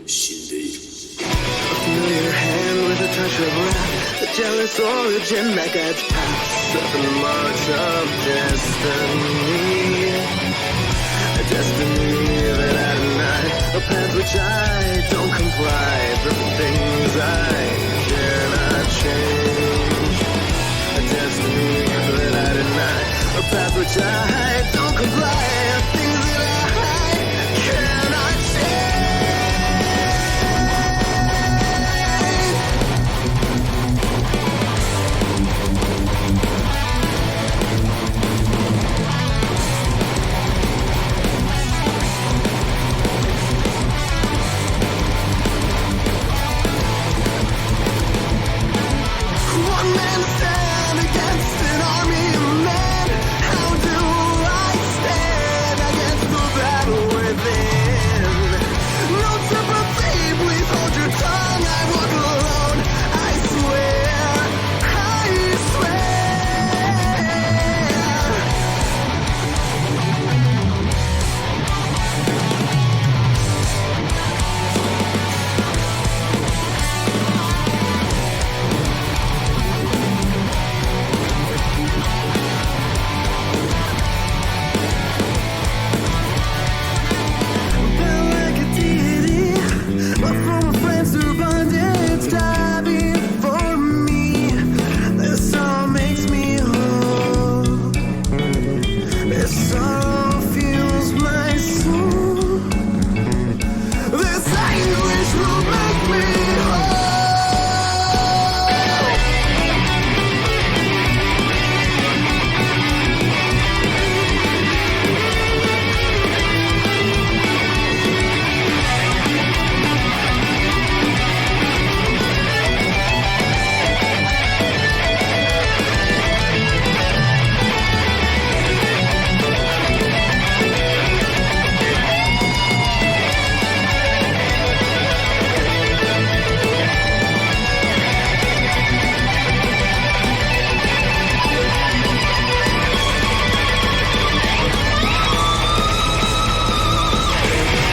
Feel your hand with a touch of wrath, a jealous origin that guides paths up in the march of destiny. A destiny that I deny, a path which I don't comply, the things I cannot change. A destiny that I deny, a path which I don't comply, things that I cannot change. One man stand against an army of men. How do I stand against the battle within? No sympathy, please hold your tongue. I walk alone, I swear, I swear. Felt like a deity, but from a friend's abundance, diving for me. This all makes me whole. This all fuels my soul. This anguish will make me whole.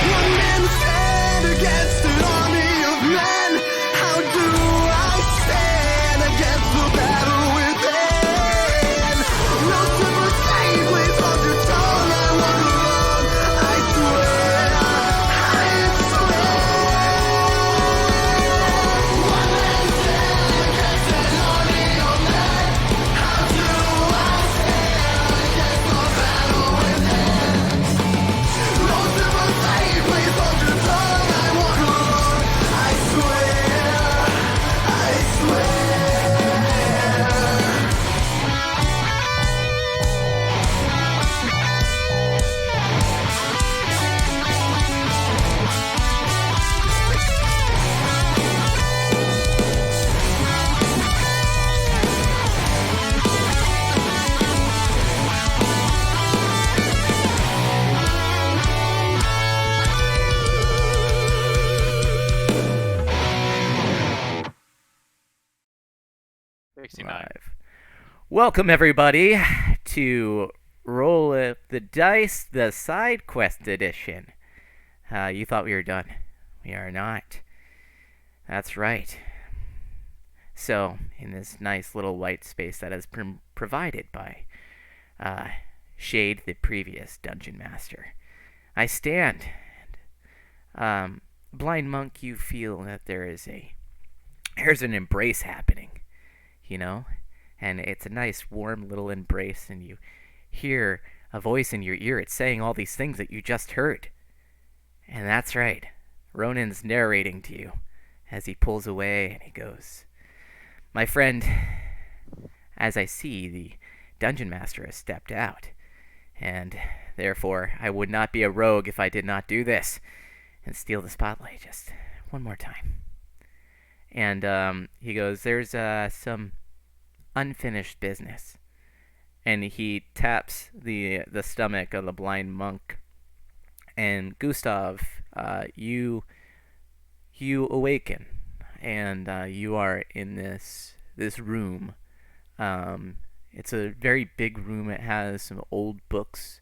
One man stand against an army of men. How do I stand against the battle within? No sympathy, please hold your tongue. I walk alone, I swear, I swear. One man stand against an army of men. How do I stand against the battle within? No sympathy, please hold your tongue. I walk alone, I swear, I swear. Live. Welcome everybody to Roll the Dice, the SideQuest edition. You thought we were done. We are not. That's right. So, in this nice little white space that is provided by Shade, the previous Dungeon Master, I stand. Blind Monk, you feel that there's an embrace happening. You know, and it's a nice warm little embrace, and you hear a voice in your ear. It's saying all these things that you just heard. And that's right, Ronan's narrating to you as he pulls away and he goes, "My friend, as I see, the Dungeon Master has stepped out, and therefore I would not be a rogue if I did not do this and steal the spotlight just one more time." And he goes, "There's some unfinished business." And he taps the stomach of the blind monk. And Gustav, you awaken, and you are in this room. It's a very big room. It has some old books.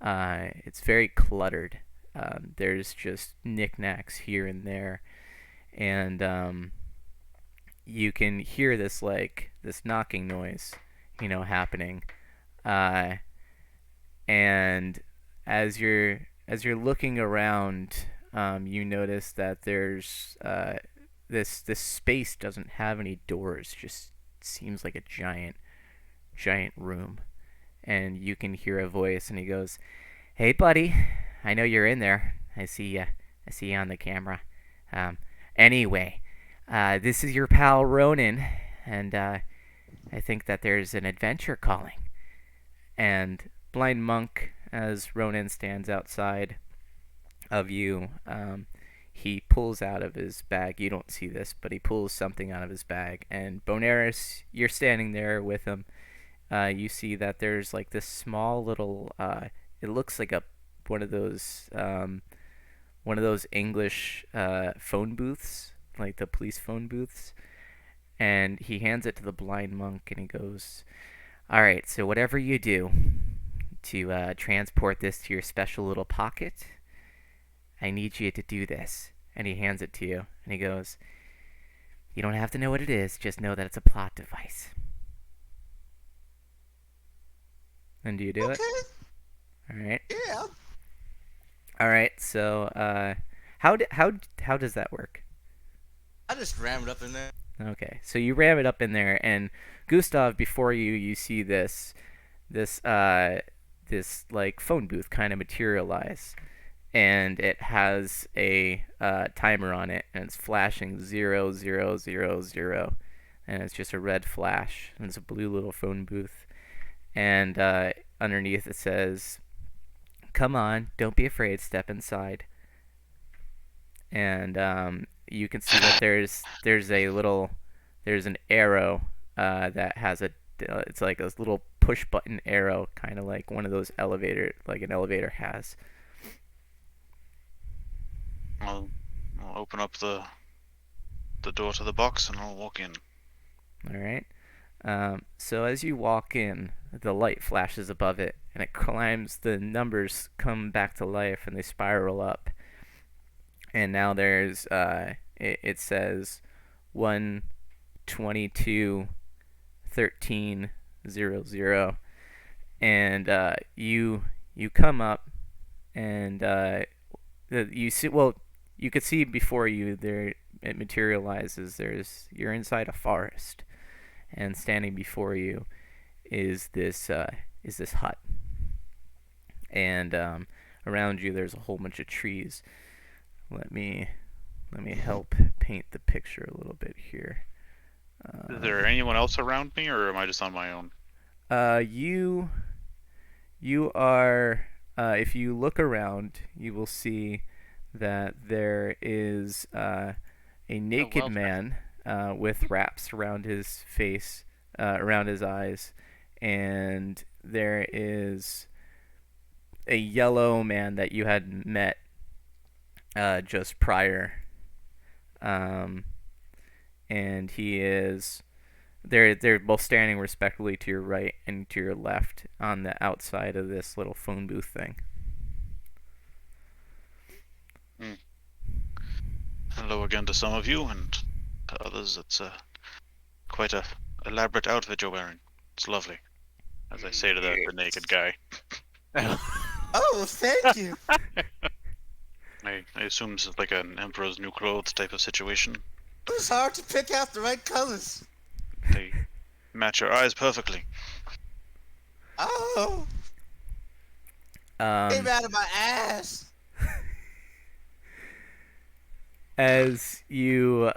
It's very cluttered. There's just knickknacks here and there, and you can hear this knocking noise, happening. Uh, and as you're looking around, you notice that there's this space doesn't have any doors. Just seems like a giant room. And you can hear a voice, and he goes, "Hey, buddy, I know you're in there. I see you. I see you on the camera. Anyway, this is your pal Ronan, and I think that there's an adventure calling." And Blind Monk, as Ronan stands outside of you, he pulls out of his bag. You don't see this, but he pulls something out of his bag. And Bonaris, you're standing there with him. You see that there's like this small little. It looks like one of those English phone booths, like the police phone booths. And he hands it to the Blind Monk, and he goes, "All right, so whatever you do to transport this to your special little pocket, I need you to do this." And he hands it to you, and he goes, "You don't have to know what it is, just know that it's a plot device." And do you do it? All right. Yeah. All right. So, how does that work? I just ram it up in there. Okay. So you ram it up in there, and Gustav, before you see this like phone booth kind of materialize, and it has a timer on it, and it's flashing 0000, and it's just a red flash, and it's a blue little phone booth, and underneath it says, "Come on, don't be afraid, step inside." And you can see that there's an arrow that has it's like a little push button arrow, kind of like one of those an elevator has. I'll open up the door to the box and I'll walk in. All right. So as you walk in, the light flashes above it, and it climbs. The numbers come back to life, and they spiral up. And now there's it says 1221300, and you come up, and you see, well, you could see before you there, it materializes. You're inside a forest, and standing before you is this hut, and around you there's a whole bunch of trees. Let me help paint the picture a little bit here. Is there anyone else around me, or am I just on my own? You are. If you look around, you will see that there is a naked man with wraps around his face, around his eyes, and there is a yellow man that you had met just prior, and he is. They're both standing respectively to your right and to your left on the outside of this little phone booth thing. Hello again to some of you, and to others, it's quite a elaborate outfit you're wearing. It's lovely, as I say to the naked guy. Oh, thank you. I assume this is like an Emperor's New Clothes type of situation. It was hard to pick out the right colors. They match your eyes perfectly. Oh, came out of my ass. As you're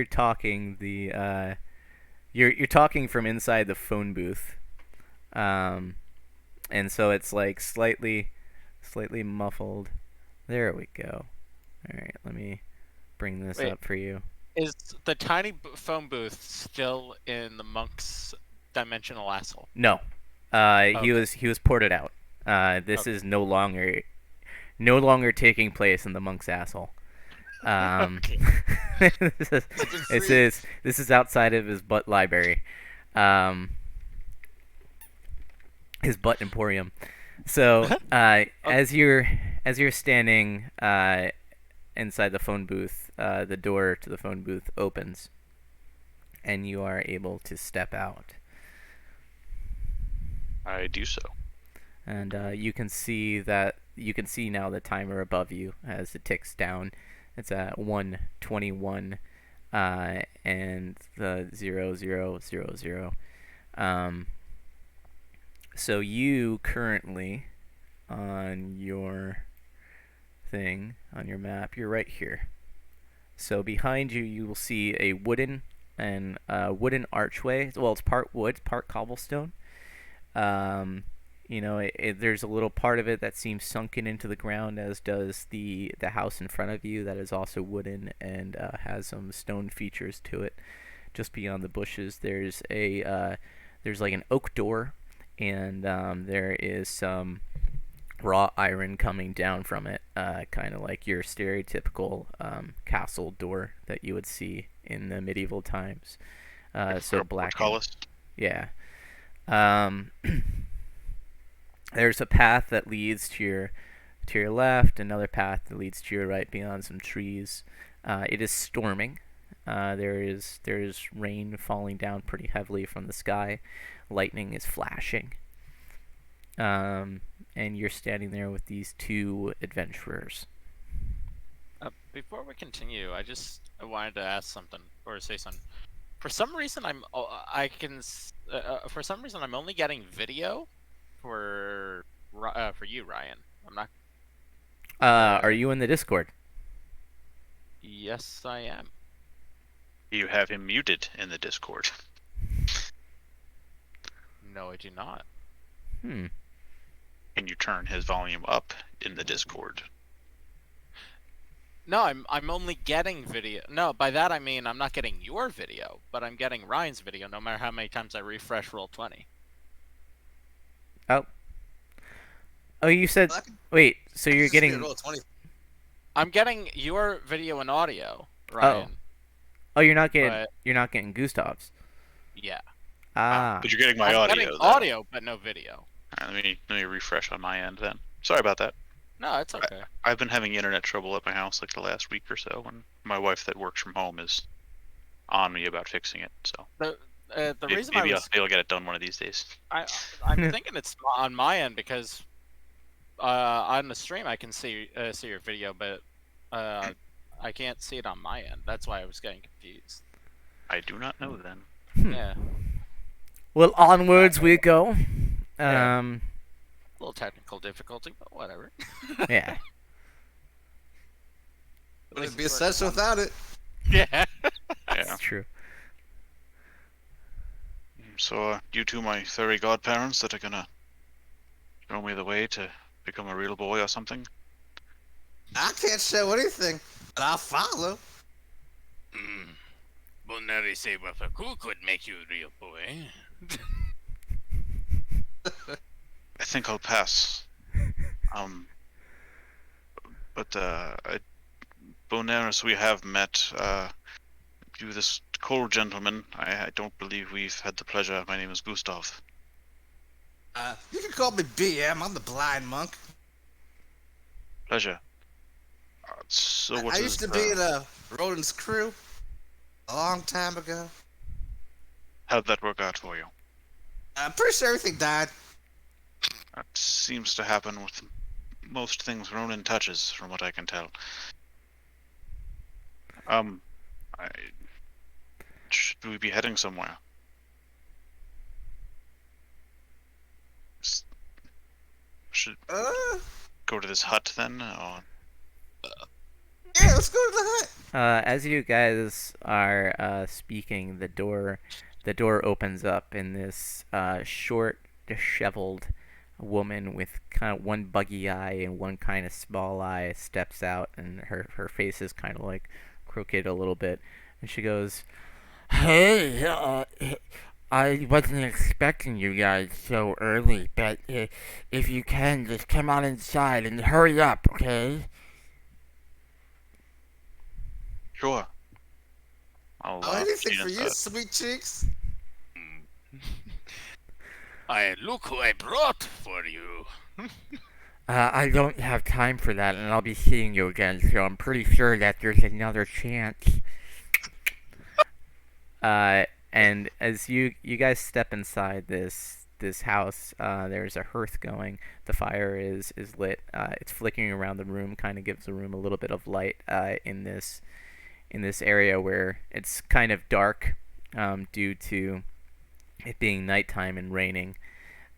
talking, you're talking from inside the phone booth, and so it's like slightly muffled. There we go. All right, let me bring this up for you. Is the tiny phone booth still in the monk's dimensional asshole? No, Okay. he was ported out. This is no longer taking place in the monk's asshole. Okay. This is outside of his butt library, his butt emporium. So as you're As you're standing inside the phone booth, the door to the phone booth opens, and you are able to step out. I do so. And you can see now the timer above you as it ticks down. It's at 1:21 and the 0000. So you currently on your thing on your map, you're right here. So behind you, you will see a wooden archway. Well, it's part wood, part cobblestone. There's a little part of it that seems sunken into the ground, as does the house in front of you that is also wooden and has some stone features to it. Just beyond the bushes, there's like an oak door, and there is some raw iron coming down from it, kind of like your stereotypical castle door that you would see in the medieval times. So black. Yeah. There's a path that leads to your left, another path that leads to your right beyond some trees. It is storming. There's rain falling down pretty heavily from the sky. Lightning is flashing. And you're standing there with these two adventurers. Before we continue, I wanted to ask something or say something. For some reason, I'm only getting video for you, Ryan. I'm not. Are you in the Discord? Yes, I am. You have him muted in the Discord. No, I do not. Hmm. Can you turn his volume up in the Discord? No, I'm only getting video. No, by that I mean I'm not getting your video, but I'm getting Ryan's video no matter how many times I refresh Roll20. Oh, you said. Wait, so you're getting. I'm getting your video and audio, Ryan. Oh, you're not getting Gustav's. Yeah. Ah. But you're getting my I'm audio. getting audio, but no video. Let me refresh on my end then. Sorry about that. No, it's okay. I've been having internet trouble at my house like the last week or so, and my wife that works from home is on me about fixing it. So The reason maybe I I'll be able to get it done one of these days. I'm thinking it's on my end because on the stream I can see your video, but I can't see it on my end. That's why I was getting confused. I do not know then. Yeah. Well, onwards we go. Yeah. A little technical difficulty, but whatever. Yeah. Wouldn't be a session without it. Yeah. Yeah. That's true. So you two, my fairy godparents that are gonna show me the way to become a real boy or something? I can't show anything, but I'll follow. Bonari say Wafaku could make you a real boy. I think I'll pass. But Bonaris, we have met. You, this cold gentleman. I don't believe we've had the pleasure. My name is Gustav. You can call me BM. I'm the blind monk. Pleasure. So what I used to be in Rodin's crew a long time ago. How'd that work out for you? I'm pretty sure everything died. That seems to happen with most things Ronin touches, from what I can tell. Should we be heading somewhere? Should go to this hut then, or? Yeah, let's go to the hut. As you guys are speaking, the door opens up, and this short, disheveled woman with kind of one buggy eye and one kind of small eye steps out, and her face is kind of like crooked a little bit, and she goes, "Hey, I wasn't expecting you guys so early, but if you can, just come on inside and hurry up, okay?" Sure. I'll anything for see you, inside. sweet cheeks. Look who I brought for you. I don't have time for that, and I'll be seeing you again, so I'm pretty sure that there's another chance. And as you guys step inside this house, there's a hearth going. The fire is lit. It's flickering around the room, kind of gives the room a little bit of light in this area where it's kind of dark due to it being nighttime and raining.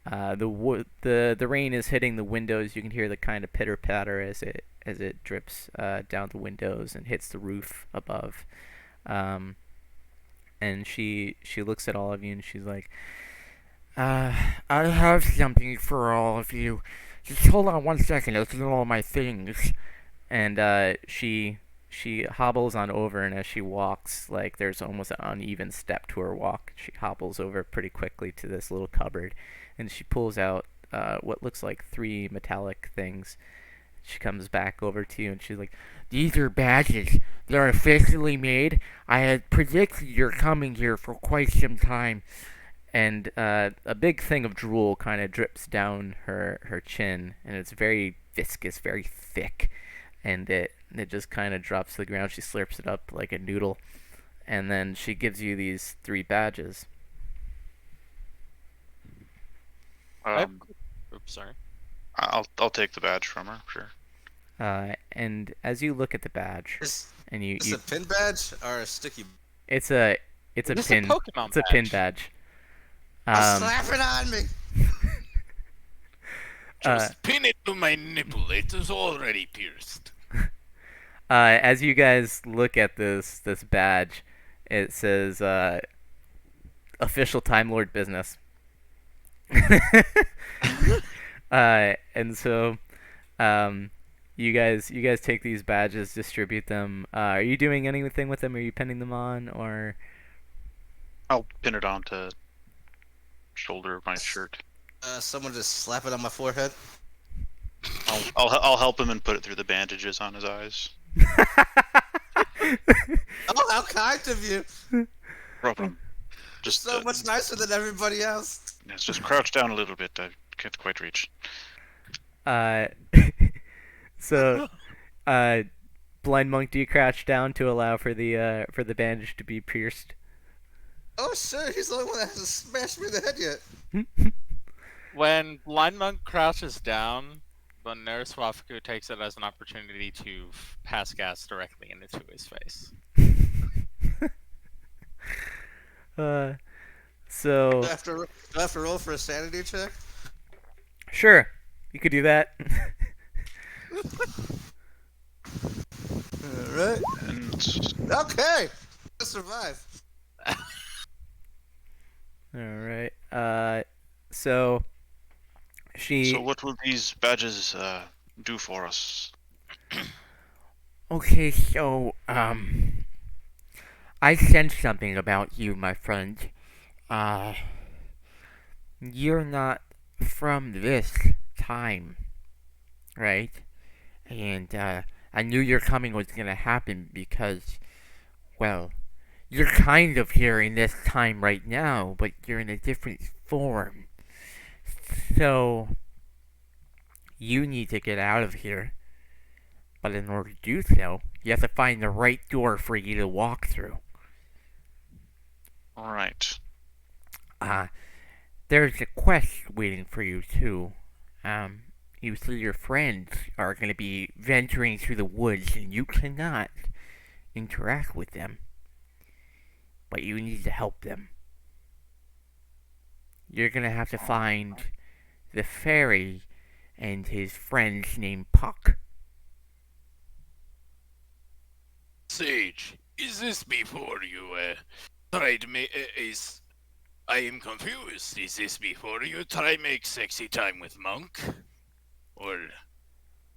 The rain is hitting the windows. You can hear the kind of pitter patter as it drips down the windows and hits the roof above. And she looks at all of you and she's like, I have something for all of you. Just hold on 1 second. Let's get all my things. And she hobbles on over, and as she walks, like there's almost an uneven step to her walk. She hobbles over pretty quickly to this little cupboard, and she pulls out what looks like 3 metallic things. She comes back over to you, and she's like, "These are badges. They're officially made. I had predicted your coming here for quite some time." And a big thing of drool kind of drips down her chin, and it's very viscous, very thick, and it just kind of drops to the ground. She slurps it up like a noodle, and then she gives you these 3 badges. Oops, sorry. I'll take the badge from her, sure. And as you look at the badge, and you Is it a pin badge or a sticky? it's a It's a pin Pokemon it's a pin badge. badge. Slap it on me. Just pin it to my nipple. It is already pierced. As you guys look at this badge, it says official Time Lord business. And so you guys take these badges, distribute them. Are you doing anything with them? Are you pinning them on, or? I'll pin it onto shoulder of my shirt. Someone just slap it on my forehead. I'll help him and put it through the bandages on his eyes. Oh, how kind of you! Problem. Just So much nicer than everybody else. Yes, just crouch down a little bit. I can't quite reach. So, Blind Monk, do you crouch down to allow for the bandage to be pierced? Oh, sure. He's the only one that hasn't smashed me in the head yet. When Blind Monk crouches down, the nurse Wafuku takes it as an opportunity to pass gas directly into his face. So Do I have to roll for a sanity check? sure, you could do that. Alright. And Okay! I survive. All right. So she. so what will these badges do for us? Okay, so I sense something about you, my friend. You're not from this time, right? And I knew your coming was gonna happen because, well, you're kind of here in this time right now, but you're in a different form. So you need to get out of here. But in order to do so, you have to find the right door for you to walk through. All right. There's a quest waiting for you too. You see your friends are going to be venturing through the woods and you cannot interact with them. But you need to help them. You're going to have to find the fairy and his friends named Puck. Sage, is this before you tried me? I am confused. Is this before you try make sexy time with Monk, or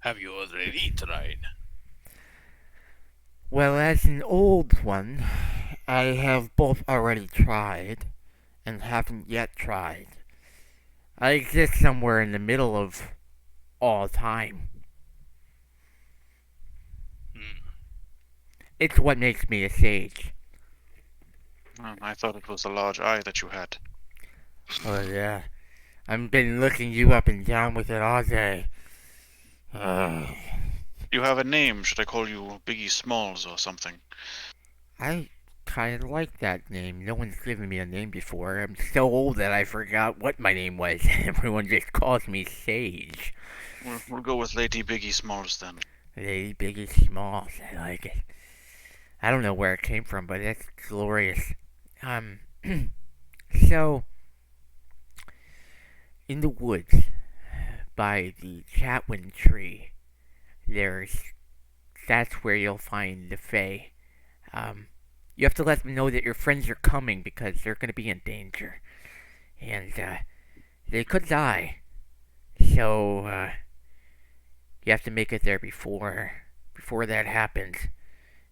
have you already tried? Well, as an old one, I have both already tried and haven't yet tried. I exist somewhere in the middle of all time. It's what makes me a sage. I thought it was a large eye that you had. Oh yeah. I've been looking you up and down with it all day. You have a name. Should I call you Biggie Smalls or something? I kind of like that name. No one's given me a name before. I'm so old that I forgot what my name was. Everyone just calls me Sage. We'll go with Lady Biggie Smalls then. Lady Biggie Smalls. I like it. I don't know where it came from, but it's glorious. So, in the woods, by the Chatwin tree, that's where you'll find the Fae. You have to let them know that your friends are coming because they're going to be in danger. And, they could die. So, you have to make it there before that happens.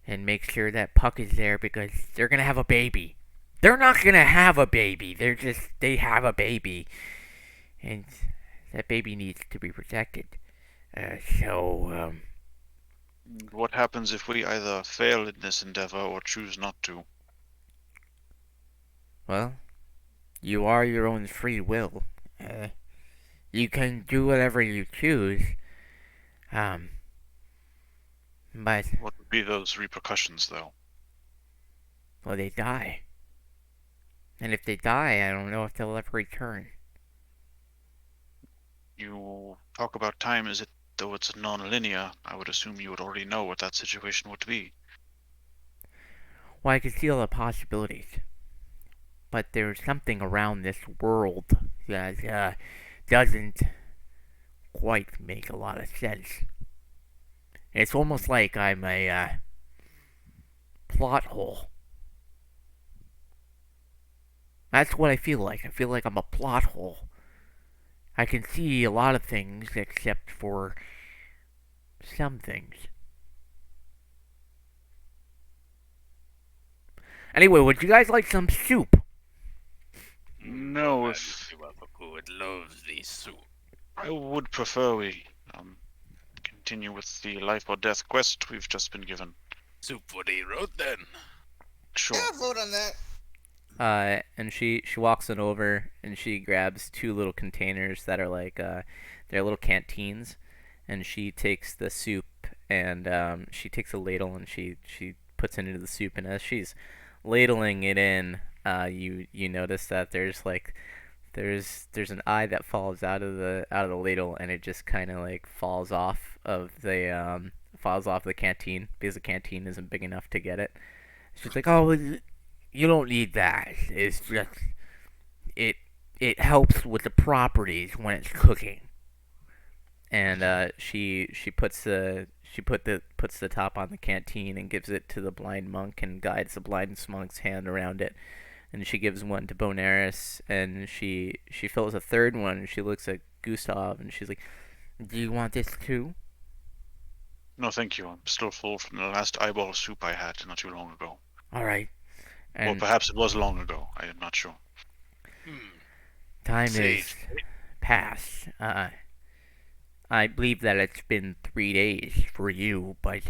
And make sure that Puck is there because they're going to have a baby. They're not going to have a baby. They have a baby. And that baby needs to be protected. What happens if we either fail in this endeavor or choose not to? Well, you are your own free will. You can do whatever you choose. But, What would be those repercussions, though? well, they die. And if they die, I don't know if they'll ever return. You talk about time as it though it's non-linear. I would assume you would already know what that situation would be. Well, I can see all the possibilities. But there's something around this world that doesn't quite make a lot of sense. It's almost like I'm a plot hole. That's what I feel like. I feel like I'm a plot hole. I can see a lot of things except for some things. Anyway, would you guys like some soup? No, I would love the soup. I would prefer we continue with the life or death quest we've just been given. Soup for the road then. Sure. Yeah, I'll vote on that. And she walks on over and she grabs two little containers that are like they're little canteens, and she takes the soup and she takes a ladle and she puts it into the soup, and as she's ladling it in, you notice that there's an eye that falls out of the ladle, and it just kind of like falls off the canteen because the canteen isn't big enough to get it. She's like, "Oh, you don't need that. It's just it helps with the properties when it's cooking." And she puts the top on the canteen and gives it to the blind monk and guides the blind monk's hand around it. And she gives one to Bonaris, and she fills a third one, and she looks at Gustav and she's like, "Do you want this too?" No, thank you. I'm still full from the last eyeball soup I had not too long ago. All right. Or And perhaps it was long ago. I am not sure. time is Sage. past. I believe that it's been 3 days for you, but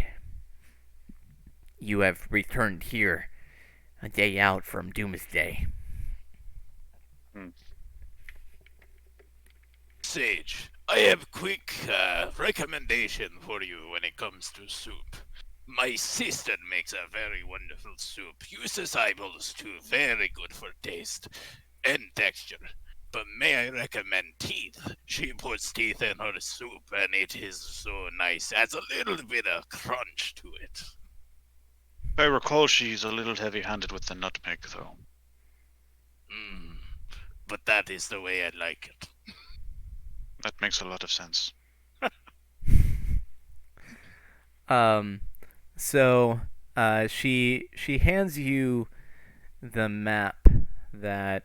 you have returned here a day out from Doomsday. Sage, I have quick recommendation for you when it comes to soup. My sister makes a very wonderful soup. Uses eyeballs too, very good for taste and texture. But may I recommend teeth? She puts teeth in her soup and it is so nice. Adds a little bit of crunch to it. If I recall, she's a little heavy-handed with the nutmeg, though. But that is the way I like it. That makes a lot of sense. So she hands you the map that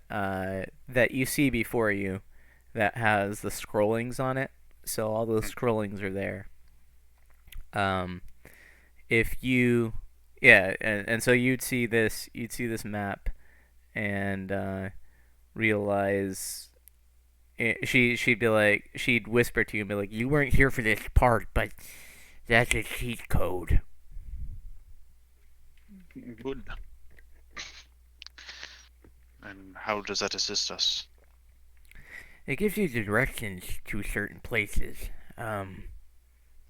you see before you that has the scrollings on it. So all those scrollings are there. If you and so you'd see this map and realize she'd whisper to you and be like, "You weren't here for this part, but that's a cheat code." Good. And how does that assist us? It gives you directions to certain places.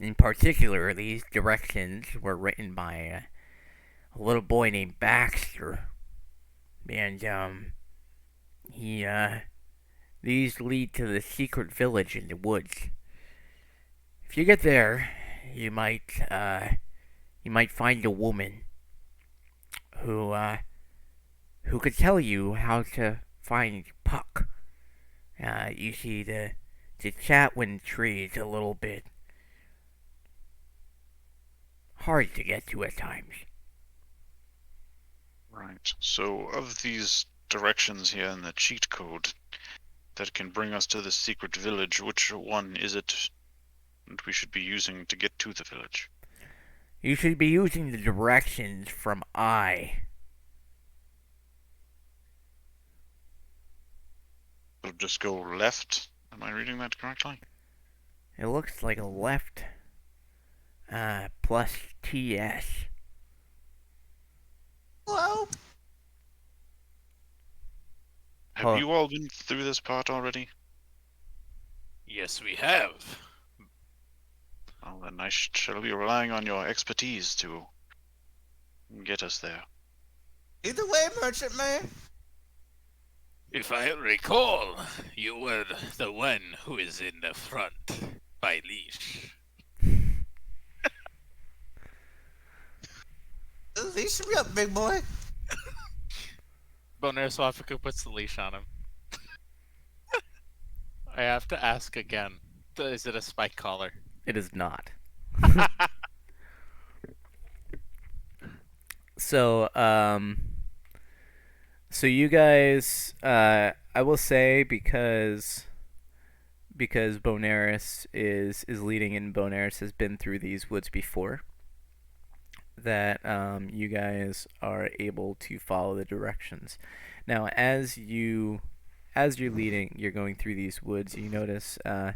In particular, these directions were written by a little boy named Baxter, and these lead to the secret village in the woods. If you get there, you might find a woman who could tell you how to find Puck. You see, the chat wind tree is a little bit hard to get to at times. Right. So, of these directions here in the cheat code that can bring us to the secret village, which one is it that we should be using to get to the village? You should be using the directions from I. So just go left. Am I reading that correctly? It looks like a left plus TS. Hello? Have you all been through this part already? Yes, we have. Well, then I shall be relying on your expertise to get us there. Either way, merchant man. If I recall, you were the one who is in the front by leash. Leash me up, big boy. Bonaire Swafiku puts the leash on him. I have to ask again. Is it a spike collar? It is not. So, so you guys, I will say because Bonaris is leading and Bonaris has been through these woods before, that you guys are able to follow the directions. Now, as you're leading, you're going through these woods. You notice a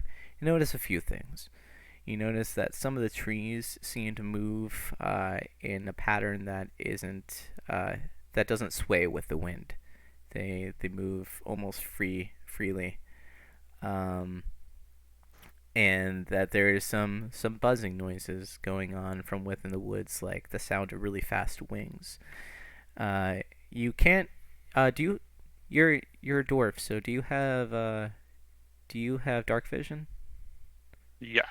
few things. You notice that some of the trees seem to move in a pattern that doesn't sway with the wind. They move almost freely, and that there is some buzzing noises going on from within the woods, like the sound of really fast wings. You can't. You're a dwarf, so do you have dark vision? Yeah.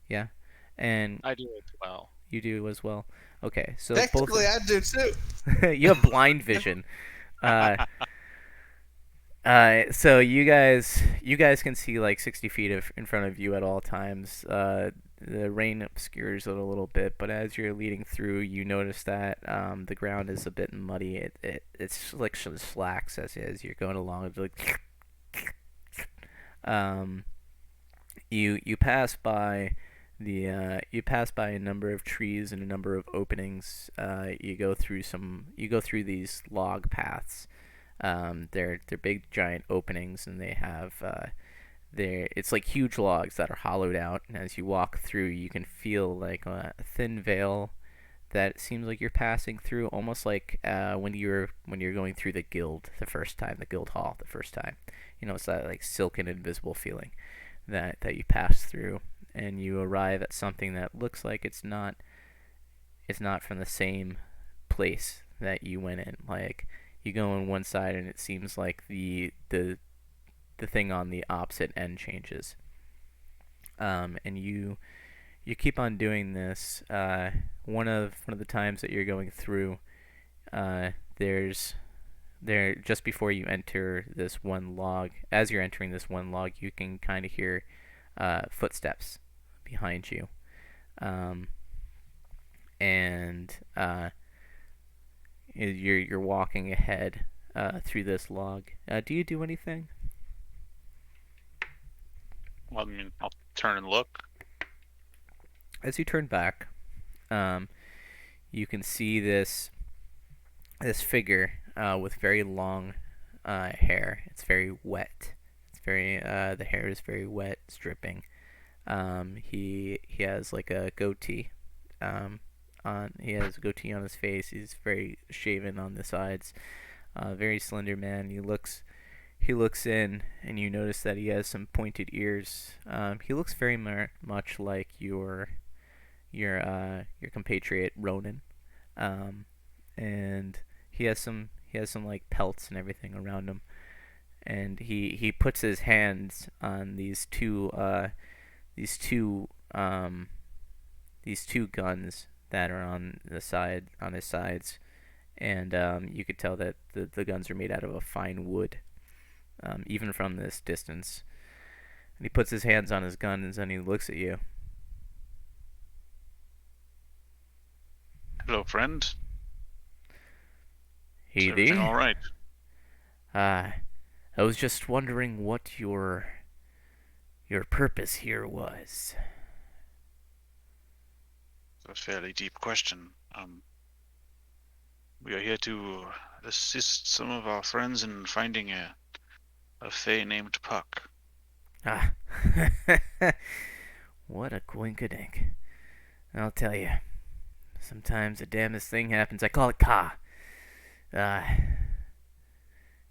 Yeah, and I do as well. you do as well. Okay, so Technically, I do too. you have blind vision. So you guys can see like 60 feet in front of you at all times. The rain obscures it a little bit, but as you're leading through, you notice that the ground is a bit muddy. It's like slacks as you're going along. It's like you pass by a number of trees and a number of openings. You go through these log paths. They're big giant openings, and they have it's like huge logs that are hollowed out. And as you walk through, you can feel like a thin veil that seems like you're passing through, almost like when you're going through the guild hall the first time. You know, it's that like silken invisible feeling that you pass through, and you arrive at something that looks like it's not from the same place that you went in. Like, you go on one side and it seems like the thing on the opposite end changes. And you keep on doing this. One of the times that you're going through, just before you enter this one log, as you're entering this one log, you can kind of hear footsteps behind you, and you're walking ahead through this log. Do you do anything? Well, I mean, I'll turn and look. As you turn back, you can see this figure with very long hair. It's very wet. The hair is very wet, dripping. He has like a goatee. He has a goatee on his face. He's very shaven on the sides. Very slender man. He looks in, and you notice that he has some pointed ears. He looks very much like your your compatriot Ronan, and he has some like pelts and everything around him, and he puts his hands on these two guns that are on his sides, and you could tell that the guns are made out of a fine wood, even from this distance. And he puts his hands on his guns and he looks at you. Hello, friend. Is He everything all right? I was just wondering what your purpose here was. It's a fairly deep question. We are here to assist some of our friends in finding a fae named Puck. Ah, what a coinkydink. I'll tell you. Sometimes the damnedest thing happens. I call it Ka.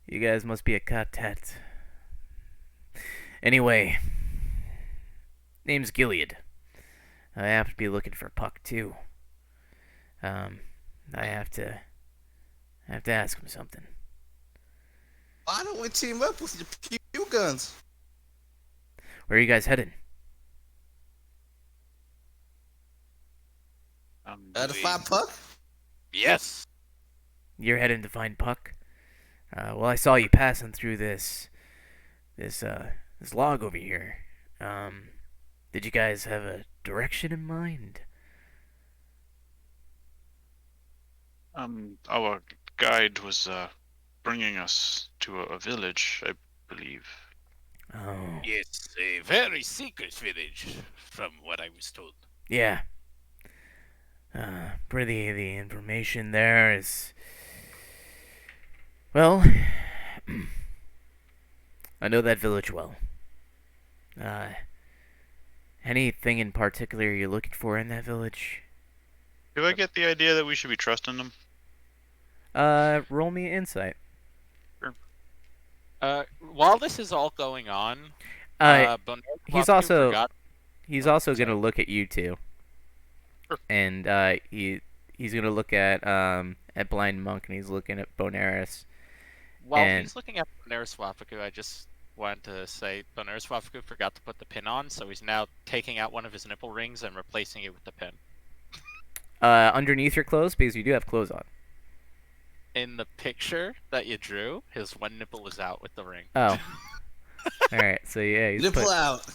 You guys must be a quartet. Anyway, name's Gilead. I have to be looking for Puck too. I have to ask him something. Why don't we team up with your pew guns? Where are you guys headed? To find Puck? Yes. You're heading to find Puck? Well, I saw you passing through this log over here. Did you guys have a direction in mind? Our guide was bringing us to a village, I believe. Oh. Yes, a very secret village, from what I was told. Yeah. The information there is... Well, I know that village well. Anything in particular you're looking for in that village? Do I get the idea that we should be trusting them? Roll me insight. While this is all going on, Bonero he's forgot- also sorry. gonna look at you two, Sure. and he's gonna look at Blind Monk, and he's looking at Bonaris. While and- he's looking at Bonero Swafaku, I just wanted to say Bonero Swafaku forgot to put the pin on, so he's now taking out one of his nipple rings and replacing it with the pin. Underneath your clothes, because you do have clothes on. In the picture that you drew, his one nipple is out with the ring. Oh. Alright, so yeah, he's Nipple put... out.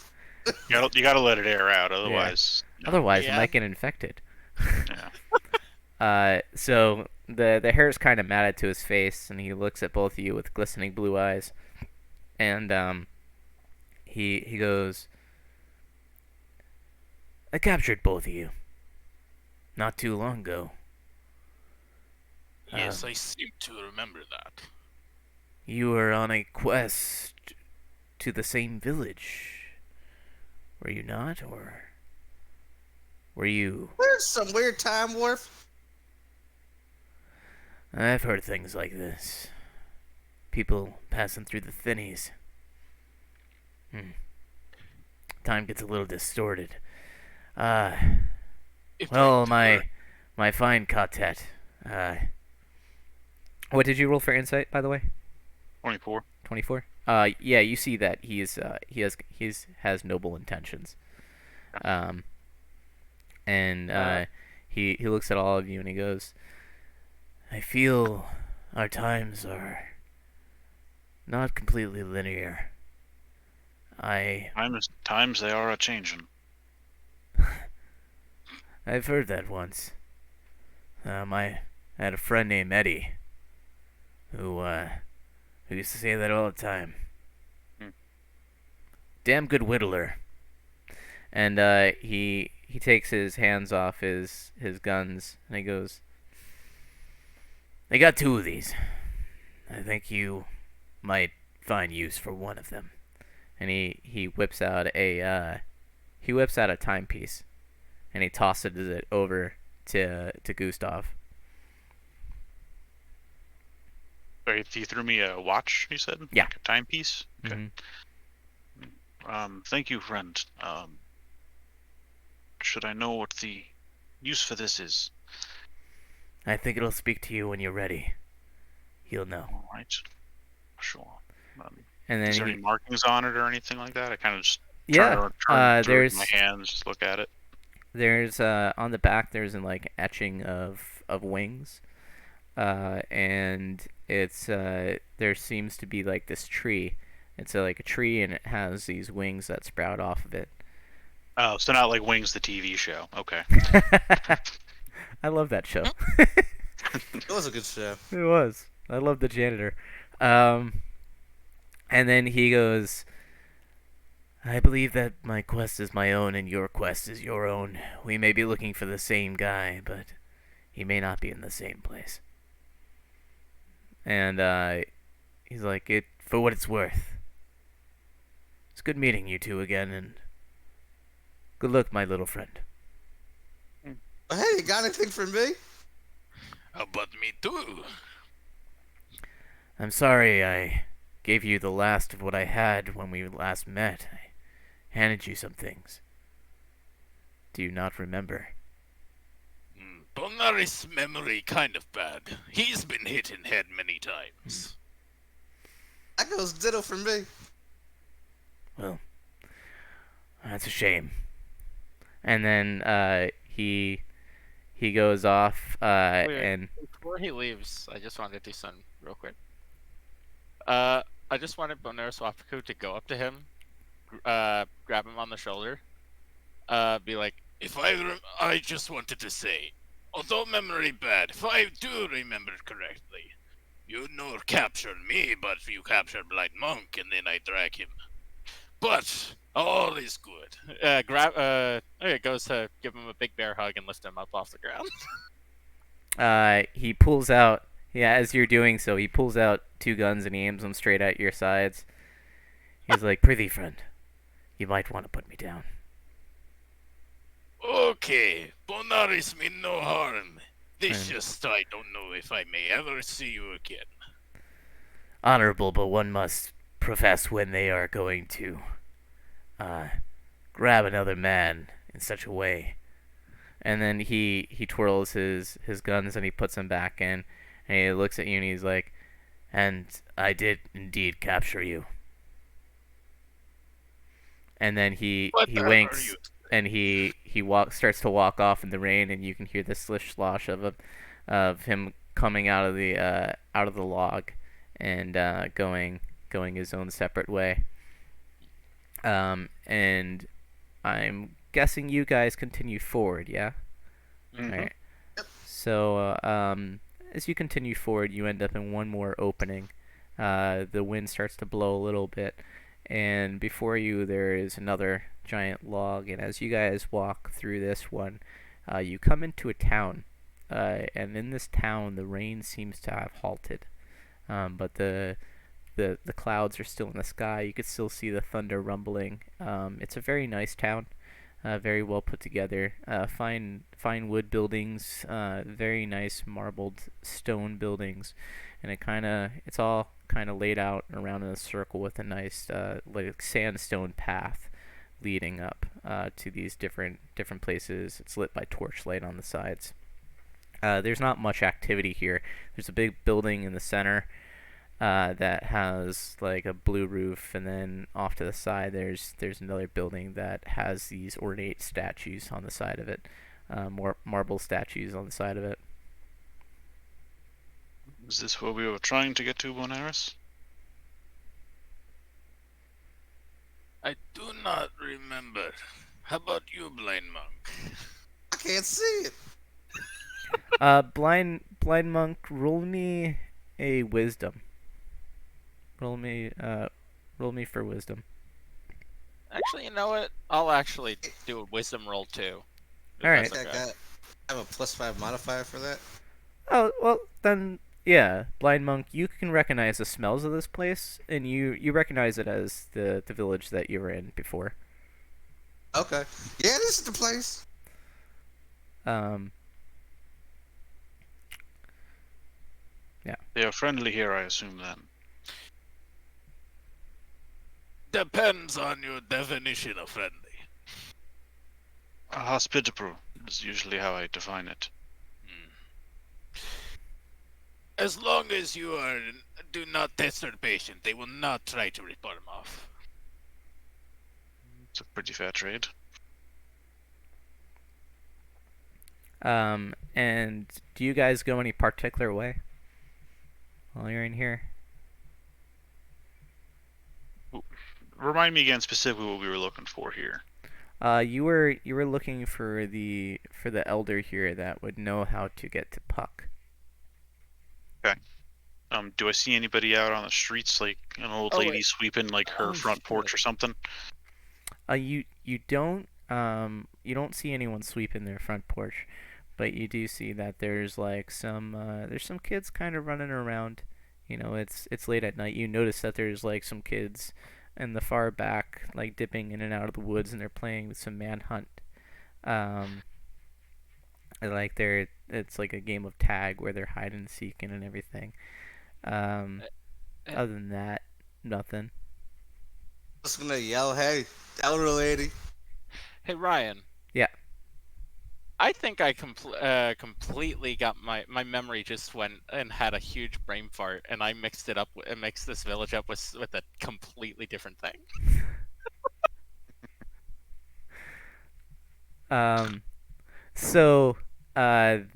You gotta let it air out, otherwise. Otherwise, it Yeah. might get infected. Yeah. So the hair is kind of matted to his face, and he looks at both of you with glistening blue eyes, and he goes, "I captured both of you not too long ago. Yes, I seem to remember that. You were on a quest to the same village, were you not, or were you?" There's some weird time warp. I've heard things like this. People passing through the thinnies. Time gets a little distorted. If Well, I my fine quartet. What did you roll for insight, by the way? 24. 24. Yeah, you see that he has noble intentions. And he looks at all of you and he goes, "I feel our times are not completely linear. Times they are a changing. I've heard that once. I had a friend named Eddie who used to say that all the time. Damn good whittler." And he takes his hands off his guns and he goes, "I got two of these. I think you might find use for one of them." And he whips out a timepiece, and he tosses it over to Gustav. Sorry, he threw me a watch, you said? Yeah. Like a timepiece? Okay. Mhm. Thank you, friend. Should I know what the use for this is? I think it'll speak to you when you're ready. You'll know. All right. Sure. And then Is there he, any markings on it or anything like that? I kind of just yeah, turn through it in my there's hands, just look at it. on the back there's an like etching of wings, and it's there seems to be like this tree. It's like a tree and it has these wings that sprout off of it. Oh, so not like Wings, the TV show. Okay. I love that show. It was a good show. It was. I love the janitor. And then he goes, I believe that my quest is my own and your quest is your own. We may be looking for the same guy, but he may not be in the same place. And he's like, "It for what it's worth. It's good meeting you two again, and good luck, my little friend." Hey, you got anything for me? How about me too? I'm sorry I gave you the last of what I had when we last met. I handed you some things. Do you not remember? Bonaris' memory kind of bad. He's been hit in head many times. That goes ditto for me. Well, that's a shame. And then he goes off and Before he leaves, I just wanted to do something real quick. I just wanted Bonaris Wapaku to go up to him, grab him on the shoulder, be like, I just wanted to say, although memory bad, if I do remember correctly, you nor captured me, but you captured Blind Monk, and then I drag him. But all is good. goes to give him a big bear hug and lift him up off the ground. he pulls out, yeah, as you're doing so, he pulls out two guns and he aims them straight at your sides. He's like, "Prithee, friend, you might want to put me down." Okay, Bonaris mean no harm. This And- just I don't know if I may ever see you again. Honorable, but one must profess when they are going to grab another man in such a way. And then he twirls his guns and he puts them back in, and he looks at you and he's like, "And I did indeed capture you." And then he What the hell are winks you? and he starts to walk off in the rain, and you can hear the slish slosh of him coming out of the log and going his own separate way. And I'm guessing you guys continue forward, yeah? Mhm. Alright. So, as you continue forward, you end up in one more opening. The wind starts to blow a little bit, and before you there is another giant log, and as you guys walk through this one, you come into a town. And in this town, the rain seems to have halted. But the clouds are still in the sky. You could still see the thunder rumbling. It's a very nice town, very well put together. Fine wood buildings, very nice marbled stone buildings, and it's all kind of laid out around in a circle with a nice like sandstone path leading up to these different places. It's lit by torchlight on the sides. There's not much activity here. There's a big building in the center that has like a blue roof, and then off to the side there's another building that has these ornate statues on the side of it, more marble statues on the side of it. Is this where we were trying to get to, Bonaris? I do not remember. How about you, Blind Monk? I can't see it. Blind monk, roll me a wisdom. Roll me for wisdom. Actually, you know what? I'll actually do a wisdom roll too. if All right. that's okay. I have a +5 modifier for that. Oh, well, then, yeah, Blind Monk, you can recognize the smells of this place, and you recognize it as the village that you were in before. Okay. Yeah, this is the place. They are friendly here, I assume then. Depends on your definition of friendly. Hospitable is usually how I define it. As long as you do not test the patient, they will not try to report him off. It's a pretty fair trade. And do you guys go any particular way while you're in here? Remind me again specifically what we were looking for here. You were looking for the elder here that would know how to get to Puck. Do I see anybody out on the streets, like an old lady sweeping like her front porch or something? You don't see anyone sweeping their front porch, but you do see that there's like there's some kids kind of running around. You know, it's late at night. You notice that there's like some kids in the far back, like dipping in and out of the woods, and they're playing with some manhunt. It's like a game of tag where they're hide and seeking and everything. Other than that, nothing. Just gonna yell, "Hey, elder lady!" Hey Ryan. Yeah. I think I completely got my memory just went and had a huge brain fart, and I mixed it up and mixed this village up with a completely different thing. So, as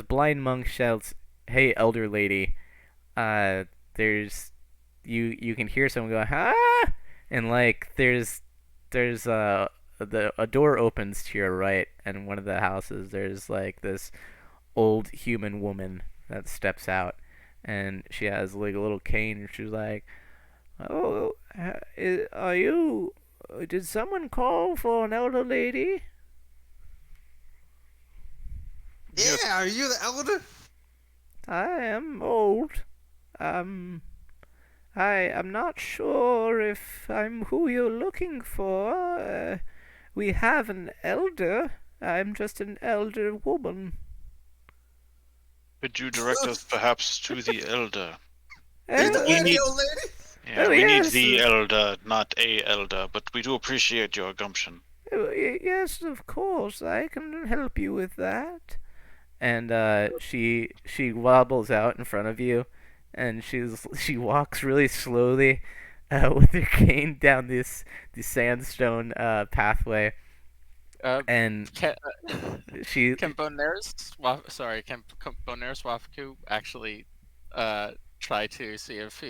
Blind Monk shouts, "Hey, elder lady," there's you can hear someone go, "Ah!" and like there's a door opens to your right, and one of the houses there's like this old human woman that steps out, and she has like a little cane, and she's like, "Oh, are you? Did someone call for an elder lady?" Yeah, are you the elder? I am old. I'm not sure if I'm who you're looking for. We have an elder. I'm just an elder woman. Could you direct us perhaps to the elder? He's the Uh, lady, old lady. Yeah, Oh, we need yes. the elder, not a elder, but we do appreciate your gumption. yes, of course. I can help you with that. And she wobbles out in front of you, and she walks really slowly with her cane down this sandstone pathway, and Can she can Bonaires Wafaku actually try to see if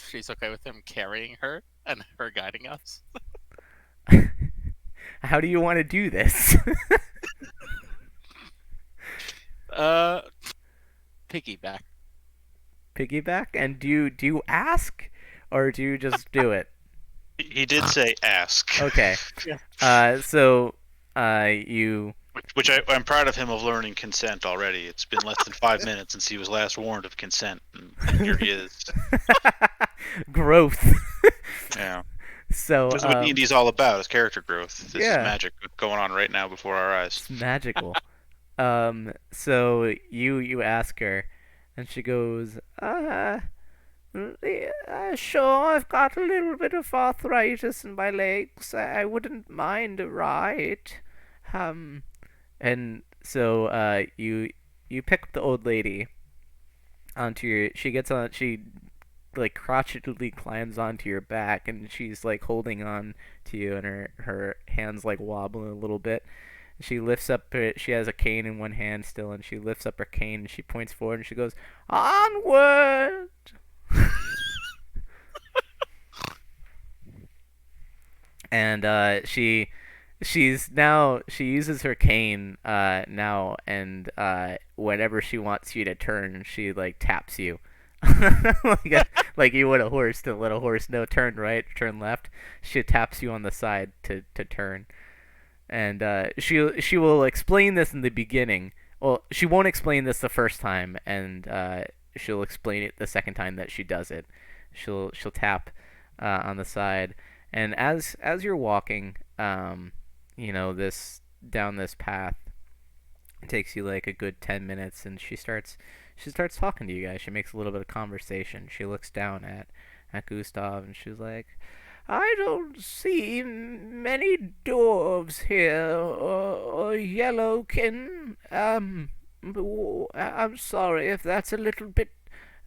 she's okay with him carrying her and her guiding us? how do you want to do this? Piggyback. Piggyback? And do you ask, or do you just do it? He did say ask. Okay. Yeah. So you Which I'm proud of him of learning consent already. It's been less than 5 minutes since he was last warned of consent, and here he is. growth. Yeah. So That's what D&D's all about, is character growth. This yeah. is magic going on right now before our eyes. It's magical. So you ask her, and she goes, sure, I've got a little bit of arthritis in my legs. I wouldn't mind a ride. And so you pick up the old lady onto your. She like crotchetedly climbs onto your back, and she's like holding on to you, and her hands like wobbling a little bit. She lifts up she has a cane in one hand still, and she lifts up her cane and she points forward and she goes, "Onward!" And she uses her cane now, and whenever she wants you to turn, she like taps you. like you would a horse to let a horse know turn right, turn left. She taps you on the side to turn. And she will explain this in the beginning. Well, she won't explain this the first time, and she'll explain it the second time that she does it. She'll tap on the side, and as you're walking, this down this path, it takes you like a good 10 minutes, and she starts talking to you guys. She makes a little bit of conversation. She looks down at Gustav, and she's like, I don't see many dwarves here, or yellowkin. I'm sorry if that's a little bit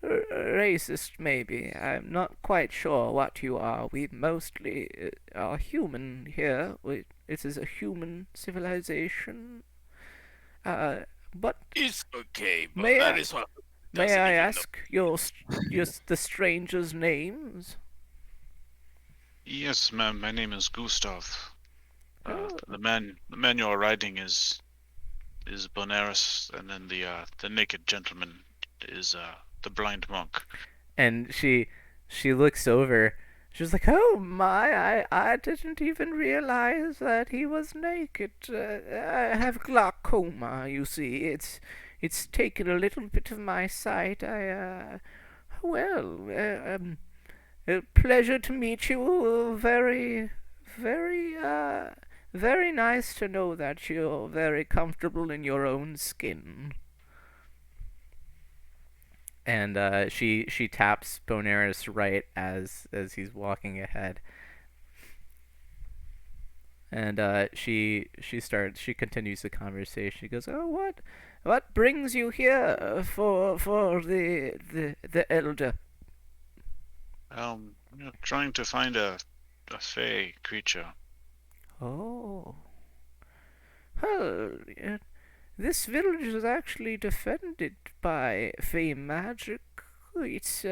racist, maybe. I'm not quite sure what you are. We mostly are human here. This is a human civilization. Uh, but It's okay, but May that I- is what may doesn't I even know. ask the strangers' names? Yes, ma'am. My name is Gustav. Oh. The man you're riding is Bonaris, and then the naked gentleman is the blind monk. And she looks over. She's like, "Oh my! I didn't even realize that he was naked. I have glaucoma. You see, it's taken a little bit of my sight. A pleasure to meet you. Very nice to know that you're very comfortable in your own skin." And she taps Bonaris right as he's walking ahead. And she continues the conversation. She goes, "Oh, what brings you here for the elder?" Trying to find a fey creature. Oh, well, this village is actually defended by fey magic. It's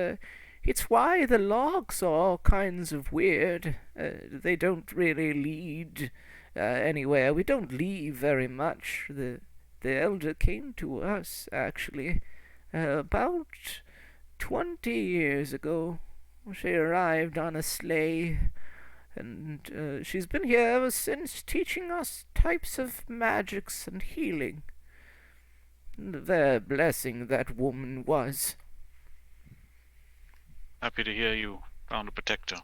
why the logs are all kinds of weird. They don't really lead anywhere. We don't leave very much. The elder came to us actually about 20 years ago. She arrived on a sleigh, and she's been here ever since, teaching us types of magics and healing. Their blessing that woman was. Happy to hear you found a protector.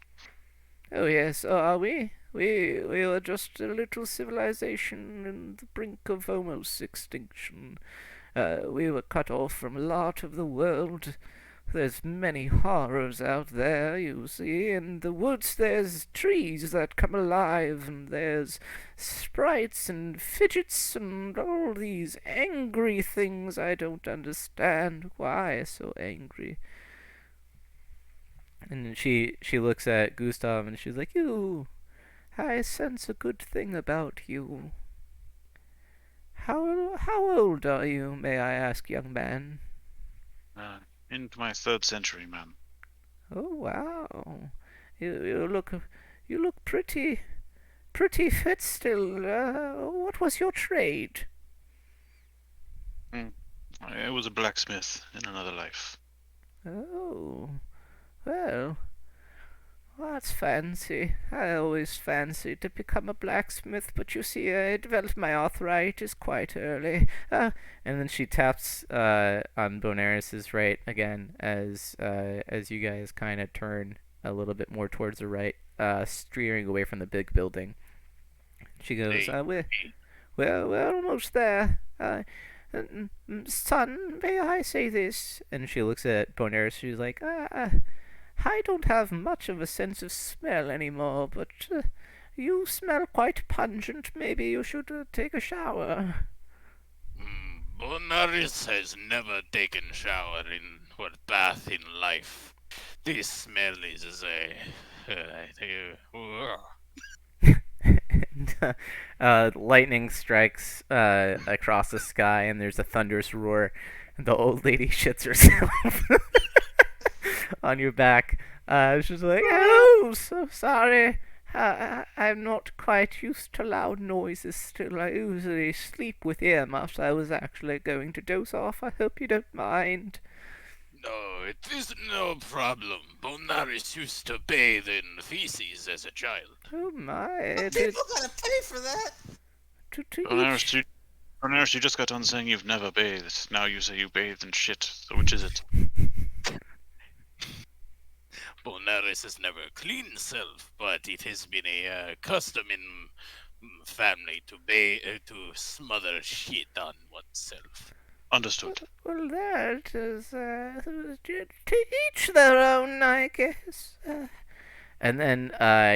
Oh yes, are we? We were just a little civilization on the brink of almost extinction. We were cut off from a lot of the world. There's many horrors out there, you see. In the woods there's trees that come alive, and there's sprites and fidgets and all these angry things I don't understand. Why so angry? And she looks at Gustav and she's like, I sense a good thing about you. How old are you, may I ask, young man? Into my 3rd century, ma'am. Oh wow, you look pretty fit still. What was your trade? I was a blacksmith in another life. Oh, well, that's fancy. I always fancied to become a blacksmith, but you see, I developed my arthritis quite early. And then she taps on Bonaris's right again as you guys kind of turn a little bit more towards the right, steering away from the big building. She goes, we're almost there. Son, may I say this? And she looks at Bonaris. She's like, I don't have much of a sense of smell anymore, but you smell quite pungent. Maybe you should take a shower. Bonaris has never taken shower in or bath in life. This smell is And lightning strikes across the sky, and there's a thunderous roar. And the old lady shits herself on your back. She's like, "Oh, so sorry. I'm not quite used to loud noises still. I usually sleep with earmuffs. I was actually going to doze off. I hope you don't mind." No, it is no problem. Bonaris used to bathe in feces as a child. Oh my! People gotta pay for that. To each. Bonaris, you just got done saying you've never bathed. Now you say you bathed in shit. So which is it? Bonaris has never cleaned himself, but it has been a custom in family to smother shit on oneself. Understood. Well, that is to each their own, I guess. And then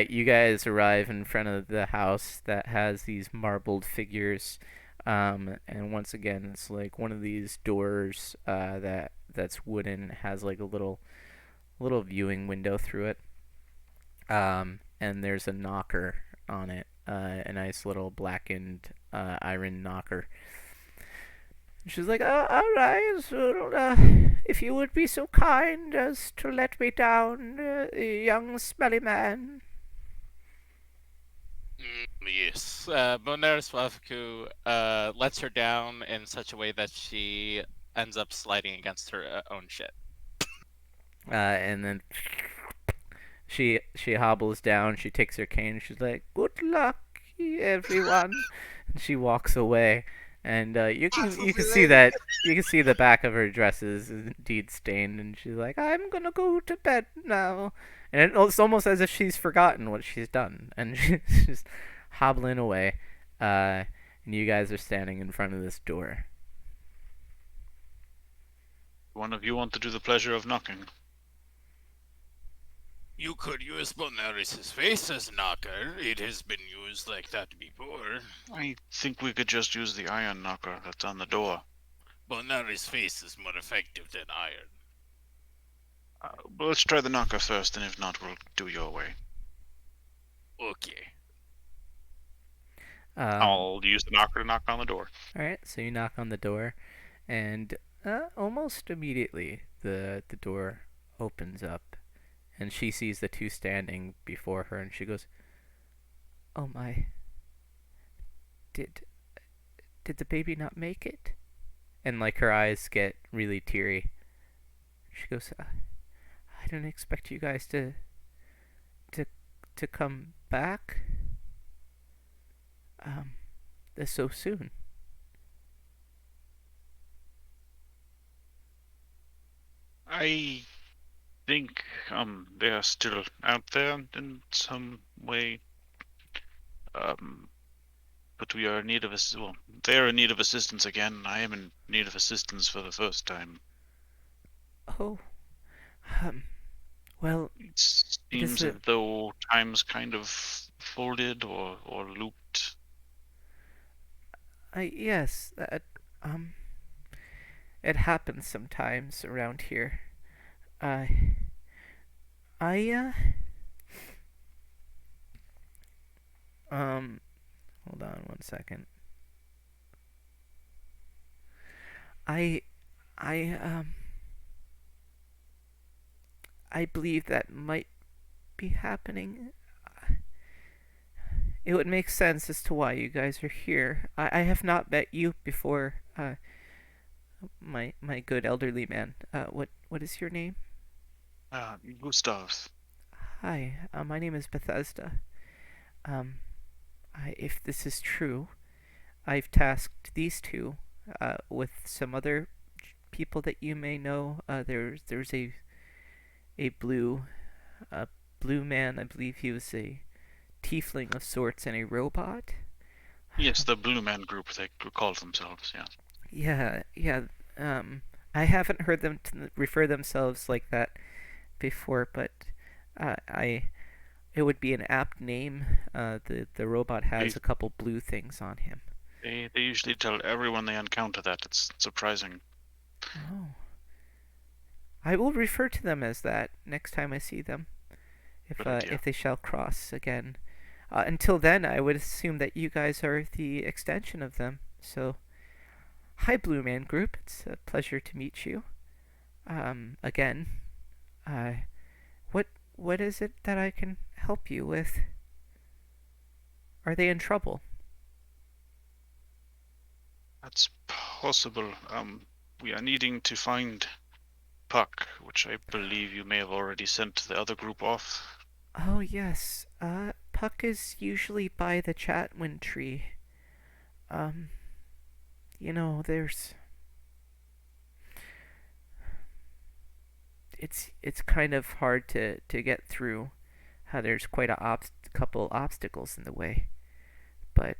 you guys arrive in front of the house that has these marbled figures. And once again, it's like one of these doors that's wooden, has like a little viewing window through it. And there's a knocker on it, a nice little blackened iron knocker. She's like, all right, so, if you would be so kind as to let me down, young smelly man. Yes. Bonaris Wafuku lets her down in such a way that she ends up sliding against her own shit. And then she hobbles down. She takes her cane. She's like, "Good luck, everyone." And she walks away. And you can see that you can see the back of her dress is indeed stained. And she's like, "I'm gonna go to bed now." And it's almost as if she's forgotten what she's done, and she's just hobbling away. And you guys are standing in front of this door. One of you want to do the pleasure of knocking? You could use Bonaris' face as knocker. It has been used like that before. I think we could just use the iron knocker that's on the door. Bonaris' face is more effective than iron. Well, let's try the knocker first, and if not, we'll do your way. Okay. I'll use the knocker to knock on the door. Alright, so you knock on the door, and almost immediately the door opens up, and she sees the two standing before her, and she goes, "Oh my, did the baby not make it?" And like her eyes get really teary. She goes, "I didn't expect you guys to come back so soon." I think they are still out there in some way. But we are in need of they are in need of assistance again. I am in need of assistance for the first time. Oh, well, It seems as though time's kind of folded or looped. yes, it happens sometimes around here. Hold on one second. I believe that might be happening. It would make sense as to why you guys are here. I have not met you before, my good elderly man. What is your name? Gustav. Hi, my name is Bethesda. If this is true, I've tasked these two with some other people that you may know. There's a blue man. I believe he was a tiefling of sorts and a robot. Yes, the Blue Man group, they call themselves, yeah. Yeah. I haven't heard them refer themselves like that before, but it would be an apt name. The robot has a couple blue things on him. They usually tell everyone they encounter that. It's surprising. Oh. I will refer to them as that next time I see them, if they shall cross again. Until then, I would assume that you guys are the extension of them. So, hi, Blue Man Group. It's a pleasure to meet you. Again. What is it that I can help you with? Are they in trouble? That's possible. We are needing to find Puck, which I believe you may have already sent the other group off. Oh, yes. Puck is usually by the Chatwin tree. There's... It's kind of hard to get through. There's quite a couple obstacles in the way. But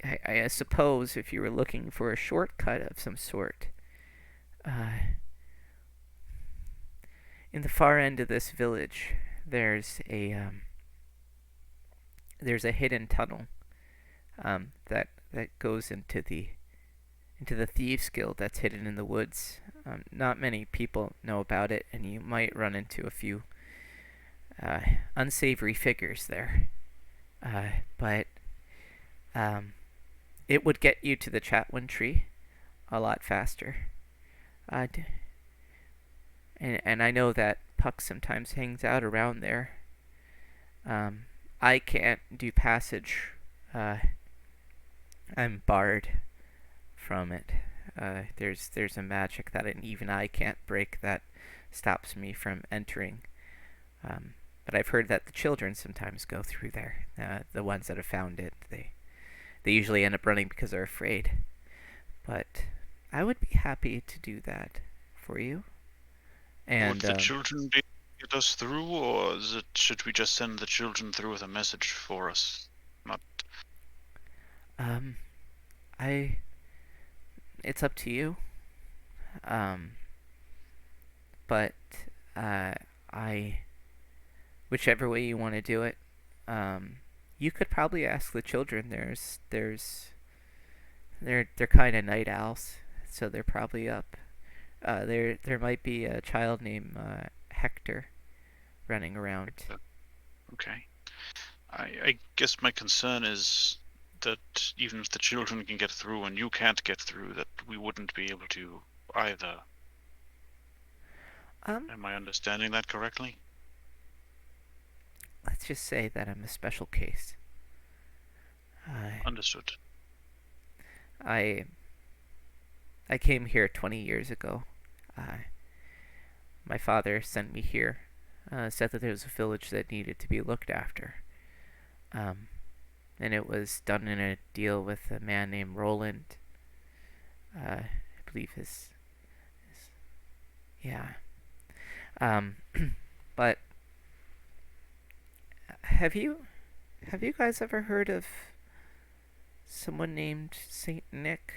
I suppose if you were looking for a shortcut of some sort, in the far end of this village, there's a hidden tunnel that goes into the thieves guild that's hidden in the woods. Not many people know about it, and you might run into a few unsavory figures there. But it would get you to the Chatwin tree a lot faster. And I know that Puck sometimes hangs out around there. I can't do passage. I'm barred from it. There's a magic that even I can't break that stops me from entering. But I've heard that the children sometimes go through there. The ones that have found it, they usually end up running because they're afraid. But I would be happy to do that for you. And Would the children be able to get us through, or should we just send the children through with a message for us? Not. It's up to you. But whichever way you want to do it, you could probably ask the children. They're kind of night owls, so they're probably up. There might be a child named Hector running around. Okay. I guess my concern is that even if the children can get through and you can't get through, that we wouldn't be able to either. Am I understanding that correctly? Let's just say that I'm a special case. Understood. I came here 20 years ago. My father sent me here. Said that there was a village that needed to be looked after. And it was done in a deal with a man named Roland. I believe yeah. But have you guys ever heard of someone named Saint Nick?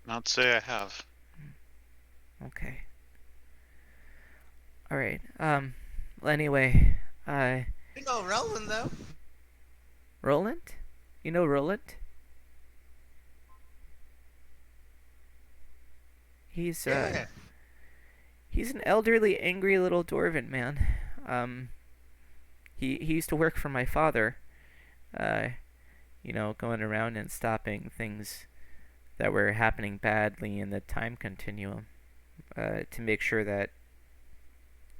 Not say I have. Okay. All right. Well, anyway, You know Roland, though. Roland? You know Roland? He's Yeah. he's an elderly, angry little dwarven man. He used to work for my father. Going around and stopping things that were happening badly in the time continuum, to make sure that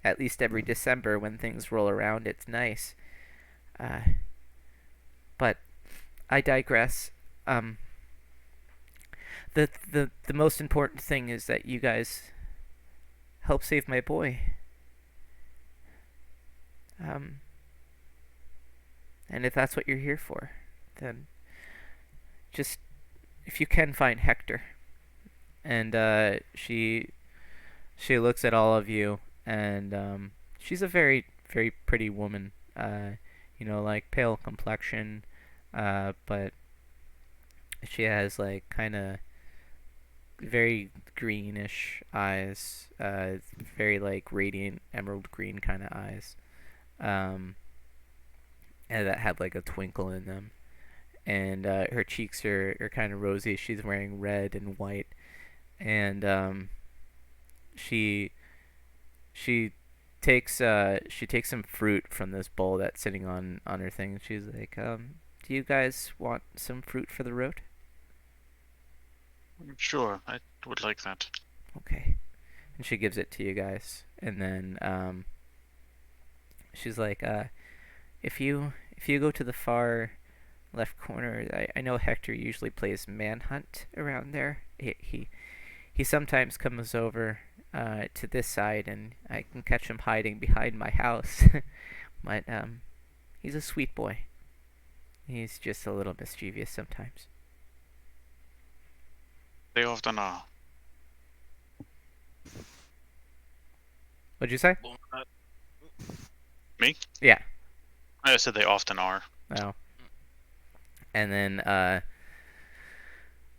at least every December when things roll around, it's nice. But I digress. The most important thing is that you guys help save my boy. And if that's what you're here for, then just, if you can, find Hector. And she looks at all of you, and she's a very, very pretty woman. Like pale complexion, but she has like kind of very greenish eyes, very like radiant emerald green kind of eyes, and that have like a twinkle in them. And her cheeks are kind of rosy. She's wearing red and white, and she takes some fruit from this bowl that's sitting on her thing. She's like, do you guys want some fruit for the road? Sure, I would like that. Okay. And she gives it to you guys, and then she's like, if you go to the far left corner, I know Hector usually plays Manhunt around there. He sometimes comes over to this side, and I can catch him hiding behind my house. But he's a sweet boy. He's just a little mischievous sometimes. They often are. What'd you say? Me? Yeah. I said they often are. Oh. And then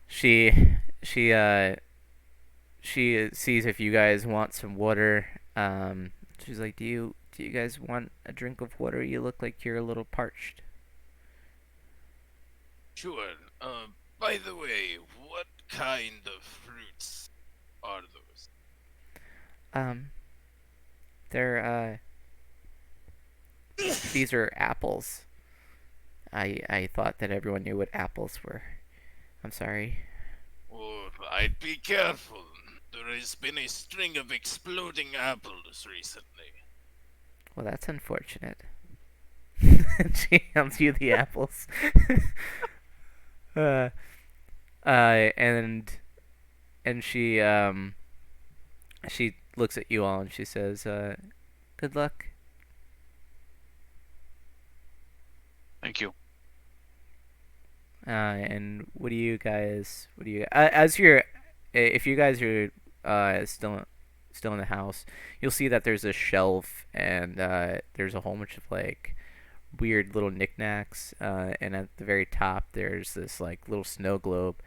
she sees if you guys want some water. She's like, do you guys want a drink of water? You look like you're a little parched. Sure. By the way, what kind of fruits are those? They're these are apples. I thought that everyone knew what apples were. I'm sorry. Oh, I'd be careful. There has been a string of exploding apples recently. Well, that's unfortunate. She hands you the apples. uh, and she looks at you all and she says, "Good luck." Thank you. And what do you guys? As you're, if you guys are still in the house, you'll see that there's a shelf and there's a whole bunch of like weird little knickknacks. And at the very top, there's this like little snow globe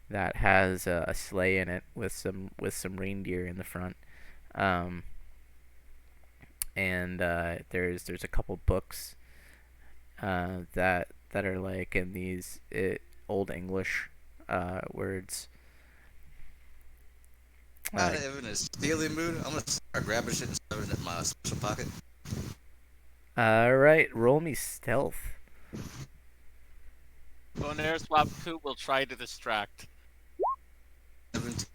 that has a sleigh in it with some reindeer in the front. And there's a couple books that are like in these old English words. Not even in a stealing mood. I'm gonna start grabbing shit and shoving it in my special pocket. Alright, roll me stealth. Bonaire Swapku will try to distract. 17.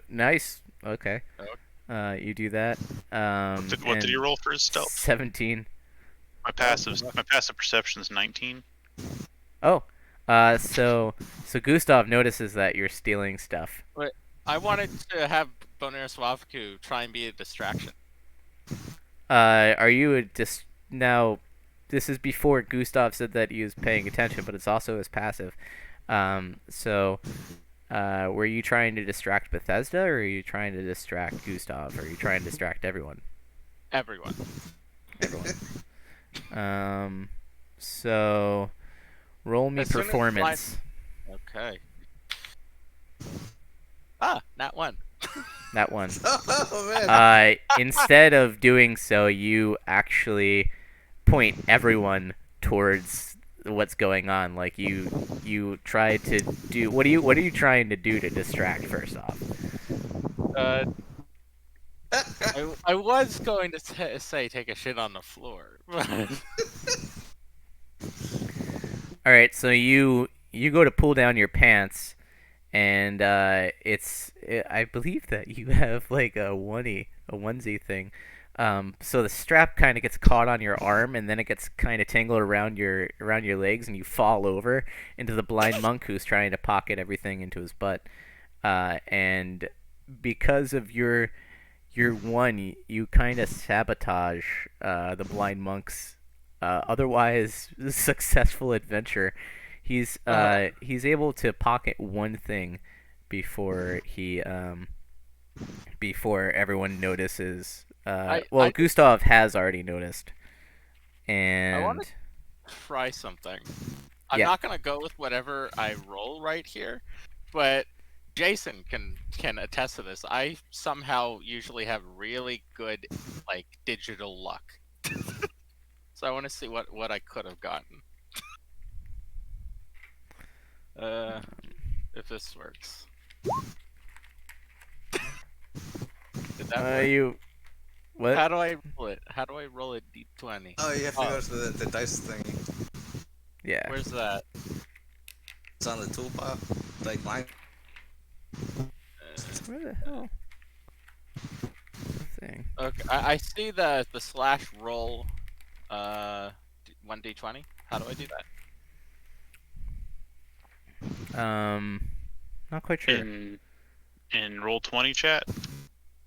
Nice. Okay. You do that. What did he roll for his stealth? 17. My passive perception is 19. Oh. So Gustav notices that you're stealing stuff. But I wanted to have Bonaire Swapku try and be a distraction. Are you now? This is before Gustav said that he was paying attention, but it's also his passive. So, were you trying to distract Bethesda, or are you trying to distract Gustav, or are you trying to distract everyone? Everyone. So, roll me As soon as performance. Okay. Ah, not one. That one. Oh man. Instead of doing so, you actually point everyone towards what's going on. Like you try to do. What are you trying to do to distract? First off. I was going to say take a shit on the floor. All right, so you go to pull down your pants, and I believe that you have like a onesie thing. So the strap kind of gets caught on your arm, and then it gets kind of tangled around your legs, and you fall over into the blind monk who's trying to pocket everything into his butt. And because of your one, you kind of sabotage the blind monk's otherwise successful adventure. He's able to pocket one thing before everyone notices. Gustav has already noticed, and I want to try something. I'm not gonna go with whatever I roll right here, but Jason can attest to this. I somehow usually have really good like digital luck. So I want to see what I could have gotten. If this works. Did that work? What? How do I roll it? How do I roll a d20? Oh, you have to go to the dice thing. Yeah. Where's that? It's on the tool pile. Like mine. Where the hell? Thing. Okay, I see the slash roll 1d20. How do I do that? Not quite sure. In roll 20 chat.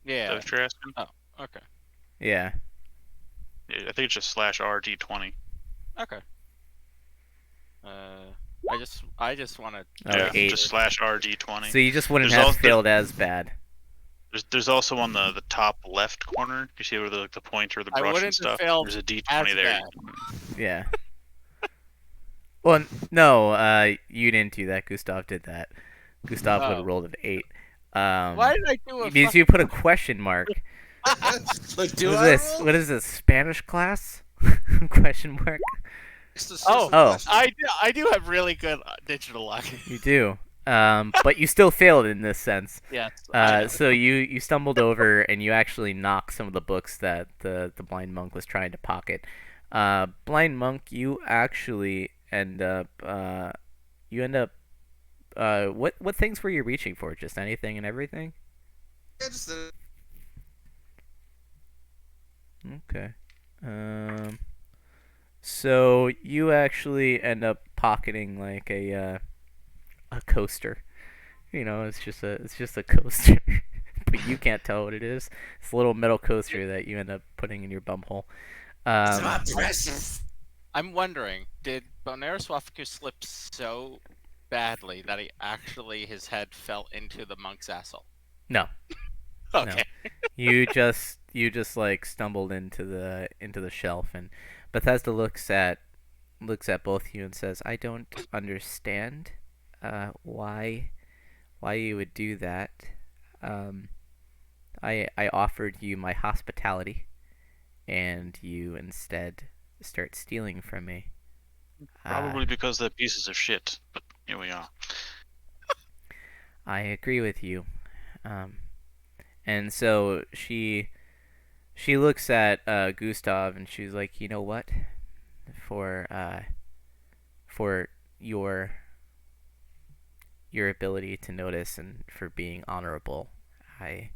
Yeah. Is that what you're asking? Oh, okay. Yeah. Yeah, I think it's just /RD20. Okay. I just want to. Yeah, 8. just /RD20. So you just wouldn't There's have also- failed as bad. There's also on the top left corner. You see where the pointer, the I brush wouldn't and have stuff. failed There's a D20 as there. bad. Yeah. Well, no, you didn't do that. Gustav did that. Gustav would have rolled an 8. Why did I do a Because you put a question mark. Like, do What is I this? roll? What is this? Spanish class? Question mark. It's just Oh, a Oh. question. I do have really good digital luck. You do. But you still failed in this sense. Yes, I know. So you stumbled over and you actually knocked some of the books that the blind monk was trying to pocket. Blind monk, you actually end up what things were you reaching for? Just anything and everything? Yeah, just Okay. So you actually end up pocketing like a coaster. You know, it's just a coaster, but you can't tell what it is. It's a little metal coaster that you end up putting in your bumhole. it's my precious. I'm wondering, did Bonaris Wafaku slip so badly that his head fell into the monk's asshole? No, Okay. you just like stumbled into the shelf, and Bethesda looks at both of you and says, "I don't understand, why you would do that. I offered you my hospitality, and you instead start stealing from me." Probably because they're pieces of shit, but here we are. I agree with you. And so she looks at Gustav and she's like, you know what? For your ability to notice and for being honorable, I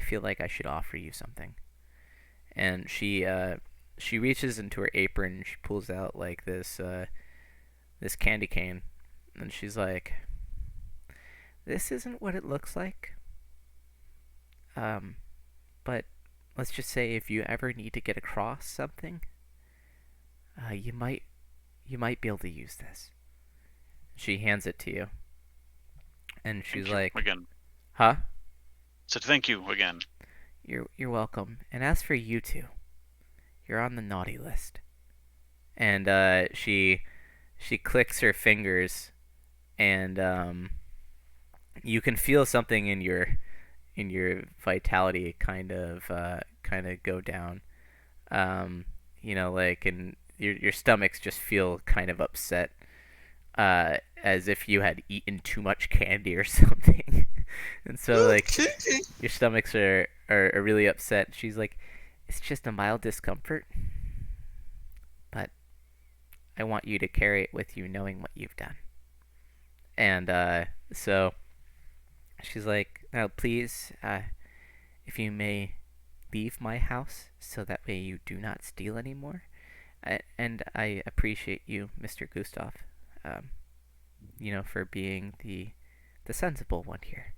feel like I should offer you something. And she reaches into her apron and she pulls out like this candy cane, and she's like, "This isn't what it looks like. But let's just say if you ever need to get across something, you might be able to use this." She hands it to you, and she's Thank you like, again. "Huh? Said thank you again. You're welcome. And as for you two, you're on the naughty list." And she clicks her fingers, and you can feel something in your vitality kind of go down. You know, like, and your stomachs just feel kind of upset, as if you had eaten too much candy or something. And so like your stomachs are really upset. She's like, "It's just a mild discomfort, but I want you to carry it with you knowing what you've done." And so she's like, "Now please, if you may leave my house so that way you do not steal anymore. And I appreciate you, Mr. Gustav, you know, for being the sensible one here."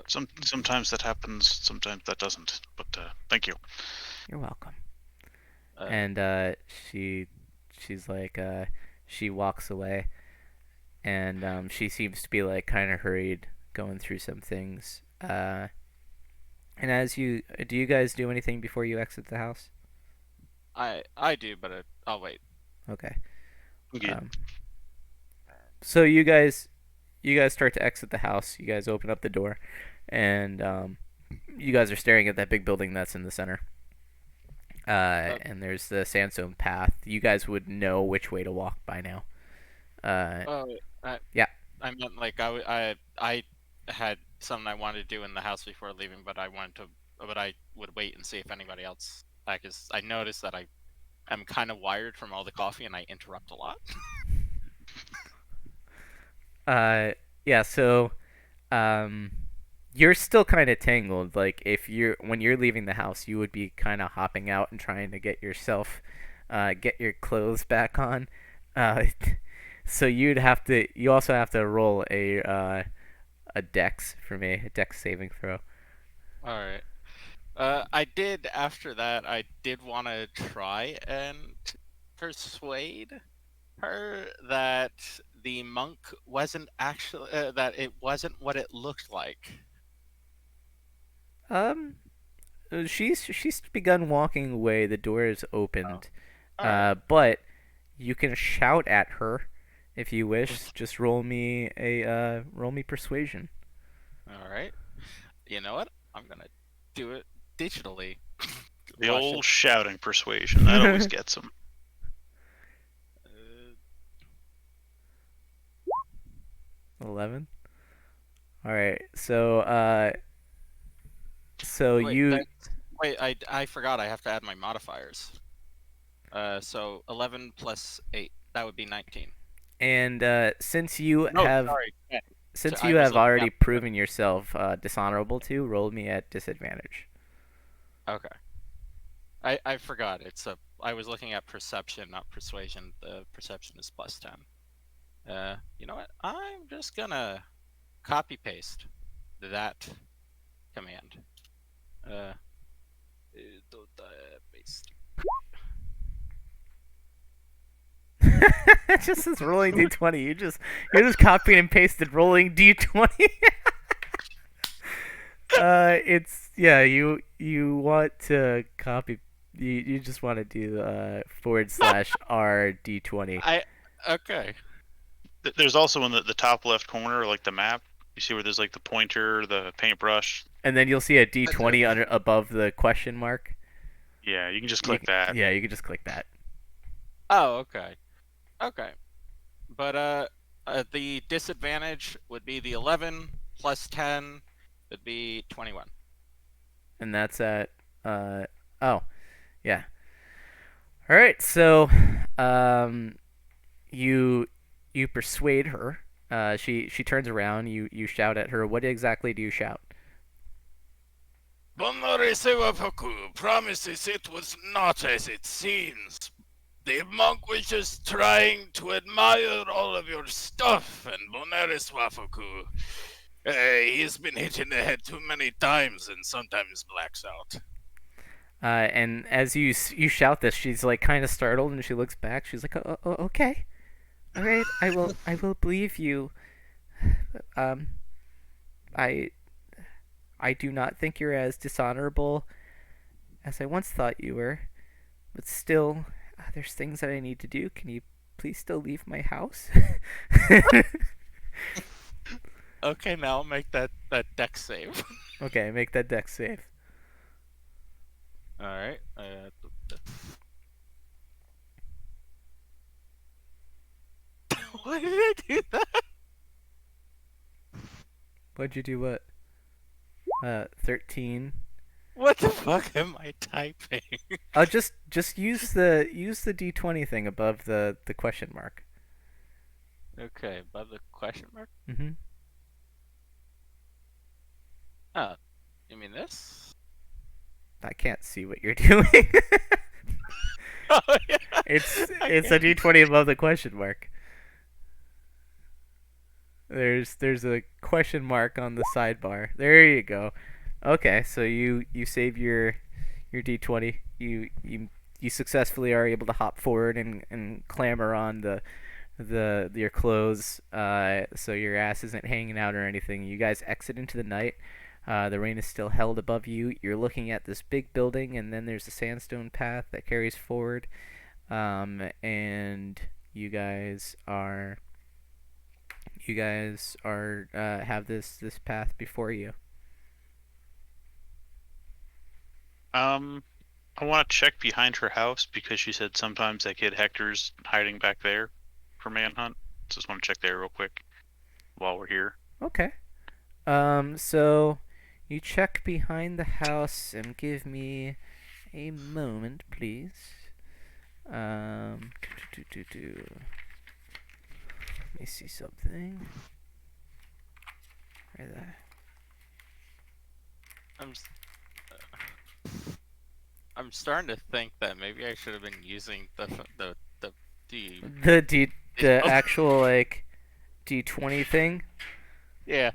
Sometimes that happens, sometimes that doesn't. But thank you. You're welcome. Uh, And she's like, she walks away, and she seems to be like kind of hurried, going through some things. And as do you guys do anything before you exit the house? I do, but I'll wait. Okay. Okay. So you guys start to exit the house. You guys open up the door, and you guys are staring at that big building that's in the center. And there's the sandstone path. You guys would know which way to walk by now. Yeah. I meant like I had something I wanted to do in the house before leaving, but I would wait and see if anybody else. Because I noticed that I'm kind of wired from all the coffee and I interrupt a lot. Yeah. So, you're still kind of tangled. Like when you're leaving the house, you would be kind of hopping out and trying to get yourself, get your clothes back on. So you also have to roll a dex for me, a dex saving throw. All right. After that, I did want to try and persuade her that the monk wasn't actually that it wasn't what it looked like. She's begun walking away. The door is opened. Alright. But you can shout at her if you wish. Just roll me persuasion. All right. You know what? I'm gonna do it digitally. The Watch old it. shouting persuasion. That always gets them. 11. All right. So Wait, you wait, I forgot. I have to add my modifiers. So 11 plus 8. That would be 19. and since you No, have sorry. 10. since I you was have looking already at- proven yourself dishonorable to, roll me at disadvantage. Okay. I forgot. I was looking at perception, not persuasion. The perception is plus 10. You know what? I'm just gonna copy paste that command. Uh, paste. It just says rolling d20. You're just copying and pasted rolling d20. It's yeah. You want to copy. You just want to do /r d20. Okay. There's also in the top left corner, like the map. You see where there's like the pointer, the paintbrush. And then you'll see a d20 under above the question mark. Yeah, you can just click that. Yeah, you can just click that. Oh, okay. Okay. But the disadvantage would be the 11 plus 10 would be 21. And that's at oh, yeah. All right, so you persuade her. She turns around. You shout at her. What exactly do you shout? Bonorisewapaku promises it was not as it seems. The monk was just trying to admire all of your stuff, and Bonariswafaku, he's been hit in the head too many times and sometimes blacks out. And as you shout this, she's like kind of startled, and she looks back. She's like, okay, all right, I will believe you. I do not think you're as dishonorable as I once thought you were, but still, there's things that I need to do. Can you please still leave my house? Okay, now I'll make that deck save. Okay, make that deck save. All right. Why did I do that? What'd you do? What? 13. What the fuck am I typing? Just use the d20 thing above the question mark. Okay, above the question mark. Mm-hmm. Oh, you mean this? I can't see what you're doing. Oh, yeah. It's a d20 above the question mark. There's a question mark on the sidebar. There you go. Okay, so you save your d20. You successfully are able to hop forward and clamber on your clothes, so your ass isn't hanging out or anything. You guys exit into the night. The rain is still held above you. You're looking at this big building, and then there's a sandstone path that carries forward. And you guys are have this path before you. I want to check behind her house because she said sometimes that kid Hector's hiding back there for manhunt. Just want to check there real quick while we're here. Okay. So you check behind the house and give me a moment, please. Let me see something. Right there. I'm starting to think that maybe I should have been using the The actual like d20 thing. yeah.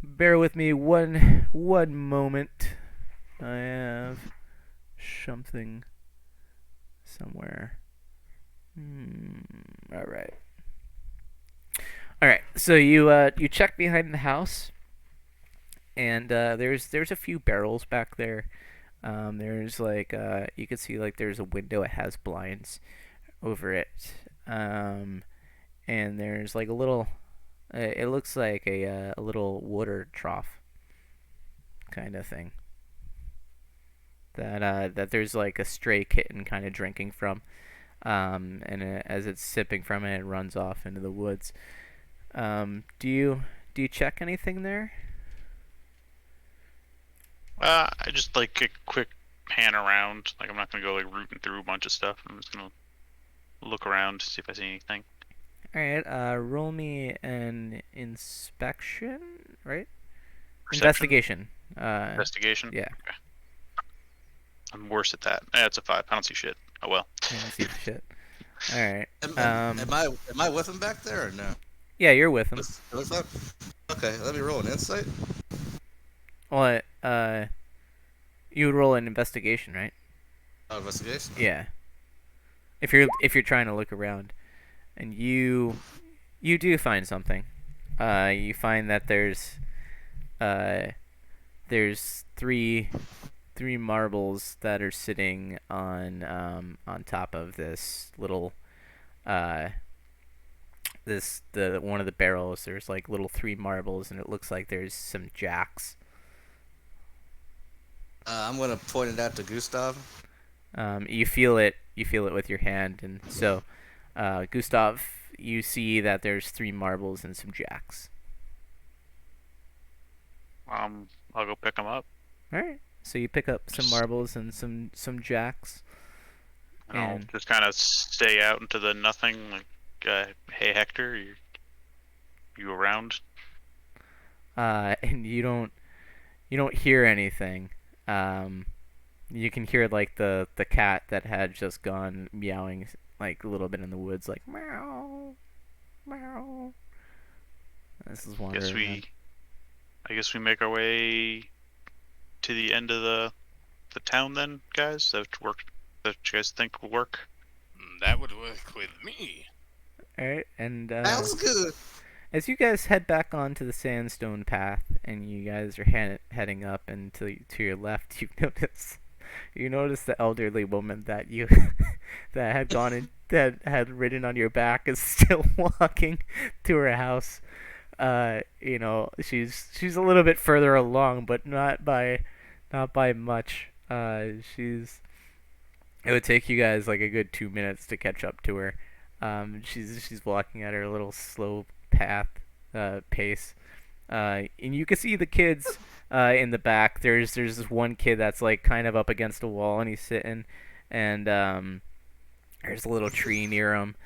Bear with me one moment. I have something somewhere. All right. All right. So you check behind the house, and there's a few barrels back there. There's like you can see like there's a window. It has blinds over it. and there's like a little. It looks like a little water trough kind of thing that there's like a stray kitten kind of drinking from, and as it's sipping from it, it runs off into the woods. Do you check anything there? I just like a quick pan around. Like I'm not gonna go like rooting through a bunch of stuff. I'm just gonna look around, see if I see anything. All right. Roll me an inspection, right? Perception? Investigation. Investigation? Yeah. Okay. I'm worse at that. It's a 5. I don't see shit. Oh well. I don't see the shit. All right. Am I with him back there or no? Yeah, you're with him. Okay, let me roll an insight. Well, you would roll an investigation, right? Oh, investigation. Yeah. If you're trying to look around, and you do find something. You find that there's three marbles that are sitting on top of this little one of the barrels. There's like little 3 marbles, and it looks like there's some jacks. I'm gonna point it out to Gustav. You feel it with your hand, and so Gustav, you see that there's 3 marbles and some jacks. I'll go pick them up. All right. So you pick up some marbles and some jacks. And I'll just kind of stay out into the nothing. Like, hey Hector, you around? And you don't hear anything. You can hear like the cat that had just gone meowing like a little bit in the woods, like meow, meow. This is wandering. I guess we make our way to the end of the town then, guys. That you guys think will work? That would work with me. All right, and Sounds good. as you guys head back onto the sandstone path, and you guys are heading up, and to your left, you notice the elderly woman that you that had gone in, that had ridden on your back is still walking to her house. She's a little bit further along, but not by much. It would take you guys like a good 2 minutes to catch up to her. She's walking at her little slow pace. And you can see the kids in the back. There's this one kid that's like kind of up against a wall, and he's sitting, and there's a little tree near him,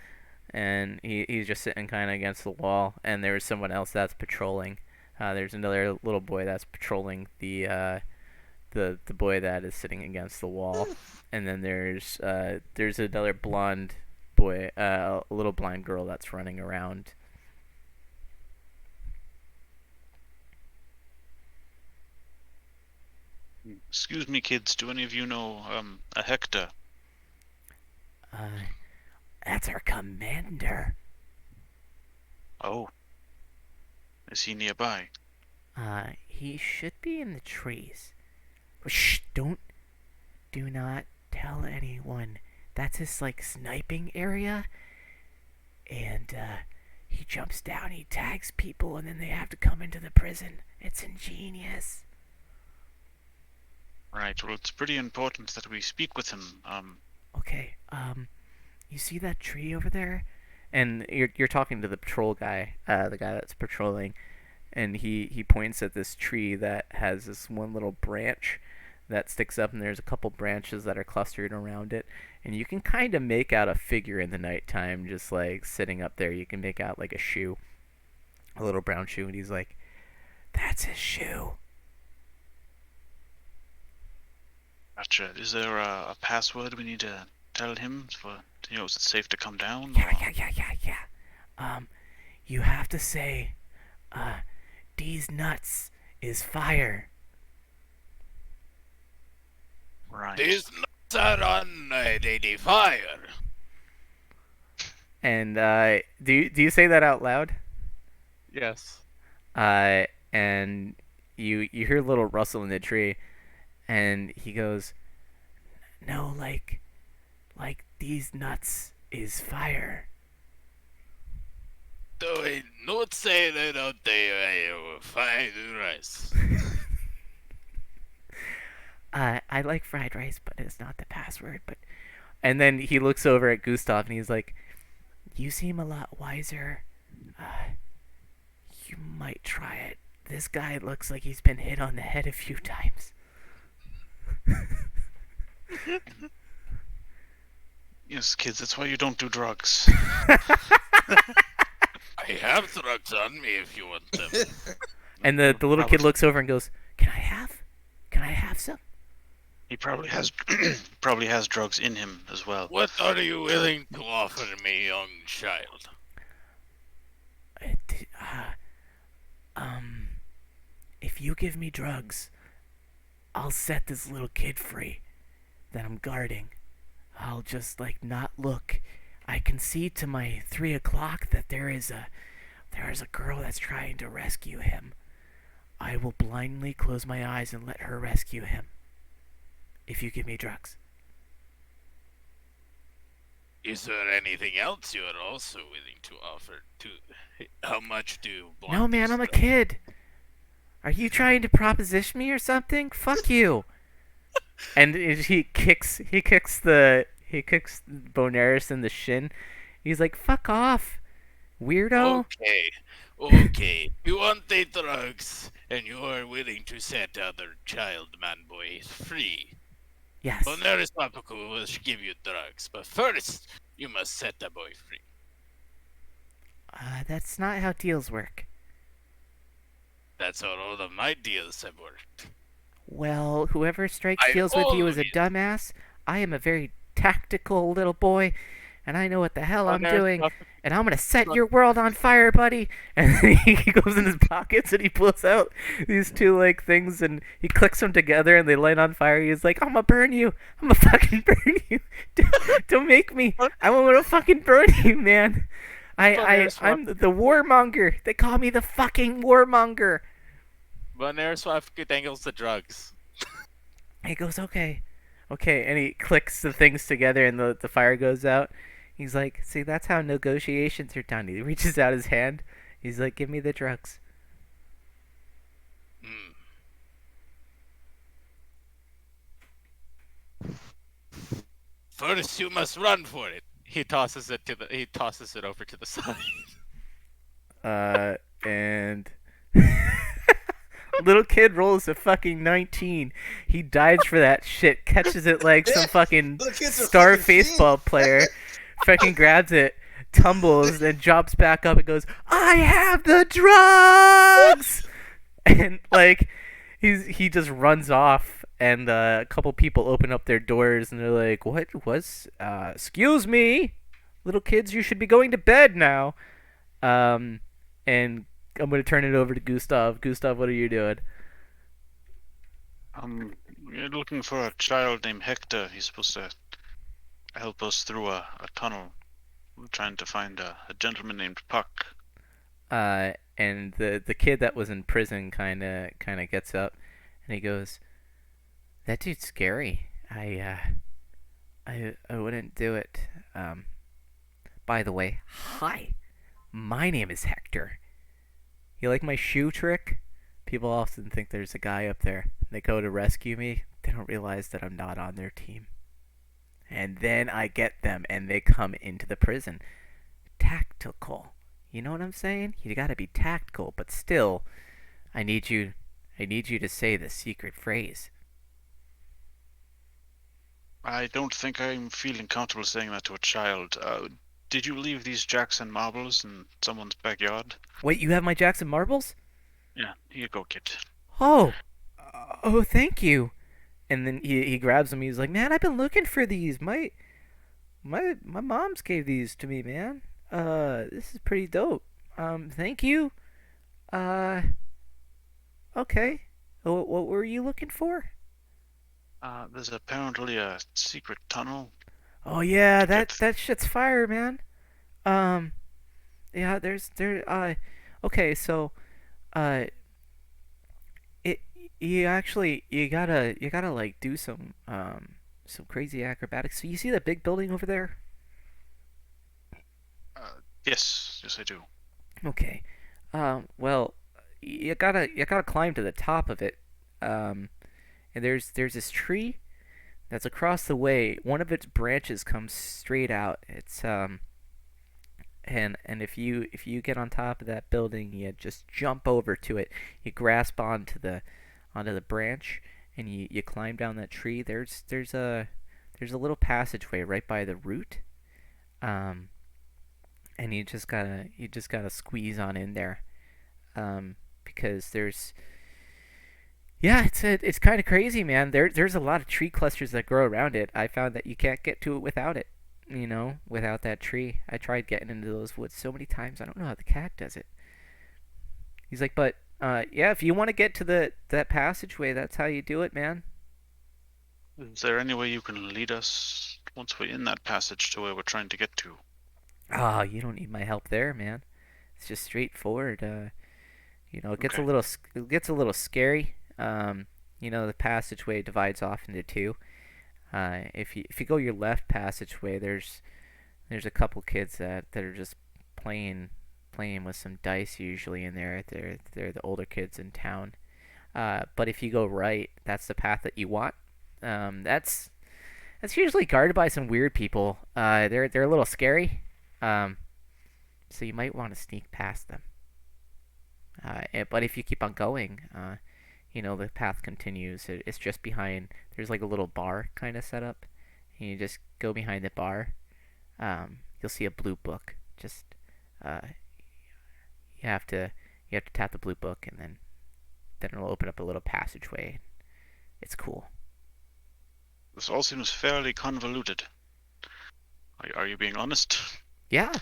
and he's just sitting kind of against the wall. And there's someone else that's patrolling. There's another little boy that's patrolling the boy that is sitting against the wall, and then there's another blonde boy, a little blind girl that's running around. Excuse me, kids. Do any of you know a Hector? That's our commander. Oh. Is he nearby? He should be in the trees. Shh! Do not tell anyone. That's his like sniping area, and he jumps down, he tags people, and then they have to come into the prison. It's ingenious. Right. Well, it's pretty important that we speak with him. Okay. You see that tree over there? And you're talking to the patrol guy, the guy that's patrolling, and he points at this tree that has this one little branch that sticks up, and there's a couple branches that are clustered around it, and you can kind of make out a figure in the nighttime just like sitting up there. You can make out like a shoe, a little brown shoe, and he's like, that's his shoe. Gotcha. Is there a password we need to tell him for, is it safe to come down? Yeah. You have to say, these nuts is fire. Right. These nuts are on the fire. And do you say that out loud? Yes. And you hear a little rustle in the tree, and he goes, no, like these nuts is fire. I not say that out there fried rice. I like fried rice, but it's not the password. But and then he looks over at Gustav and he's like, "You seem a lot wiser. You might try it. This guy looks like he's been hit on the head a few times." Yes, kids, that's why you don't do drugs. I have drugs on me if you want them. And the little kid looks over and goes, Can I have some?" He probably has probably has drugs in him as well. What are you willing to offer me, young child? If you give me drugs, I'll set this little kid free that I'm guarding. I'll just not look. I can see to my 3 o'clock that there is a girl that's trying to rescue him. I will blindly close my eyes and let her rescue him. If you give me drugs. Is there anything else you are also willing to offer? How much do blind No, man, I'm a kid. Are you trying to proposition me or something? Fuck you. And he kicks Bonaris in the shin. He's like, "Fuck off, weirdo." Okay. You want the drugs, and you are willing to set other child man boys free. Yes. Bonaris Papaku will give you drugs, but first you must set the boy free. That's not how deals work. That's how all of my deals have worked. Well, whoever strikes I deals with you is a always- dumbass. I am a very tactical little boy, and I know what the hell I'm doing. And I'm gonna set your world on fire, buddy. And then he goes in his pockets and he pulls out these two things and he clicks them together and they light on fire. He's like, "I'm gonna burn you. I'm gonna fucking burn you. Don't make me. I'm gonna fucking burn you, man. I'm the warmonger. They call me the fucking warmonger." Bonaris dangles the drugs. He goes, okay, and he clicks the things together and the fire goes out. He's like, "See, that's how negotiations are done." He reaches out his hand. He's like, "Give me the drugs." First you must run for it. He tosses it over to the side. And little kid rolls a fucking 19. He dives for that shit, catches it like some fucking Little kid's a star fucking baseball player, fucking grabs it, tumbles, and jumps back up and goes, "I have the drugs!" And he just runs off, and a couple people open up their doors and they're like, "What was? Excuse me, little kids, you should be going to bed now." And I'm gonna turn it over to Gustav. Gustav, what are you doing? We're looking for a child named Hector. He's supposed to help us through a tunnel. We're trying to find a gentleman named Puck. And the kid that was in prison kind of gets up, and he goes, "That dude's scary. I wouldn't do it. By the way, hi, my name is Hector. You like my shoe trick? People often think there's a guy up there. They go to rescue me. They don't realize that I'm not on their team. And then I get them, and they come into the prison. Tactical. You know what I'm saying? You gotta be tactical, but still, I need you to say the secret phrase." I don't think I'm feeling comfortable saying that to a child. Did you leave these Jackson marbles in someone's backyard? Wait, you have my Jackson marbles? Yeah, here you go, kid. Oh, thank you. And then he grabs them. He's like, "Man, I've been looking for these. My mom's gave these to me, man. This is pretty dope. Thank you. Okay. What were you looking for?" There's apparently a secret tunnel. Oh yeah, that shit's fire, man. Yeah, okay, so, you gotta do some crazy acrobatics. So you see that big building over there? Yes, I do. Okay. Well, you gotta climb to the top of it. And there's this tree that's across the way. One of its branches comes straight out. It's and if you get on top of that building, you just jump over to it. You grasp onto the branch, and you climb down that tree. There's a little passageway right by the root. Um, and you just gotta squeeze on in there. Because there's yeah, it's kind of crazy, man. There's a lot of tree clusters that grow around it. I found that you can't get to it without it. Without that tree. I tried getting into those woods so many times. I don't know how the cat does it. He's like, but yeah, if you want to get to that passageway, that's how you do it, man. Is there any way you can lead us once we're in that passage to where we're trying to get to? Ah, you don't need my help there, man. It's just straightforward. It gets Okay. it gets a little scary. The passageway divides off into two. If you go your left passageway, there's a couple kids that are just playing with some dice usually in there. They're the older kids in town. But if you go right, that's the path that you want. That's usually guarded by some weird people. They're a little scary. So you might want to sneak past them. But if you keep on going, the path continues. It's just behind. There's like a little bar kind of set up, and you just go behind the bar. You'll see a blue book. Just uh, you have to tap the blue book, and then it'll open up a little passageway. It's cool. This all seems fairly convoluted. Are you being honest? Yeah,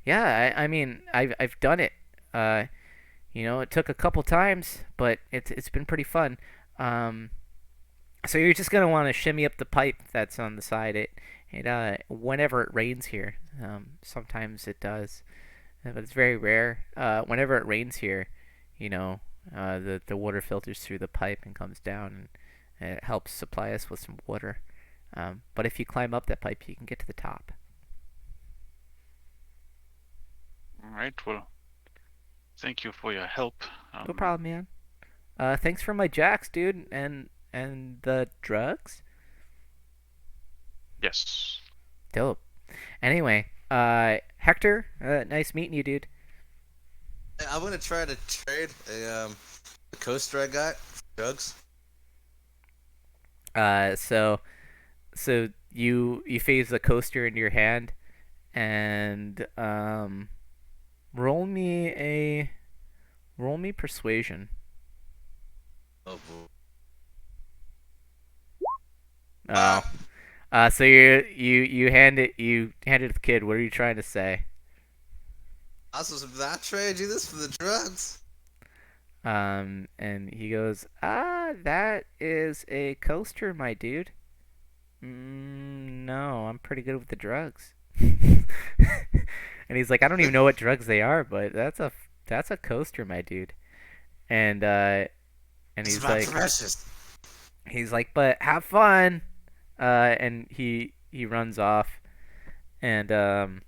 yeah. I mean, I've done it. It took a couple times, but it's been pretty fun. So you're just gonna want to shimmy up the pipe that's on the side. Whenever it rains here, sometimes it does, but it's very rare. Whenever it rains here, the water filters through the pipe and comes down, and it helps supply us with some water. But if you climb up that pipe, you can get to the top. All right. Well, thank you for your help. No problem, man. Thanks for my jacks, dude, and the drugs. Yes. Dope. Anyway, Hector, nice meeting you, dude. I'm gonna try to trade a coaster I got for drugs. So you phase the coaster into your hand, and roll me persuasion. Oh, boy. So you hand it to the kid. What are you trying to say? I was supposed to not trade you this for the drugs. And he goes, that is a coaster, my dude. No, I'm pretty good with the drugs. And he's like, I don't even know what drugs they are, but that's a coaster, my dude. And It's he's my like, precious. but have fun. And he runs off, and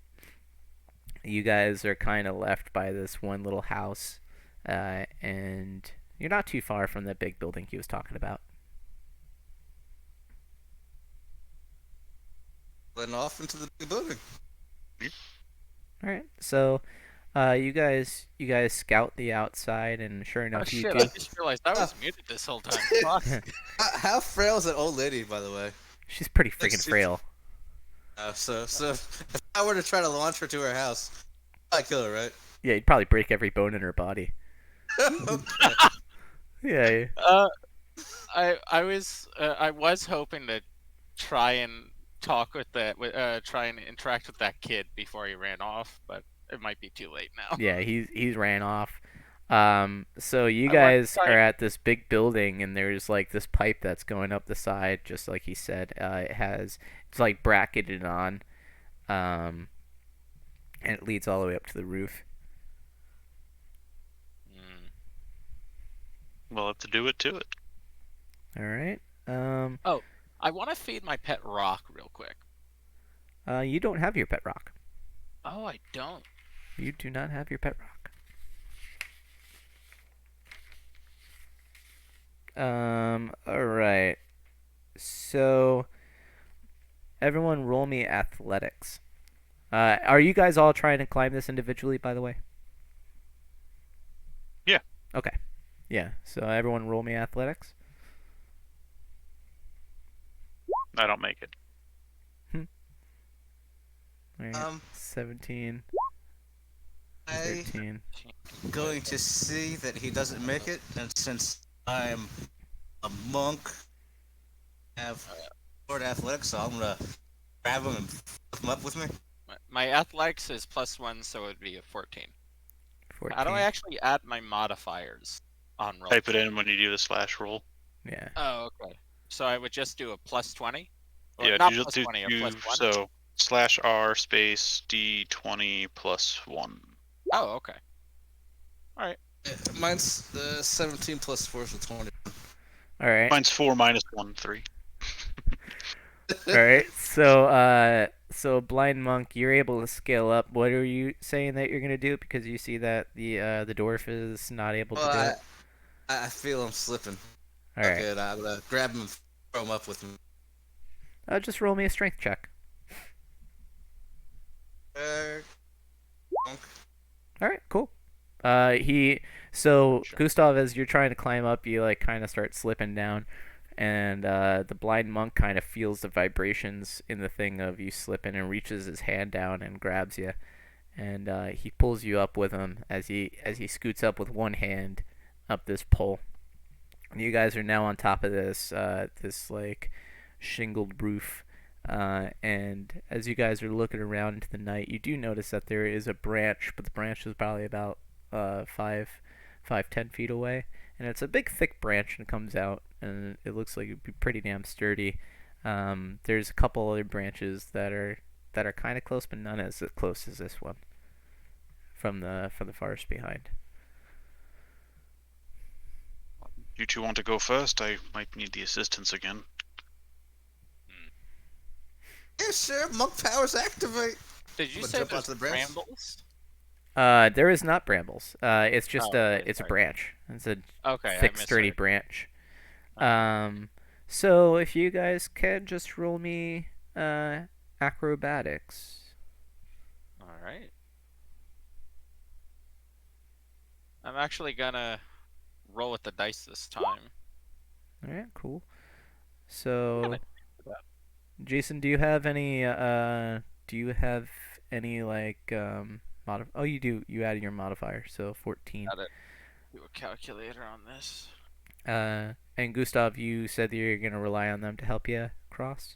you guys are kind of left by this one little house, and you're not too far from the big building he was talking about. Letting off into the big building. All right, so you guys scout the outside, and sure enough, you shit, do. I just realized I was muted this whole time. Fuck. How frail is that old lady, by the way? She's pretty freaking She's- frail. So if I were to try to launch her to her house, I'd kill her, right? Yeah, you'd probably break every bone in her body. Okay. Yeah. I was hoping to try and try and interact with that kid before he ran off, but it might be too late now. Yeah, he's ran off. So you I guys want- are at this big building, and there's like this pipe that's going up the side, just like he said. It's like bracketed on, and it leads all the way up to the roof. Mm. We'll have to do it to it. All right. I want to feed my pet rock real quick. You don't have your pet rock. Oh, I don't. You do not have your pet rock. All right. So everyone, roll me athletics. Are you guys all trying to climb this individually, by the way? Yeah. Okay. Yeah. So everyone, roll me athletics. I don't make it. All right. 17, I 13. going to see that he doesn't make it, and since I'm a monk, I have short athletics, so I'm gonna grab him and flip him up with me. My athletics is +1, so it would be a 14. 14. How do I actually add my modifiers on roll? Type it in when you do the slash roll. Yeah. Oh, okay. So I would just do a +20? Or Yeah, not you +20, a +1? so /r space d20 +1. Oh, okay. Alright. Mine's 17 plus 4 is 20. All right. Mine's 4 minus 1, 3. All right. So blind monk, you're able to scale up. What are you saying that you're gonna do? Because you see that the dwarf is not able to do it. I feel him slipping. All right. Okay, and I'm gonna grab him and throw him up with me. Just roll me a strength check. Monk. All right. Cool. Gustav, as you're trying to climb up, you like kind of start slipping down, and the blind monk kind of feels the vibrations in the thing of you slipping and reaches his hand down and grabs you, and he pulls you up with him as he scoots up with one hand up this pole. And you guys are now on top of this like shingled roof. And as you guys are looking around into the night, you do notice that there is a branch, but the branch is probably about 10 feet away, and it's a big thick branch, and it comes out, and it looks like it'd be pretty damn sturdy. There's a couple other branches that are kind of close, but none as close as this one from the forest behind. You two want to go first? I might need the assistance again. Yeah, sure. Monk powers activate. Did you But say jump there's onto the branch? brambles? There is not brambles. It's just okay, it's a sorry. branch. It's a Okay, thick, I sturdy misheard. branch. So if you guys can just roll me acrobatics. Alright. I'm actually gonna roll with the dice this time. All right, cool. So, Kinda- Jason, do you have any like Oh, you do. You added your modifier, so 14. Gotta do a calculator on this. And Gustav, you said that you're gonna rely on them to help you cross.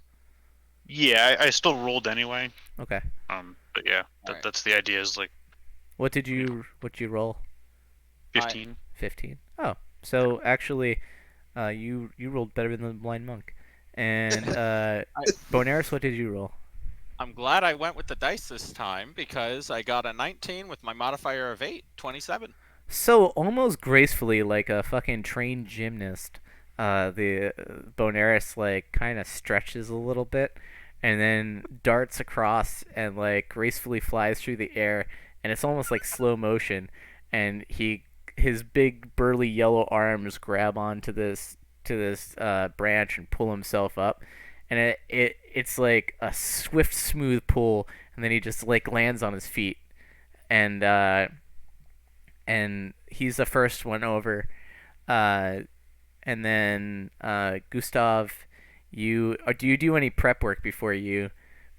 Yeah, I still rolled anyway. Okay. But yeah, Alright. that's the idea. Is like What did you roll? 15. 15. Oh, so actually, you rolled better than the blind monk. And Bonaris, what did you roll? I'm glad I went with the dice this time because I got a 19 with my modifier of 8, 27. So almost gracefully, like a fucking trained gymnast, the Bonaris like kind of stretches a little bit, and then darts across and like gracefully flies through the air, and it's almost like slow motion, and his big burly yellow arms grab onto this branch and pull himself up, and it's like a swift, smooth pull, and then he just like lands on his feet, and he's the first one over. And then Gustav, do you do any prep work before you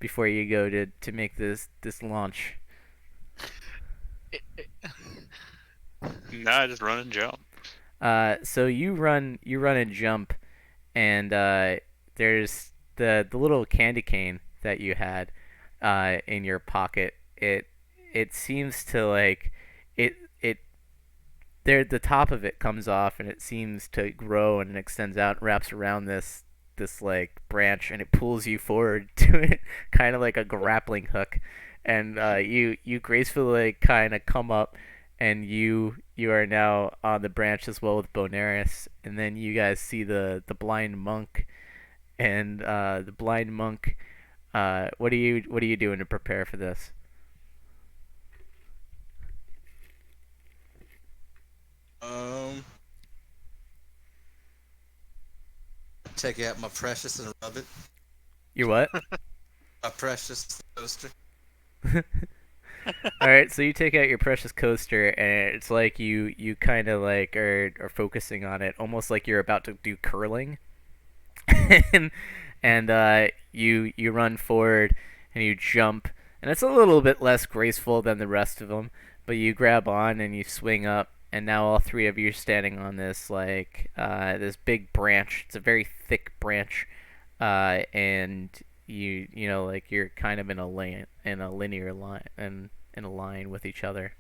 go to make this launch? Nah, just run and jump. So you run and jump, and there's the little candy cane that you had in your pocket. It seems to like it there the top of it comes off, and it seems to grow and extends out and wraps around this like branch, and it pulls you forward to it, kind of like a grappling hook, and you gracefully kind of come up, and you are now on the branch as well with Bonaris, and then you guys see the blind monk, and the blind monk. What are you doing to prepare for this? take out my precious and rub it. Your what? My precious toaster. All right, so you take out your precious coaster, and it's like you kind of like are focusing on it, almost like you're about to do curling, and you run forward and you jump, and it's a little bit less graceful than the rest of them, but you grab on and you swing up, and now all three of you are standing on this like this big branch. It's a very thick branch, and you know like you're kind of in a linear line and in a line with each other.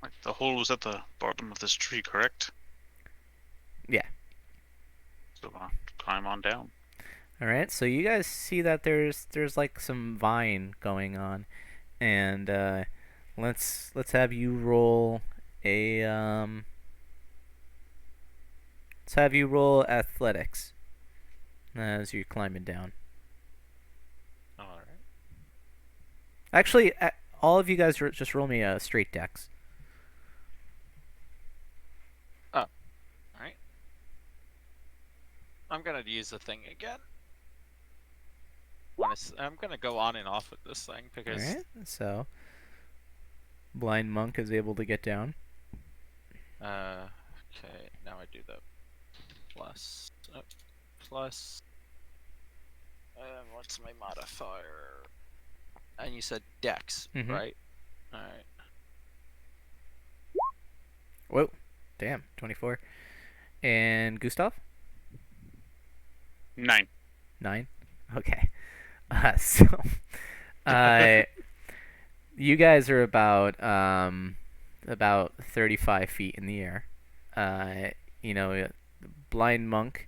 Like the hole was at the bottom of this tree, correct? Yeah. So climb on down. All right. So you guys see that there's like some vine going on, and let's have you roll a let's have you roll athletics as you're climbing down. All right. Actually, all of you guys just roll me a straight dex. All right. I'm gonna use the thing again. I'm gonna go on and off with this thing because. All right. So, blind monk is able to get down. Okay. Now I do the plus. Plus. What's my modifier? And you said dex, Mhm. right? All right. Whoa, damn, 24. And Gustav? 9. 9. Okay. So, you guys are about 35 feet in the air. You know, blind monk,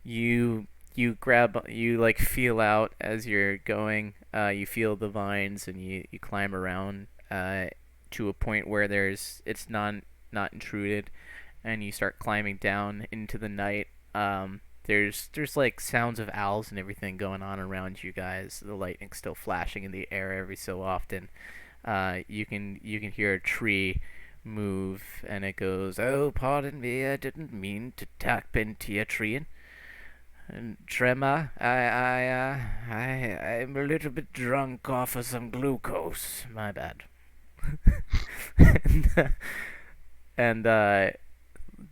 you like feel out as you're going. You feel the vines and you climb around to a point where it's not intruded, and you start climbing down into the night. There's like sounds of owls and everything going on around you guys. The lightning's still flashing in the air every so often. You can hear a tree move, and it goes, "Oh, pardon me, I didn't mean to tap into your tree. And Tremor, I'm a little bit drunk off of some glucose. My bad." and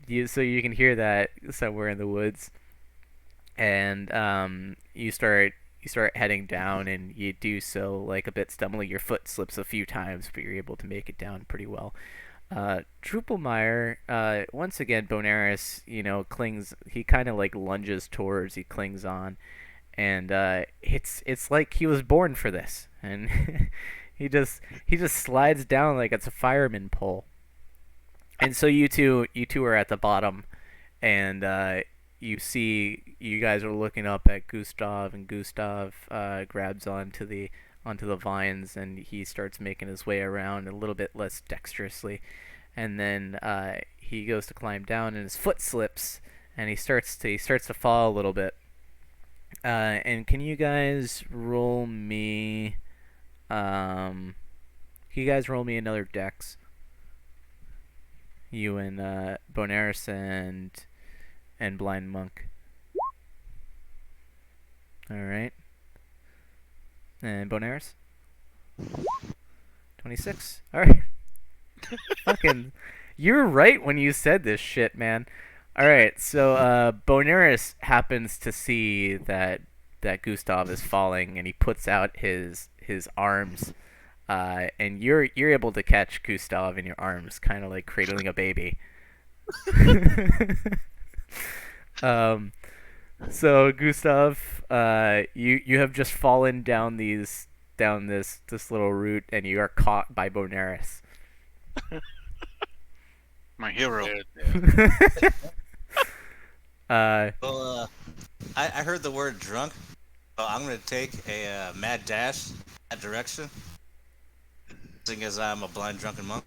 you can hear that somewhere in the woods, and you start heading down, and you do so like a bit stumbling. Your foot slips a few times, but you're able to make it down pretty well. Drupelmeyer, once again, Bonaris, clings. He kind of like lunges towards. He clings on, and it's like he was born for this, and he just slides down like it's a fireman pole. And so you two are at the bottom, and you guys are looking up at Gustav, and Gustav grabs onto the vines, and he starts making his way around a little bit less dexterously, and then he goes to climb down, and his foot slips, and he starts to fall a little bit. And can you guys roll me? Can you guys roll me another dex? You and Bonaris and Blind Monk. All right. And Bonaris? 26. All right. Fucking, you were right when you said this shit, man. All right. So Bonaris happens to see that Gustav is falling, and he puts out his arms, and you're able to catch Gustav in your arms, kind of like cradling a baby. So Gustav, you have just fallen down this little route, and you are caught by Bonaris. My hero. Well, I heard the word drunk, so I'm gonna take a mad dash that direction, seeing as I'm a blind drunken monk.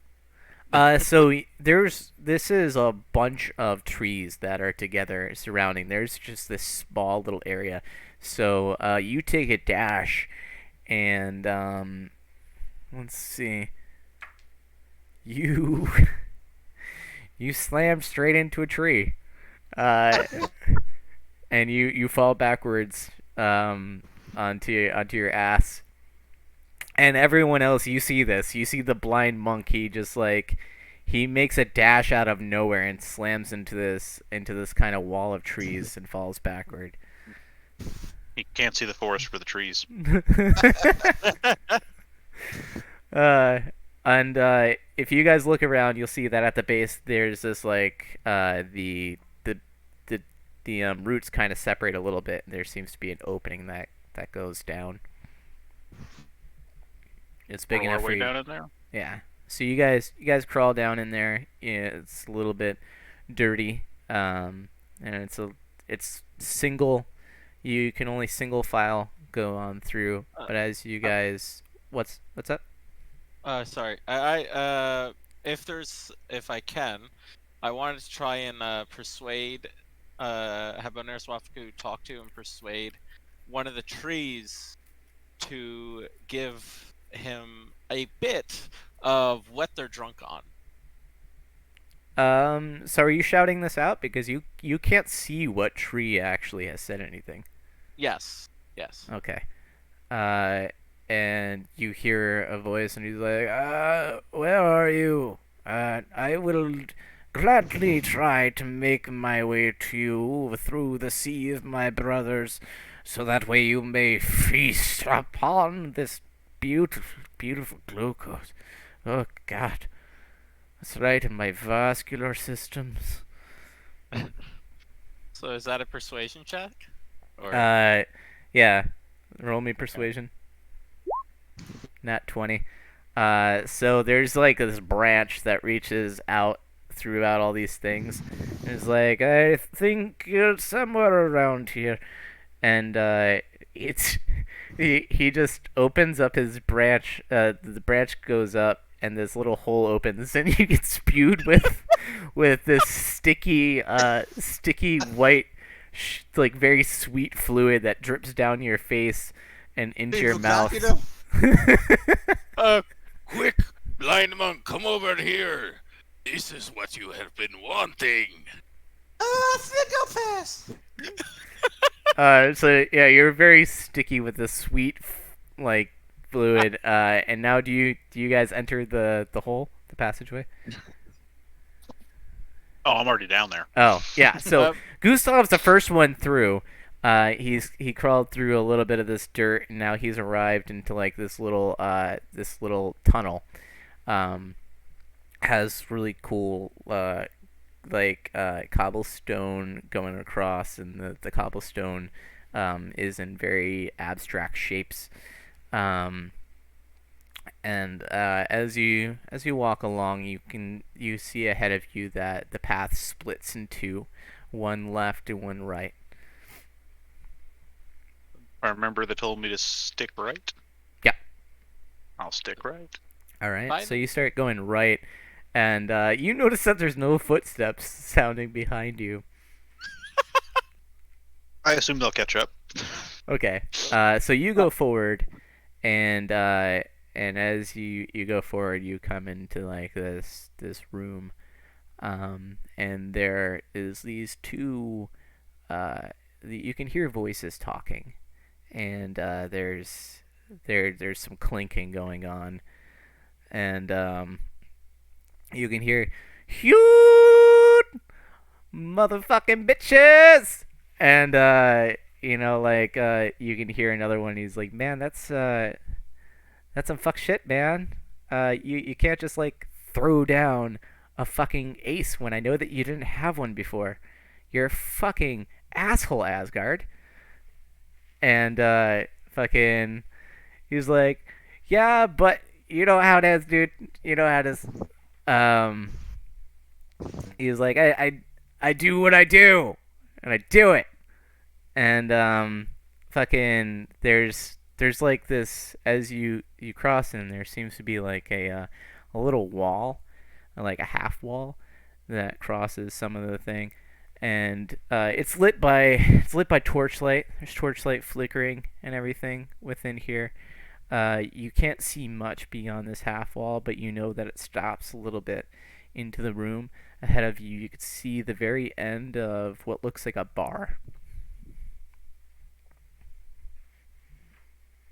So this is a bunch of trees that are together surrounding. There's just this small little area. So you take a dash, and let's see. You You slam straight into a tree. And you fall backwards onto your ass. And everyone else, you see this. You see the blind monk. He just he makes a dash out of nowhere and slams into this kind of wall of trees and falls backward. He can't see the forest for the trees. And if you guys look around, you'll see that at the base there's this the roots kind of separate a little bit. And there seems to be an opening that goes down. It's big enough for you. Down in there. Yeah. So you guys crawl down in there. Yeah, it's a little bit dirty. And it's single. You can only single file go on through. But as you guys, what's up? Sorry. If I can, I wanted to try and persuade, have Onerswafu talk to and persuade one of the trees to give him a bit of what they're drunk on. So are you shouting this out because you can't see what tree actually has said anything? Yes. Okay. And you hear a voice, and he's like, where are you? I will gladly try to make my way to you through the sea of my brothers, so that way you may feast upon this beautiful glucose. Oh, God. That's right, in my vascular systems. So is that a persuasion check? Or... yeah. Roll me persuasion. Nat 20. So there's this branch that reaches out throughout all these things. And it's like, I think you're somewhere around here. And he just opens up his branch. The branch goes up, and this little hole opens, and you get spewed with this sticky white, very sweet fluid that drips down your face and into your mouth. Quick, blind monk, come over here. This is what you have been wanting. I think I'll pass. So yeah, you're very sticky with this sweet fluid. And now do you guys enter the hole, the passageway? Oh, I'm already down there. Oh yeah. So Gustav's the first one through. He crawled through a little bit of this dirt, and now he's arrived into this little tunnel. Has really cool cobblestone going across, and the cobblestone is in very abstract shapes. And as you walk along, you see ahead of you that the path splits in two, one left and one right. I remember they told me to stick right. Yeah. I'll stick right. All right. Fine. So you start going right, and you notice that there's no footsteps sounding behind you. I assume they'll catch up. Okay. So you go forward, and as you go forward, you come into this room, and there is these two. You can hear voices talking, and there's some clinking going on, and you can hear, "Huge motherfucking bitches," and you can hear another one. He's like, "Man, that's some fuck shit, man. You can't just throw down a fucking ace when I know that you didn't have one before. You're a fucking asshole, Asgard." And he's like, "Yeah, but you know how it is, dude. You know how it is." He's like, I do what I do, and I do it. And there's this, as you cross in, there seems to be a little wall, a half wall that crosses some of the thing. And it's lit by torchlight. There's torchlight flickering and everything within here. You can't see much beyond this half wall, but you know that it stops a little bit into the room. Ahead of you, you could see the very end of what looks like a bar.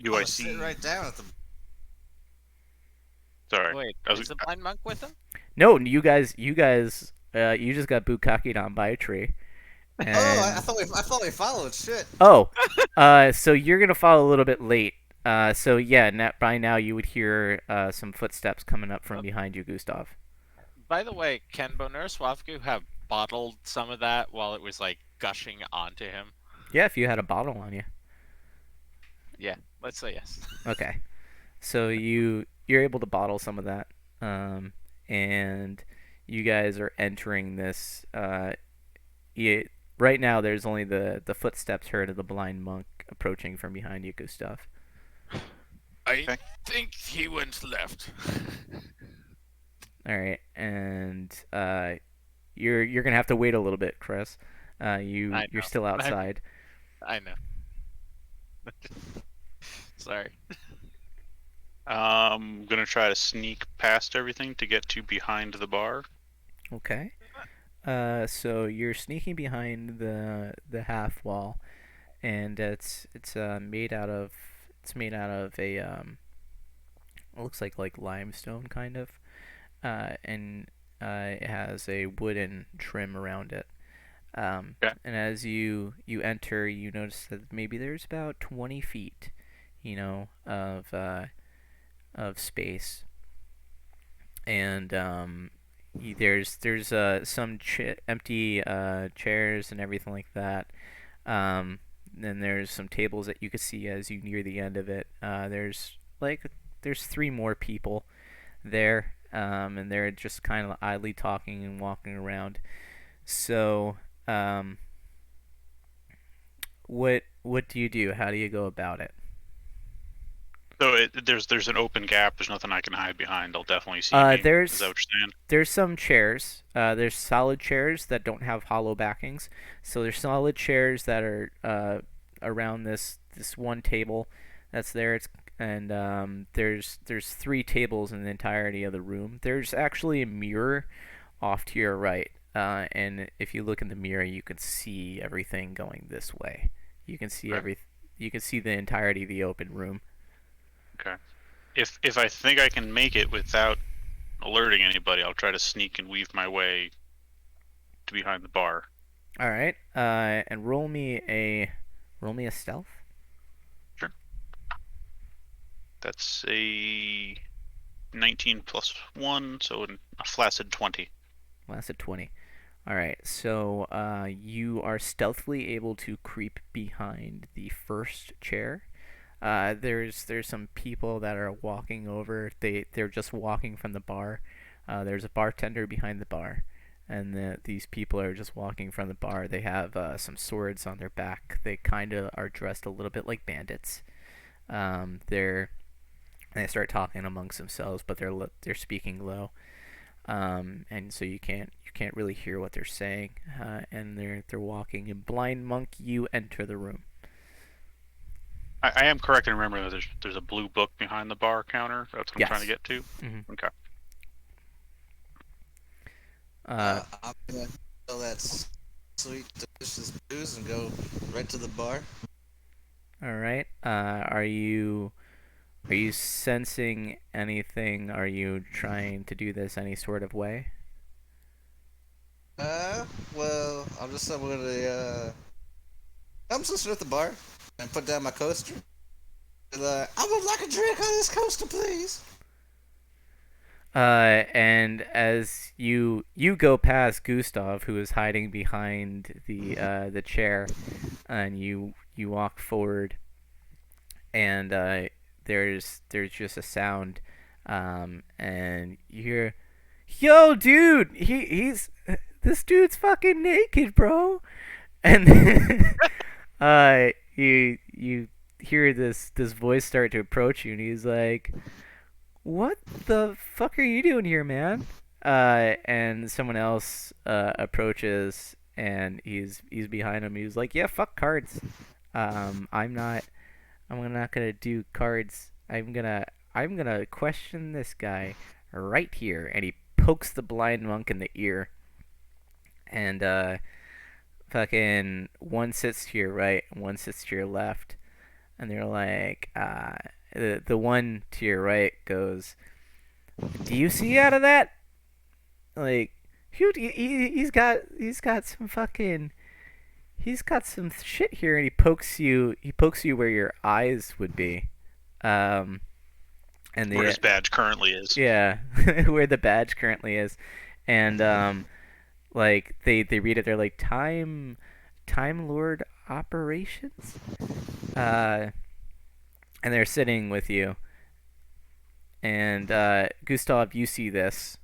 Do I I'll see? sit right down at the. Sorry. Wait, I was, is the blind monk with him? No, you guys, you just got bukkakied on by a tree. And... Oh, I thought we followed. Shit. Oh, so you're gonna follow a little bit late. So yeah, by now you would hear some footsteps coming up from behind you, Gustav. By the way, can Boner Swavku have bottled some of that while it was like gushing onto him? Yeah, if you had a bottle on you. Yeah, let's say yes. Okay, so you're able to bottle some of that, and you guys are entering this. Right now, there's only the footsteps heard of the blind monk approaching from behind you, Gustav. I think he went left. All right, and you're gonna have to wait a little bit, Chris. You're still outside. I know. Sorry. I'm gonna try to sneak past everything to get to behind the bar. Okay. So you're sneaking behind the half wall, and it's made out of a it looks like limestone kind of, and it has a wooden trim around it. Okay. And as you enter, you notice that maybe there's about 20 feet, of space, and there's some empty chairs and everything like that. Then there's some tables that you can see as you near the end of it. There's 3 more people there, and they're just kind of idly talking and walking around. So, what do you do? How do you go about it? So there's an open gap. There's nothing I can hide behind. They'll definitely see me. Is that what you're saying? There's some chairs. There's solid chairs that don't have hollow backings. So there's solid chairs that are around this one table that's there. There's 3 tables in the entirety of the room. There's actually a mirror off to your right. And if you look in the mirror, you can see everything going this way. You can see You can see the entirety of the open room. Okay. If I think I can make it without alerting anybody, I'll try to sneak and weave my way to behind the bar. All right. And roll me a stealth. Sure. That's a 19 plus 1, so a flaccid 20. Flaccid 20. All right. So you are stealthily able to creep behind the first chair. There's some people that are walking over. They're just walking from the bar. There's a bartender behind the bar, and these people are just walking from the bar. They have some swords on their back. They kind of are dressed a little bit like bandits. They start talking amongst themselves, but they're speaking low, and so you can't really hear what they're saying. And they're walking. And blind monk, you enter the room. I am correct in remembering that there's a blue book behind the bar counter. That's what Yes. I'm trying to get to. Mm-hmm. Okay. I'm gonna fill that sweet, delicious booze and go right to the bar. All right. Are you sensing anything? Are you trying to do this any sort of way? Well, I'm just sitting at the bar and put down my coaster. And, I would like a drink on this coaster, please. And as you go past Gustav, who is hiding behind the chair, and you walk forward, and there's just a sound, and you hear, "Yo, dude, this dude's fucking naked, bro," and you hear this voice start to approach you, and he's like, "What the fuck are you doing here, man?" And someone else approaches, and he's behind him. He's like, "Yeah, fuck cards. I'm not gonna do cards. I'm gonna question this guy right here." And he pokes the blind monk in the ear, and fucking one sits to your right, and one sits to your left, and they're like, the one to your right goes, "Do you see out of that? Like, he's got some fucking." He's got some shit here, and he pokes you where your eyes would be, and Where his badge currently is. Yeah, where the badge currently is, and like they read it. They're like Time Lord Operations, and they're sitting with you, and Gustav, you see this.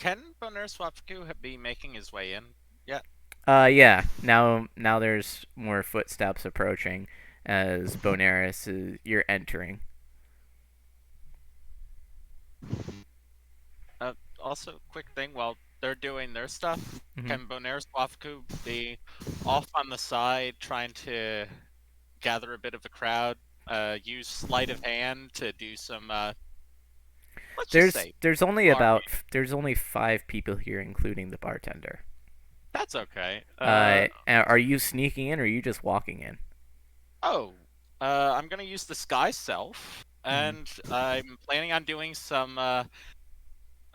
Can Bonaire Swafiku be making his way in yet? Yeah. Now there's more footsteps approaching as Bonaris you're entering. Also, quick thing, while they're doing their stuff, Mhm. can Bonaire Swafiku be off on the side trying to gather a bit of a crowd? Use sleight of hand to do some. Let's just say There's only alarming. there's only 5 people here, including the bartender. That's okay. Are you sneaking in, or are you just walking in? I'm gonna use disguise self, and I'm planning on doing some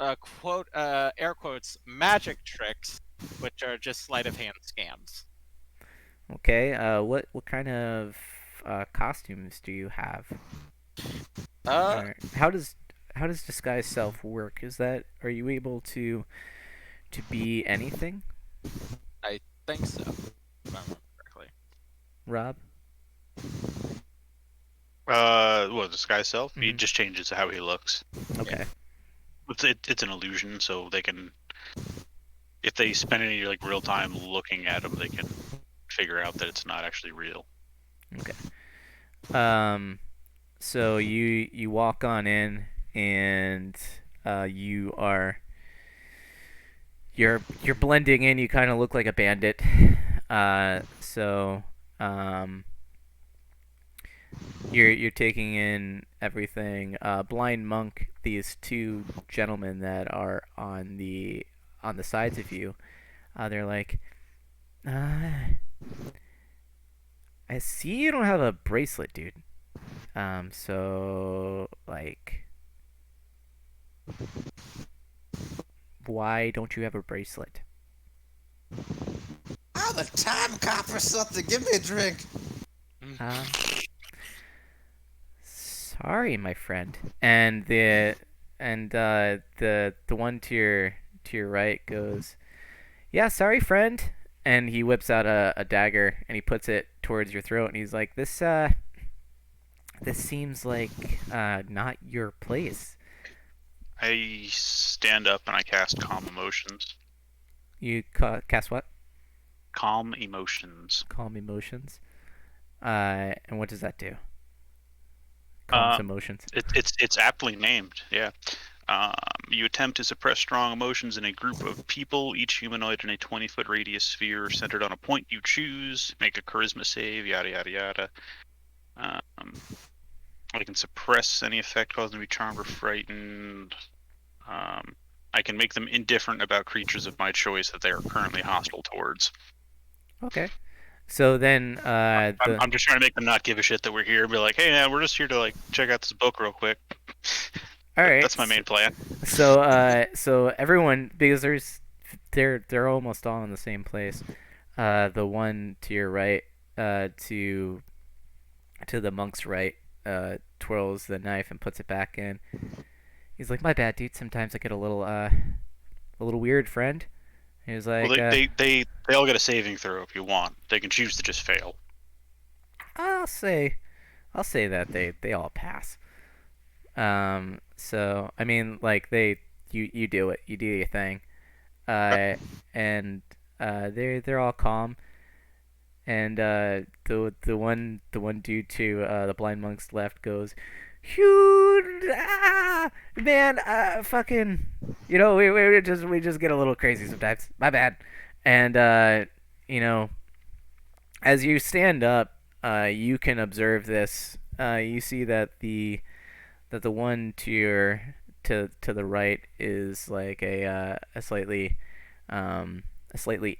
air quotes magic tricks, which are just sleight of hand scams. Okay. What kind of costumes do you have? Or how does disguise self work? Are you able to be anything? I think so, if I remember correctly. Rob? Disguise self? He Mhm. just changes how he looks. Okay. It's an illusion, so they can, if they spend any like real time looking at him, they can figure out that it's not actually real. Okay. So you walk on in, and you're blending in. You kind of look like a bandit. You're taking in everything. Blind monk, these 2 gentlemen that are on the sides of you, they're like, I see you don't have a bracelet, dude. So like, why don't you have a bracelet? I'm a time cop or something. Give me a drink. Sorry, my friend. And the one to your right goes, "Yeah, sorry, friend." And he whips out a dagger, and he puts it towards your throat, and he's like, "This seems like not your place." I stand up and I cast Calm Emotions. You cast what? Calm Emotions. Calm emotions. And what does that do? Calms emotions. It's aptly named. Yeah. You attempt to suppress strong emotions in a group of people, each humanoid in a 20-foot radius sphere centered on a point you choose. Make a charisma save, yada yada yada. I can suppress any effect causing them to be charmed or frightened. I can make them indifferent about creatures of my choice that they are currently hostile towards. Okay. So then, I'm just trying to make them not give a shit that we're here. Be like, hey man, we're just here to like check out this book real quick. All right. That's my main plan. So everyone, because they're almost all in the same place. The one to your right, to the monk's right, twirls the knife and puts it back in. He's like, "My bad, dude. Sometimes I get a little weird, friend." He was like, well, they all get a saving throw if you want. They can choose to just fail. I'll say that they all pass. So I mean, like you do it. You do your thing. And they're all calm. And the one dude to the blind monk's left goes, "Huge, man, fucking, we just get a little crazy sometimes. My bad." And as you stand up, you can observe this. You see that the that the one to the right is like a slightly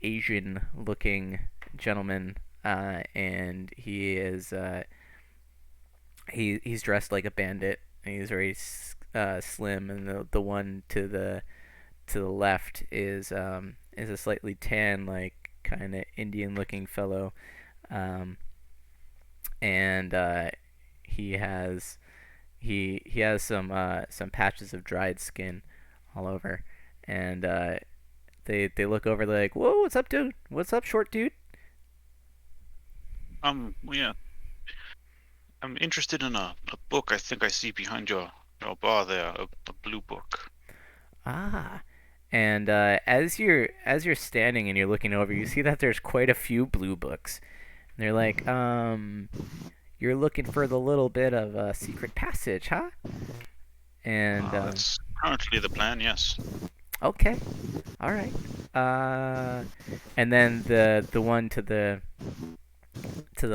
Asian looking gentleman, and he's dressed like a bandit. And he's very slim, and the one to the left is a slightly tan, like kind of Indian looking fellow, um, and he has he has some patches of dried skin all over, and they look over, they're like, "Whoa, what's up, dude? What's up, short dude?" Yeah. I'm interested in a book I think I see behind your bar there, a blue book. Ah, and as you're standing and you're looking over, you see that there's quite a few blue books. And they're like, you're looking for the little bit of a secret passage, huh? And That's currently the plan, yes. okay, all right. And then the one to the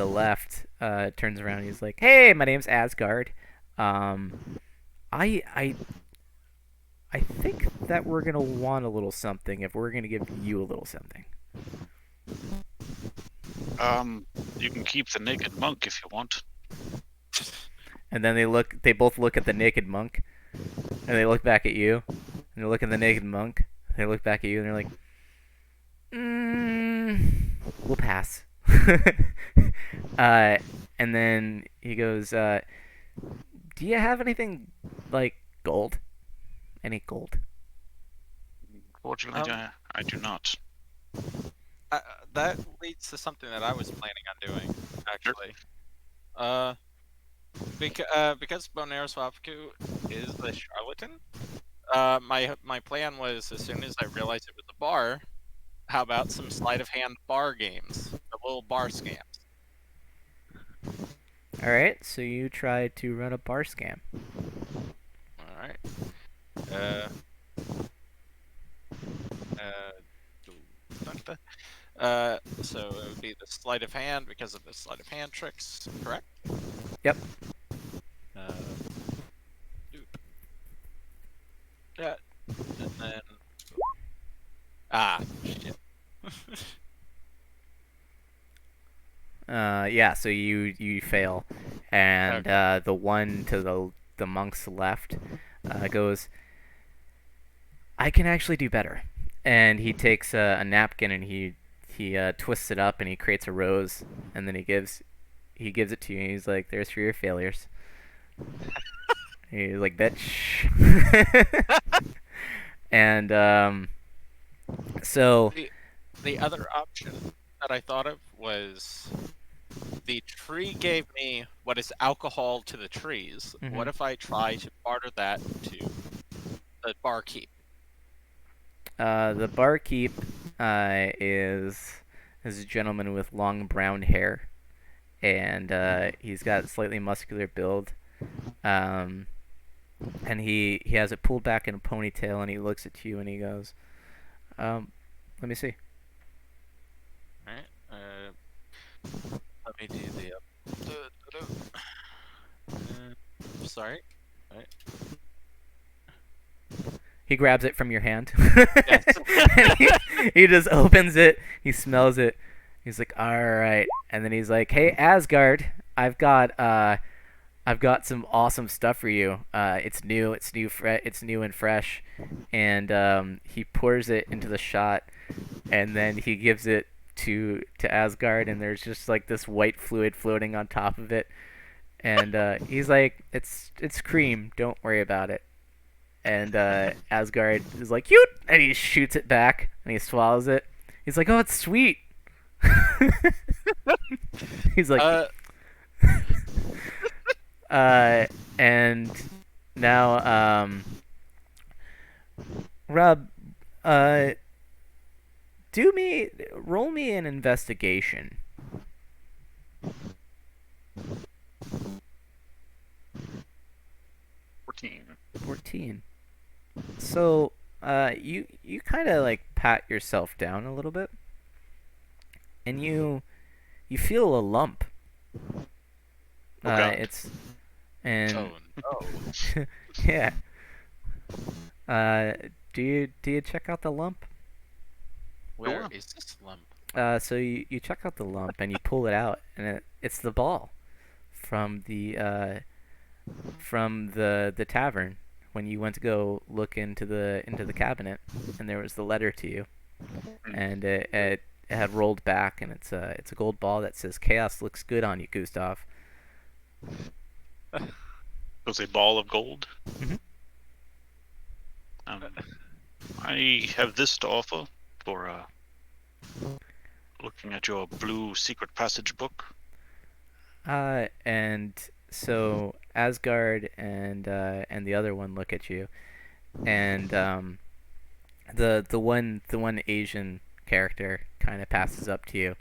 left turns around. And he's like, "Hey, my name's Asgard. I think that we're gonna want a little something if we're gonna give you a little something." You can keep the naked monk if you want. And then they both look at the naked monk, and they look back at you, and they look at the naked monk, and they look back at you, and they're like, we'll pass. And then he goes, "Do you have anything like gold? Any gold?" Fortunately, I do not. That leads to something that I was planning on doing, actually. Because Bonaire Swapaku is the charlatan, my plan was, as soon as I realized it was a bar, how about some sleight of hand bar games, the little bar scams. All right, so you try to run a bar scam. All right. So it would be the sleight of hand because of the sleight of hand tricks, correct? Yep. Yeah, and then shit. Yeah, so you fail, and Okay. the one to the monk's left goes, "I can actually do better." And he takes a napkin and he twists it up and he creates a rose, and then he gives it to you. And he's like, "There's for your failures." He's like, "Bitch." And so The other option that I thought of was the tree gave me what is alcohol to the trees. Mhm. What if I try to barter that to the barkeep? The barkeep is a gentleman with long brown hair, and he's got a slightly muscular build, and he has it pulled back in a ponytail, and he looks at you and he goes, "Let me see." All right. Let me do the. Sorry. All right. He grabs it from your hand. Yes. And he just opens it. He smells it. He's like, "All right," and then he's like, "Hey, Asgard, I've got some awesome stuff for you. It's new and fresh." And he pours it into the shot, and then he gives it to Asgard, and there's just like this white fluid floating on top of it. And he's like, "It's cream. Don't worry about it." And Asgard is like, "Cute," and he shoots it back, and he swallows it. He's like, "Oh, it's sweet." He's like, and now, Rob, roll me an investigation. 14. So, you kind of like pat yourself down a little bit, and you feel a lump. Okay. Yeah. Uh, do you check out the lump? Where Sure. is this lump? So you check out the lump and you pull it out, and it's the ball from the tavern when you went to go look into the cabinet, and there was the letter to you, and it had rolled back, and it's a gold ball that says "Chaos looks good on you, Gustav." It was a ball of gold. Mhm. I have this to offer for looking at your blue secret passage book. And so Asgard and the other one look at you, and the one Asian character kind of passes up to you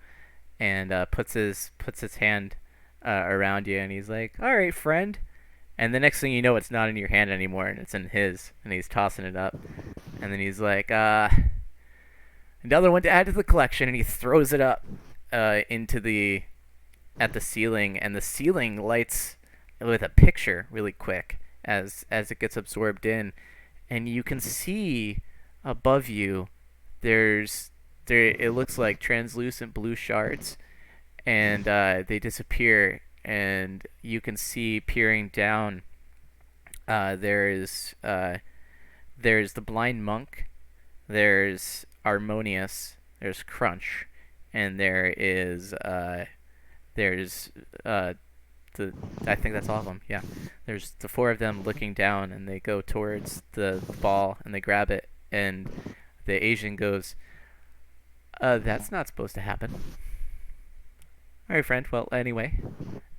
and puts his hand around you, and he's like, "All right, friend." And the next thing you know, it's not in your hand anymore, and it's in his, and he's tossing it up, and then he's like, "Another one to add to the collection," and he throws it up into the at the ceiling, and the ceiling lights with a picture really quick as it gets absorbed in, and you can see above you there it looks like translucent blue shards, and they disappear, and you can see peering down. There's the blind monk, there's Harmonious, there's Crunch, and there's the I think that's all of them. Yeah, there's the four of them looking down, and they go towards the ball and they grab it, and the Asian goes, "That's not supposed to happen." All right, friend. Well, anyway,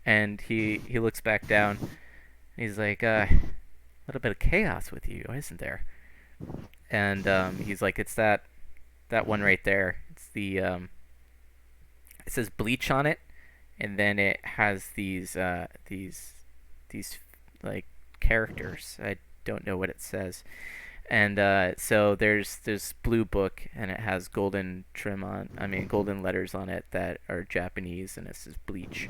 and he looks back down. And he's like, "A little bit of chaos with you, isn't there?" And he's like, "It's that one right there. It's the it says bleach on it, and then it has these like characters. I don't know what it says." And so there's this blue book, and it has golden trim on. I mean, golden letters on it that are Japanese, and it says bleach.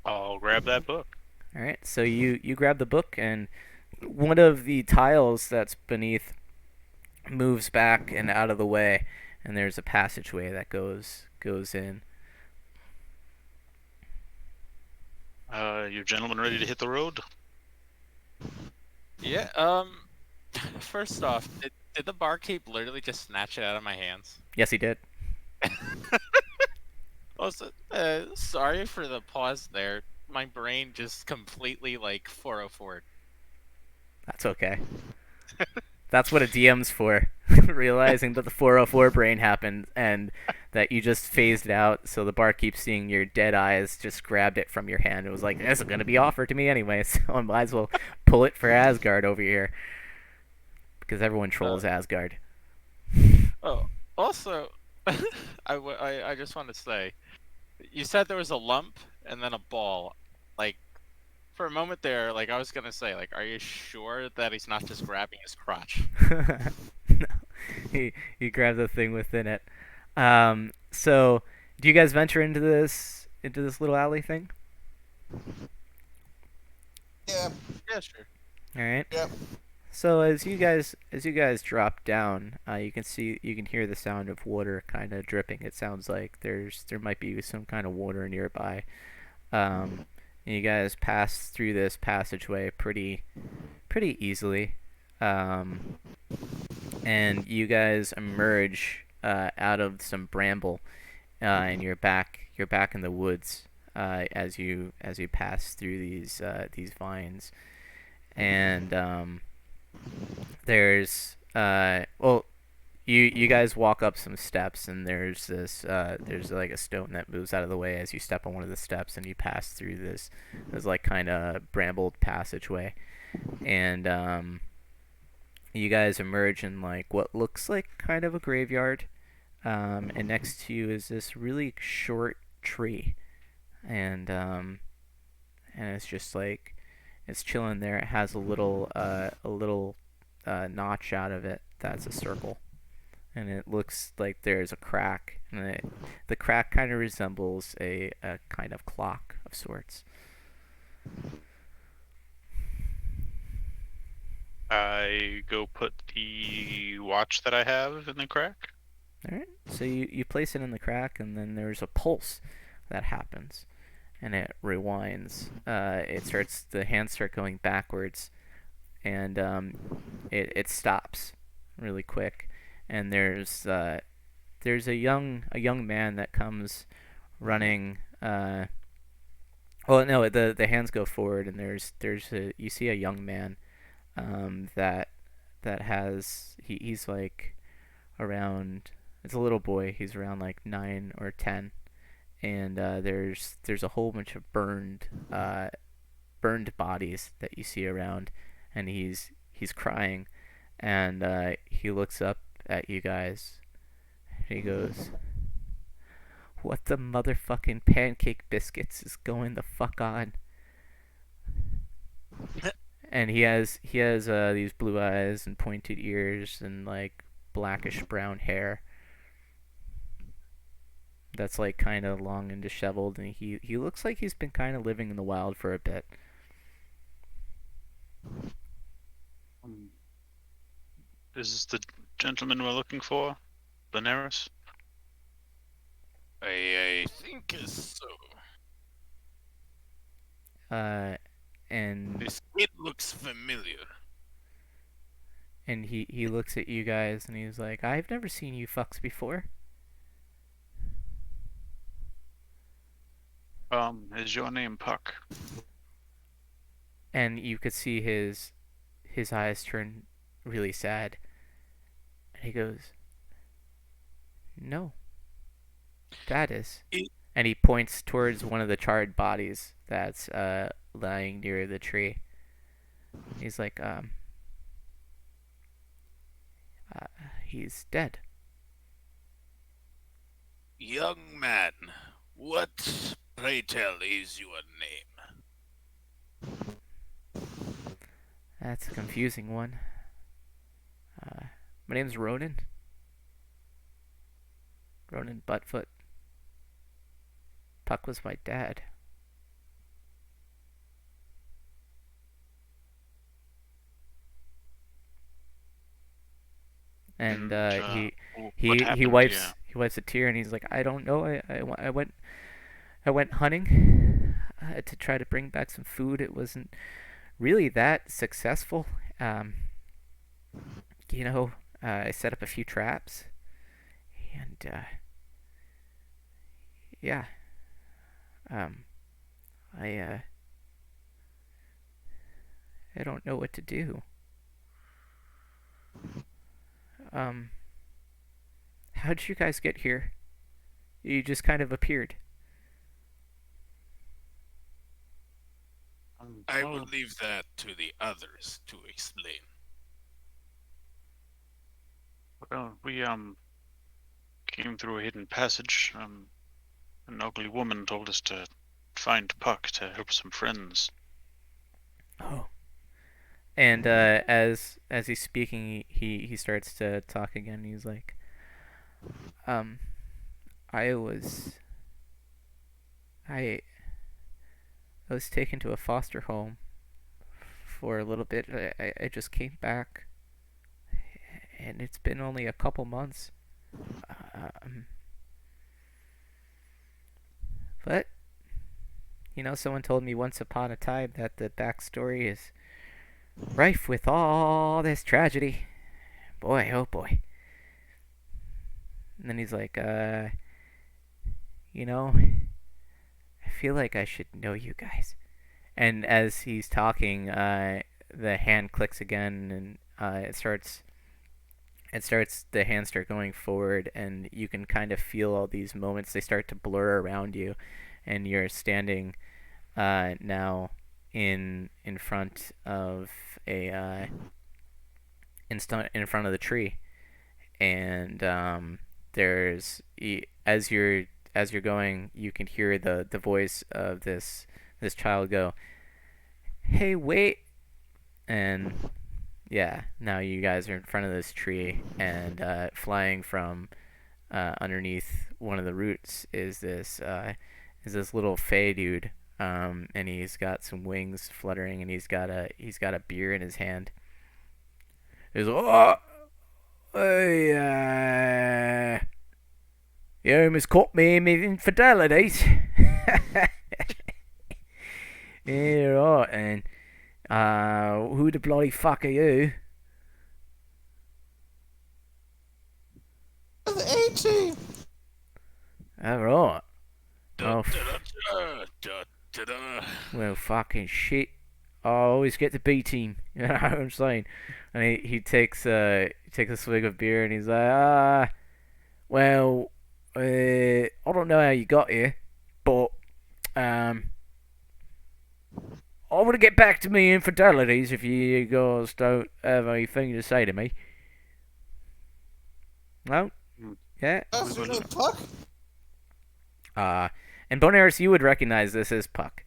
I'll grab that book. All right. So you grab the book, and one of the tiles that's beneath moves back and out of the way, and there's a passageway that goes in. You gentlemen ready to hit the road? Yeah. First off, did the barkeep literally just snatch it out of my hands? Yes, he did. Also, sorry for the pause there. My brain just completely like 404'd. That's okay. That's what a DM's for. Realizing that the 404 brain happened and that you just phased it out, so the barkeep, seeing your dead eyes, just grabbed it from your hand. It was like, this is going to be offered to me anyway, so I might as well pull it for Asgard over here. Because everyone trolls Asgard. Oh, also, I just want to say, you said there was a lump and then a ball. Like, for a moment there, like, I was going to say, like, are you sure that he's not just grabbing his crotch? No, he grabbed the thing within it. So, do you guys venture into this little alley thing? Yeah. Yeah, sure. All right. Yep. So as you guys drop down, you can hear the sound of water kind of dripping. It sounds like there might be some kind of water nearby. And you guys pass through this passageway pretty easily. And you guys emerge out of some bramble, and you're back in the woods as you pass through these vines. And there's well, you guys walk up some steps, and there's like a stone that moves out of the way as you step on one of the steps, and you pass through this like kind of brambled passageway, and you guys emerge in like what looks like kind of a graveyard, and next to you is this really short tree, and it's just like it's chilling there. It has a little notch out of it that's a circle, and it looks like there's a crack, and the crack kind of resembles a kind of clock of sorts. I go put the watch that I have in the crack. All right. So you place it in the crack, and then there's a pulse that happens, and it rewinds. The hands start going backwards, and it stops really quick, and there's a young man that comes running. Well, no, the hands go forward, and you see a young man that has he's like around. It's a little boy. He's around like 9 or 10, and there's a whole bunch of burned bodies that you see around, and he's crying, and he looks up at you guys. And he goes, "What the motherfucking pancake biscuits is going the fuck on?" And he has these blue eyes and pointed ears and like blackish brown hair that's like kind of long and disheveled, and he looks like he's been kind of living in the wild for a bit. Is this the gentleman we're looking for? Daenerys? I think so. And This kid looks familiar. he looks at you guys and he's like, "I've never seen you fucks before." Is your name Puck? And you could see his eyes turn really sad. And he goes, "No, that is." And he points towards one of the charred bodies that's lying near the tree. He's like, he's dead. Young man, what, pray tell, is your name? That's a confusing one. My name's Ronan. Ronan Buttfoot. Puck was my dad. And he wipes a tear, and he's like, "I don't know. I went hunting to try to bring back some food. It wasn't really that successful. I set up a few traps, and yeah. I don't know what to do. How did you guys get here? You just kind of appeared." I will leave that to the others to explain. Well, we came through a hidden passage. An ugly woman told us to find Puck to help some friends. Oh. And as he's speaking, he starts to talk again. He's like, I was taken to a foster home for a little bit. I just came back, and it's been only a couple months. But someone told me once upon a time that the backstory is rife with all this tragedy. Boy, oh boy. And then he's like, I feel like I should know you guys. And as he's talking, the hand clicks again, and the hands start going forward, and you can kind of feel all these moments. They start to blur around you, and you're standing now in front of in front of the tree, and as you're going, you can hear the voice of this child go, "Hey, wait!" And yeah, now you guys are in front of this tree, and flying from underneath one of the roots is this little fey dude and he's got some wings fluttering, and he's got a beer in his hand. He's like, oh, hey, you almost caught me in my infidelities. Yeah, right, and who the bloody fuck are you? The A-team. All right. Da, Oh, da, da, da, da. well, fucking shit. I always get the B team. You know what I'm saying? And he takes a swig of beer and he's like, well, I don't know how you got here, but I want to get back to me infidelities if you guys don't have anything to say to me. No? Yeah? That's your name, Puck? And Bonaris, you would recognize this as Puck.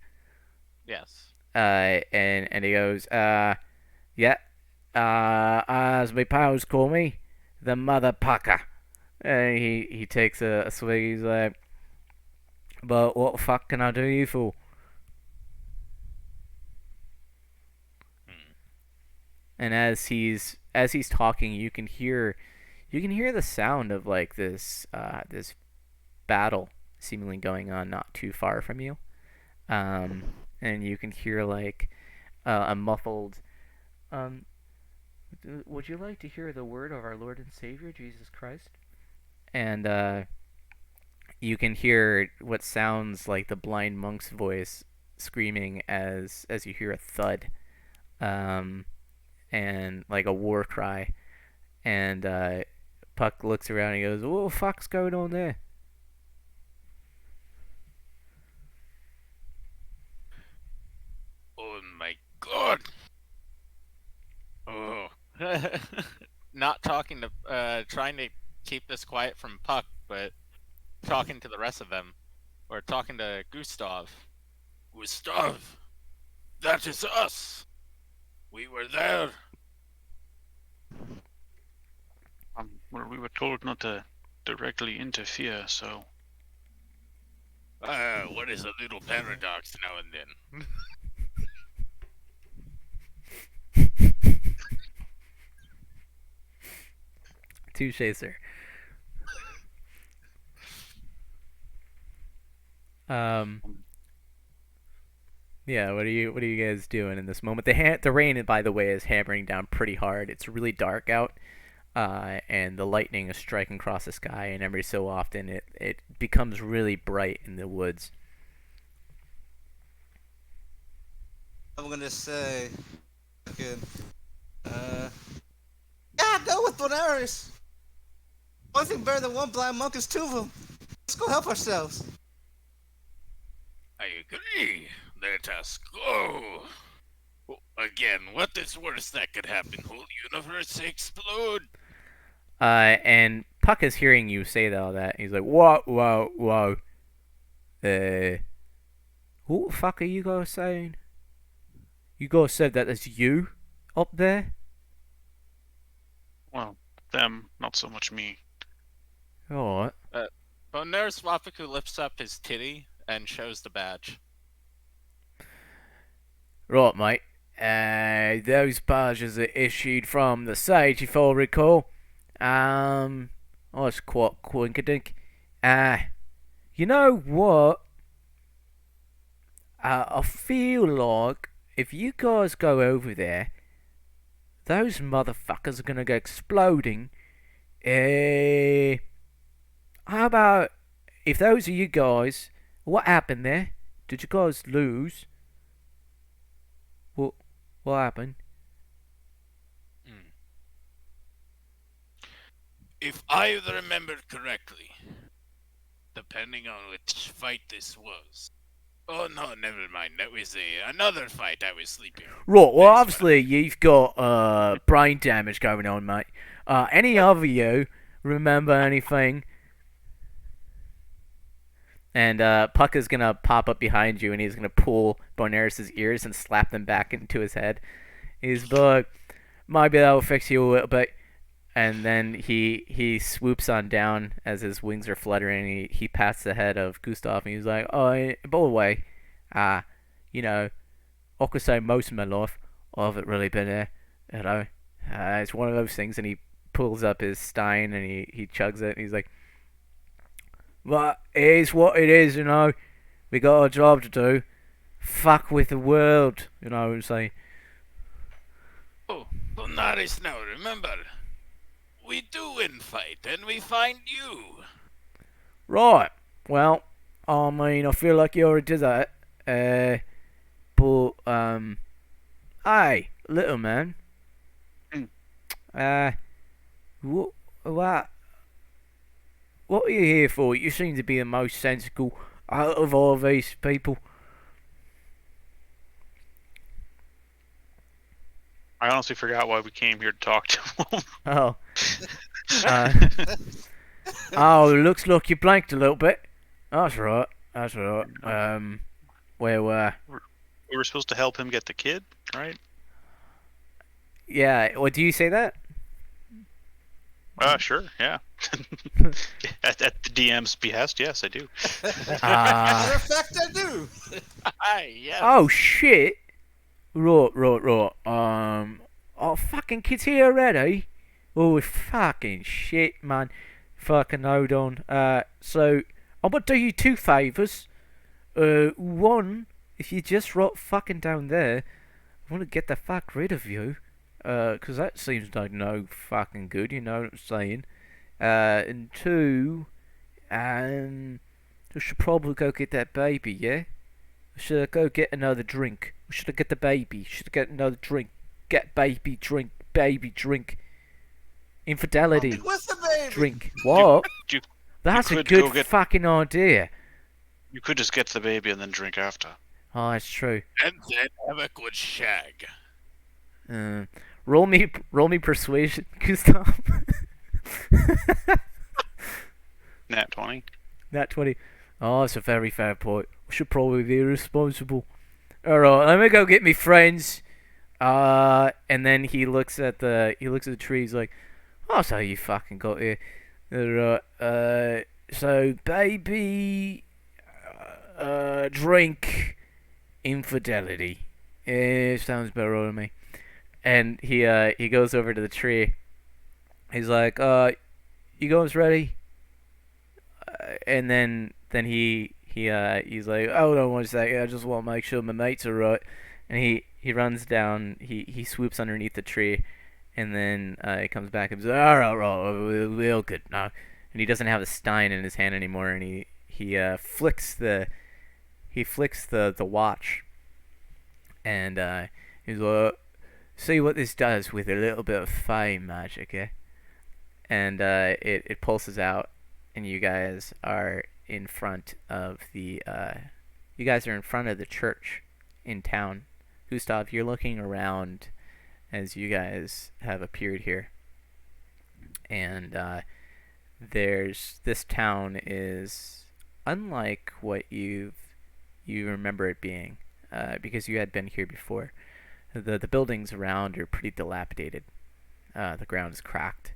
Yes. And he goes, yeah, as my pals call me, the mother pucker. And he takes a swig, he's like, but what the fuck can I do you for? And as he's talking, you can hear the sound of like this battle seemingly going on not too far from you. And you can hear like a muffled would you like to hear the word of our Lord and Savior Jesus Christ? And you can hear what sounds like the blind monk's voice screaming as you hear a thud, and like a war cry. And Puck looks around and he goes, "What the fuck's going on there?" Oh my god. Oh. Not talking to, trying to keep this quiet from Puck, but talking to the rest of them, or talking to Gustav. Gustav, that is us. We were there. Well, we were told not to directly interfere, so What is a little paradox now and then? Touche, sir. Yeah, what are you guys doing in this moment? The rain, by the way, is hammering down pretty hard. It's really dark out, and the lightning is striking across the sky, and every so often it becomes really bright in the woods. I'm gonna say, fucking, yeah, go with Bonaris. One thing better than one blind monk is two of them. Let's go help ourselves. I agree. Let us go. Oh, again, what is worse that could happen? Whole universe explode? And Puck is hearing you say all that. He's like, whoa. What the fuck are you guys saying? You guys said that it's you up there? well, them, not so much me. Alright. Bonaris Wapaku lifts up his titty and shows the badge. Right, mate. Those badges are issued from the Sage, if I recall. That's quite quinkadink. You know what? I feel like if you guys go over there, those motherfuckers are gonna go exploding. How about if those are you guys? What happened there? Did you guys lose? What happened? If I remember correctly, depending on which fight this was. Oh no, never mind. That was another fight. I was sleeping. Right, well, This obviously you've got brain damage going on, mate. Any of you remember anything? And Puck is gonna pop up behind you, and he's gonna pull Bonaris' ears and slap them back into his head. He's like, maybe that'll fix you a little bit. And then he swoops on down as his wings are fluttering. He pats the head of Gustav, and he's like, "Oh, by the way, You know, I could say most of my life I haven't really been there. You know, it's one of those things. And he pulls up his stein and he chugs it. And he's like, "But it is what it is, you know. We got a job to do. Fuck with the world, you know." And say, Oh, but Naris now, remember, we do infight, and we find you. "Right. Well, I mean, I feel like you already did that. But hey, little man. What what what are you here for? You seem to be the most sensible out of all these people." I honestly forgot why we came here to talk to him. Oh. Oh, looks like you blanked a little bit. That's right. That's right. Well, We were supposed to help him get the kid, right? yeah. Well, do you say that? Sure, yeah. at the DM's behest, yes, I do. Matter of fact, I do. Hi, yes. Oh shit! Right. Oh, fucking kids here already? Oh, fucking shit, man. Fucking hold on. So I'm gonna do you two favors. One, if you just rot fucking down there, I want to get the fuck rid of you. 'Cause that seems like no fucking good, you know what I'm saying? And two, we should probably go get that baby, yeah? Should I go get another drink? Or should I get the baby? Should I get another drink? Get baby drink, baby drink. Infidelity. With the baby. Drink. What? You That's a could good go get- fucking idea. You could just get the baby and then drink after. Oh, that's true. And then have a good shag. Roll me persuasion, Gustav. Nat 20. Nat 20. Oh, that's a very fair point. We should probably be responsible. Alright, let me go get me friends. And then he looks at the tree. He's like, "Oh, so you fucking got here. Alright, so baby, drink, infidelity. Sounds better to me." And he goes over to the tree. He's like, "You guys ready?" And then he's like, "Hold on one second. I just want to make sure my mates are right." And he runs down. He swoops underneath the tree, and then he comes back and says, "All right, we're all good now." And he doesn't have the stein in his hand anymore, and he flicks the watch, and he's like, "See what this does with a little bit of fame magic, eh?" And it pulses out, and you guys are in front of the church in town. Gustav, you're looking around as you guys have appeared here, and this town is unlike what you remember it being, because you had been here before. The buildings around are pretty dilapidated. The ground is cracked,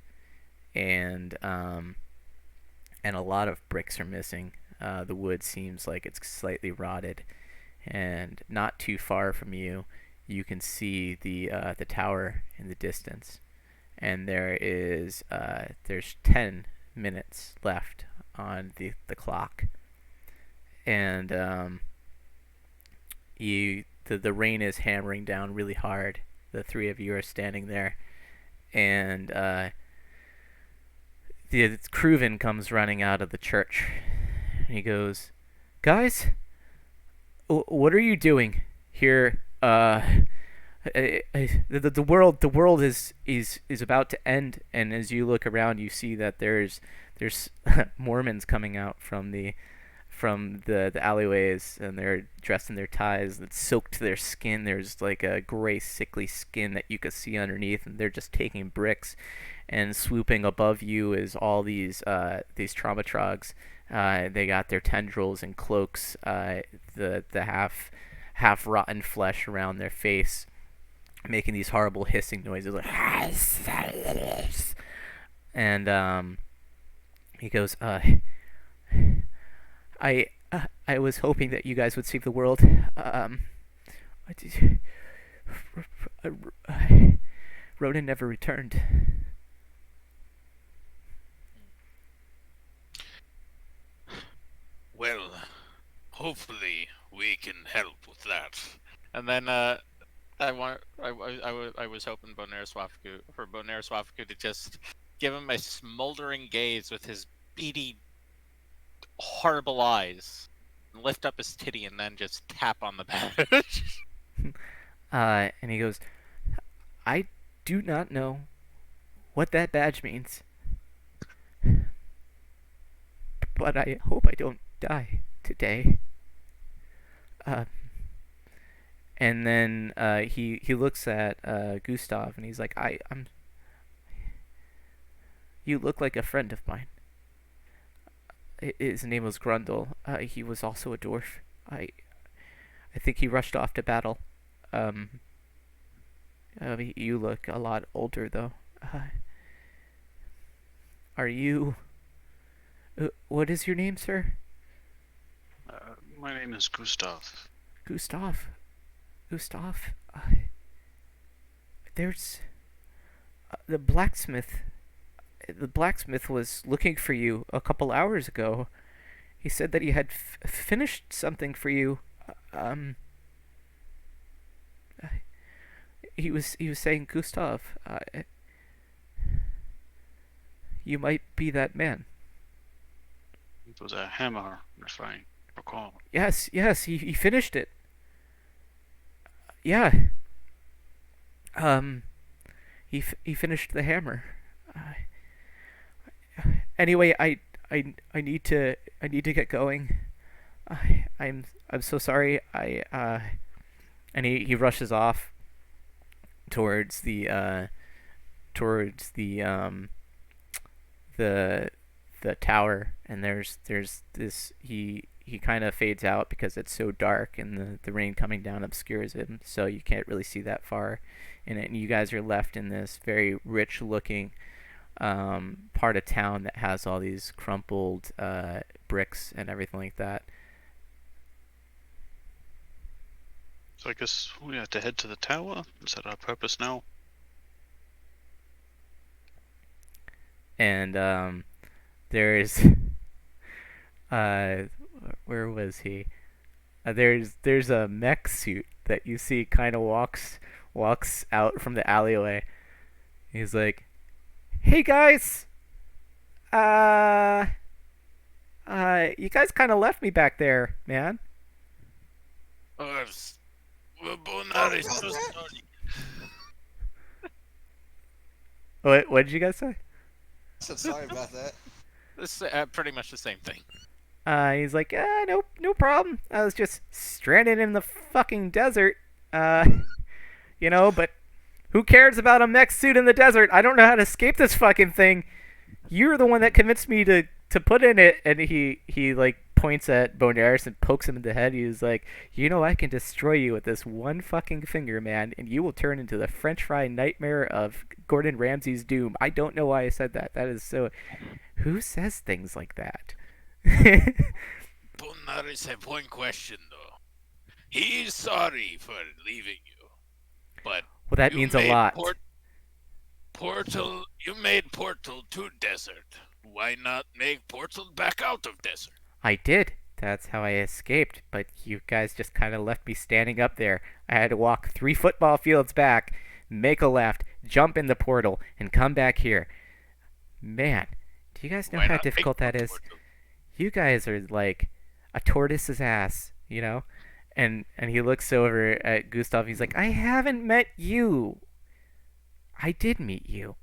and a lot of bricks are missing. The wood seems like it's slightly rotted, and not too far from you, you can see the tower in the distance, and there's 10 minutes left on the clock, and the rain is hammering down really hard. The three of you are standing there, and the Cruven comes running out of the church, and he goes, "Guys, what are you doing here? The world is about to end." And as you look around, you see that there's Mormons coming out from the alleyways, and they're dressed in their ties that soaked to their skin. There's like a gray, sickly skin that you could see underneath, and they're just taking bricks. And swooping above you is all these traumatrogs. They got their tendrils and cloaks, the half rotten flesh around their face, making these horrible hissing noises like. And he goes, I I was hoping that you guys would save the world. Ronan never returned. Well, hopefully we can help with that. And then I was hoping for Bonaire Swafaku to just give him a smoldering gaze with his beady, horrible eyes, and lift up his titty, and then just tap on the badge. And he goes, I do not know what that badge means, but I hope I don't die today. And then he looks at Gustav and he's like, I'm. You look like a friend of mine. His name was Grundle. He was also a dwarf. I think he rushed off to battle. You look a lot older though. Are you? What is your name, sir? My name is Gustav. Gustav. Gustav. There's the blacksmith. The blacksmith was looking for you a couple hours ago. He said that he had finished something for you. He was saying, Gustav, you might be that man. It was a hammer, if I recall. Yes, he finished it. Yeah. He finished the hammer. Anyway, I need to get going. I'm so sorry. And he rushes off towards the tower, and there's this he kind of fades out because it's so dark and the rain coming down obscures him, so you can't really see that far in it, and you guys are left in this very rich looking part of town that has all these crumpled bricks and everything like that. So I guess we have to head to the tower. Is that our purpose now? And there's where was he? There's a mech suit that you see kind of walks out from the alleyway. He's like, "Hey guys, you guys kind of left me back there, man." Bonar is so sorry. What did you guys say? I said sorry about that. This is pretty much the same thing. He's like, no problem. I was just stranded in the fucking desert. But who cares about a mech suit in the desert? I don't know how to escape this fucking thing. You're the one that convinced me to put in it. And he like points at Bonaris and pokes him in the head. He's like, I can destroy you with this one fucking finger, man, and you will turn into the French fry nightmare of Gordon Ramsay's doom. I don't know why I said that. That is so... Who says things like that? Bonar has one question though. He's sorry for leaving you, but well, that means a lot. You made portal to desert. Why not make portal back out of desert? I did. That's how I escaped, but you guys just kind of left me standing up there. I had to walk 3 football fields back, make a left, jump in the portal, and come back here. Man, do you guys know how difficult that is? You guys are like a tortoise's ass, And he looks over at Gustav. He's like, I haven't met you. I did meet you.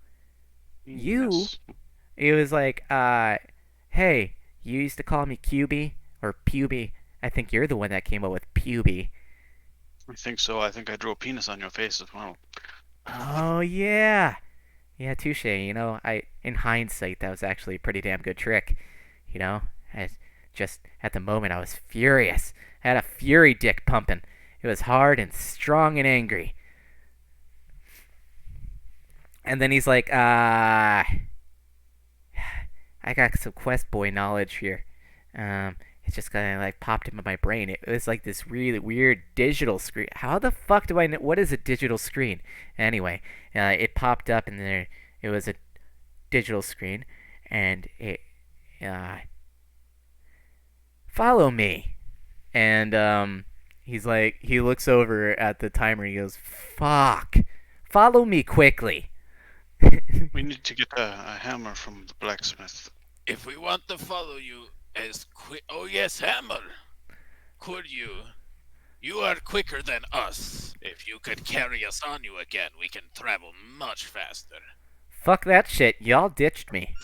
Yes. He was like, hey, you used to call me QB or Puby. I think you're the one that came up with Puby. I think so. I think I drew a penis on your face as well. Oh, yeah. Yeah, touche. In hindsight, that was actually a pretty damn good trick. Just at the moment, I was furious. I had a fury dick pumping. It was hard and strong and angry. And then he's like, I got some quest boy knowledge here. it just kind of like popped into my brain. It was like this really weird digital screen. How the fuck do I know what is a digital screen? Anyway, it popped up and there it was a digital screen, and it follow me. And he's like, he looks over at the timer. He goes, "Fuck, follow me quickly." We need to get a hammer from the blacksmith. If we want to follow you as quick... Oh, yes, Hammer. Could you? You are quicker than us. If you could carry us on you again, we can travel much faster. Fuck that shit. Y'all ditched me.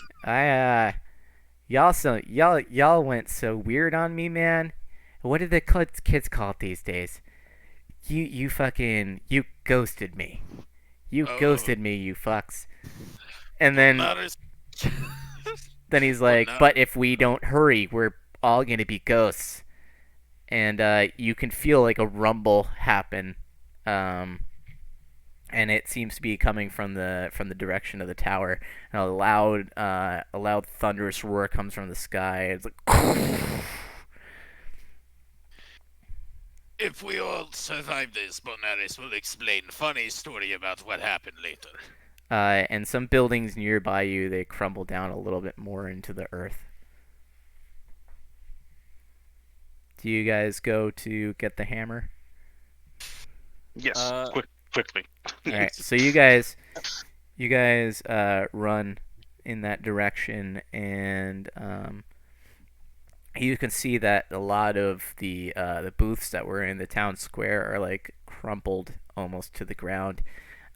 Y'all went so weird on me, man. What do the kids call it these days? You ghosted me. You ghosted me, you fucks. And then then he's like, "But if we don't hurry, we're all gonna be ghosts." And you can feel like a rumble happen, and it seems to be coming from the direction of the tower. And a loud thunderous roar comes from the sky. It's like, if we all survive this, Bonaris will explain a funny story about what happened later. And some buildings nearby you, they crumble down a little bit more into the earth. Do you guys go to get the hammer? Yes, quickly. All right, so you guys run in that direction, and you can see that a lot of the booths that were in the town square are like crumpled almost to the ground.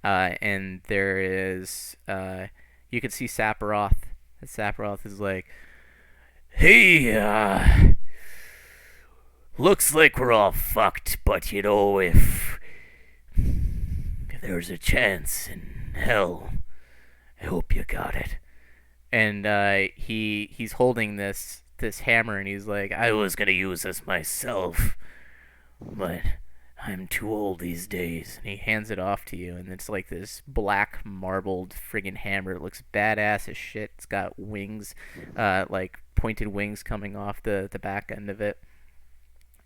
And there is, you can see Sephiroth. And Sephiroth is like, "Hey, looks like we're all fucked, but you know, if there's a chance in hell, I hope you got it." And he's holding this hammer, and he's like, "I was gonna use this myself, but I'm too old these days." And he hands it off to you, and it's like this black marbled friggin' hammer. It looks badass as shit. It's got wings, like pointed wings coming off the back end of it.